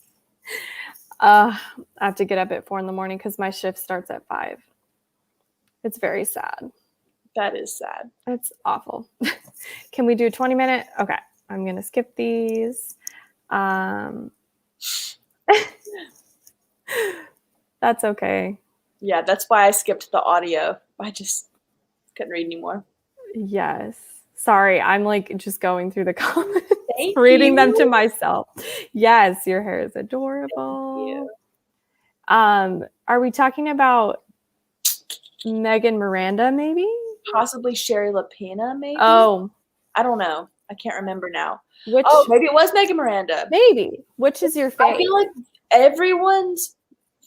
S1: I have to get up at 4 a.m. because my shift starts at 5. It's very sad.
S2: That is sad.
S1: It's awful. Can we do a 20-minute? Okay. I'm going to skip these. That's okay.
S2: Yeah, that's why I skipped the audio. I just couldn't read anymore.
S1: Yes. Sorry, I'm like just going through the comments,
S2: Thank
S1: reading
S2: you.
S1: them to myself. Yes, your hair is adorable.
S2: Thank you.
S1: Are we talking about Megan Miranda, maybe?
S2: Possibly Sherry LaPena, maybe?
S1: Oh.
S2: I don't know. I can't remember now.
S1: Maybe
S2: it was Megan Miranda.
S1: Maybe. Which is your favorite?
S2: I feel like everyone's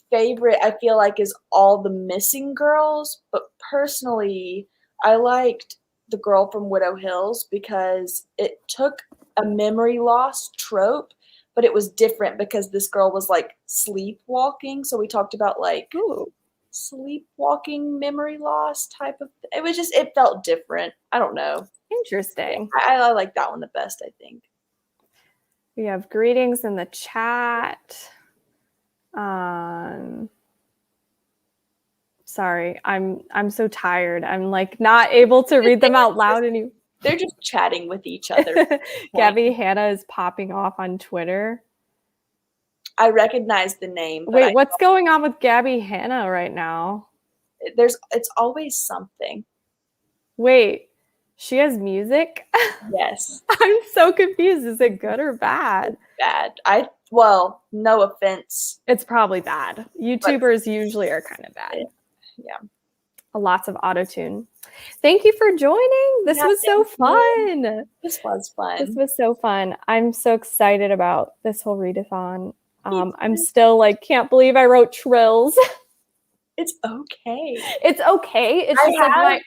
S2: favorite, I feel like, is All the Missing Girls. But personally, I liked The Girl from Widow Hills because it took a memory loss trope, but it was different because this girl was like sleepwalking. So we talked about like sleepwalking memory loss type of thing. It felt different. I don't know.
S1: Interesting.
S2: I like that one the best, I think.
S1: We have greetings in the chat. Sorry, I'm so tired. I'm like not able to read them out loud anymore.
S2: They're just chatting with each other.
S1: Gabby Hanna is popping off on Twitter.
S2: I recognize the name.
S1: Wait, what's going on with Gabby Hanna right now?
S2: It's always something.
S1: Wait, she has music?
S2: Yes.
S1: I'm so confused. Is it good or bad?
S2: Bad. No offense.
S1: It's probably bad. YouTubers usually are kind of bad.
S2: Yeah.
S1: Lots of auto-tune. Thank you for joining. This was so fun.
S2: This was fun.
S1: This was so fun. I'm so excited about this whole readathon. I'm still like, can't believe I wrote Trills.
S2: It's okay.
S1: It's okay. It's just like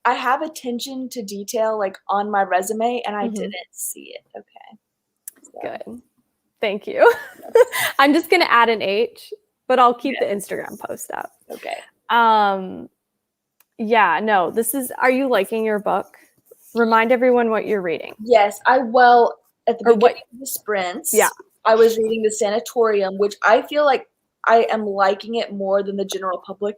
S2: I have attention to detail like on my resume and I didn't see it. Okay. So.
S1: Good. Thank you. I'm just gonna add an H, but I'll keep the Instagram post up.
S2: Okay.
S1: Yeah, no, are you liking your book? Remind everyone what you're reading.
S2: Yes, at the beginning of the sprints, I was reading The Sanatorium, which I feel like I am liking it more than the general public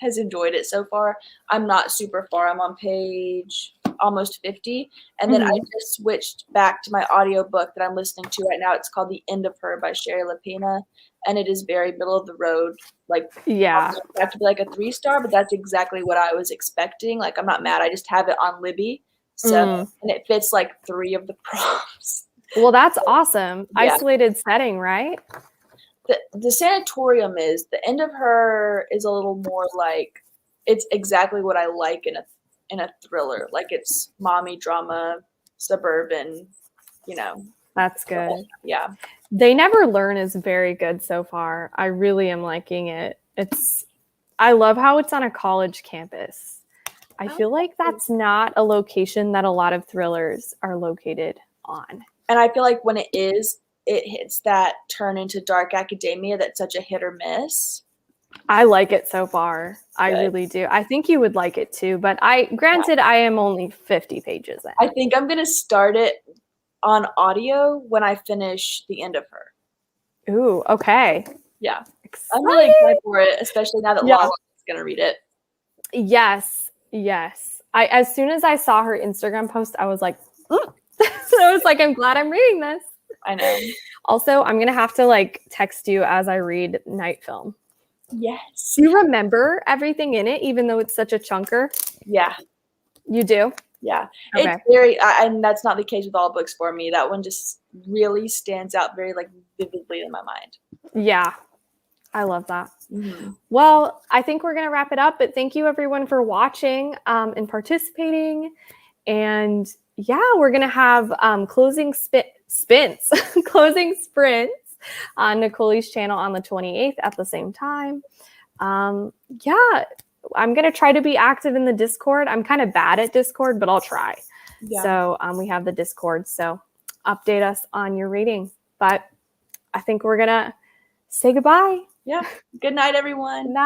S2: has enjoyed it so far. I'm not super far. I'm on page almost 50. And then I just switched back to my audiobook that I'm listening to right now. It's called The End of Her by Sherry LaPena. And it is very middle of the road. Like, I have to be like a 3-star, but that's exactly what I was expecting. Like, I'm not mad. I just have it on Libby. So, and it fits like 3 of the prompts.
S1: Well, that's awesome. Yeah. Isolated setting, right?
S2: The Sanatorium is, The End of Her is a little more like, it's exactly what I like in a thriller. Like, it's mommy drama, suburban,
S1: That's good.
S2: So, yeah.
S1: They Never Learn is very good so far. I really am liking it. I love how it's on a college campus. I feel like that's not a location that a lot of thrillers are located on.
S2: And I feel like when it is, it hits that turn into dark academia that's such a hit or miss.
S1: I like it so far. Good. I really do. I think you would like it too, but I am only 50 pages in.
S2: I think I'm going to start it on audio when I finish The End of Her.
S1: Ooh, okay.
S2: Yeah. Exciting. I'm really excited for it, especially now that Lala is going to read it.
S1: Yes. As soon as I saw her Instagram post, I was like, so I was like, I'm glad I'm reading this.
S2: I know.
S1: Also, I'm going to have to like text you as I read Night Film.
S2: Yes.
S1: Do you remember everything in it, even though it's such a chunker?
S2: Yeah.
S1: You do?
S2: Yeah. Okay. It's very, and that's not the case with all books for me. That one just really stands out very like vividly in my mind.
S1: Yeah. I love that. Mm-hmm. Well, I think we're going to wrap it up, but thank you everyone for watching and participating. And we're going to have closing sprints on Nicole's channel on the 28th at the same time. I'm going to try to be active in the Discord. I'm kind of bad at Discord, but I'll try.
S2: Yeah.
S1: So we have the Discord. So update us on your reading. But I think we're going to say goodbye.
S2: Yeah. Good night, everyone.
S1: Good night.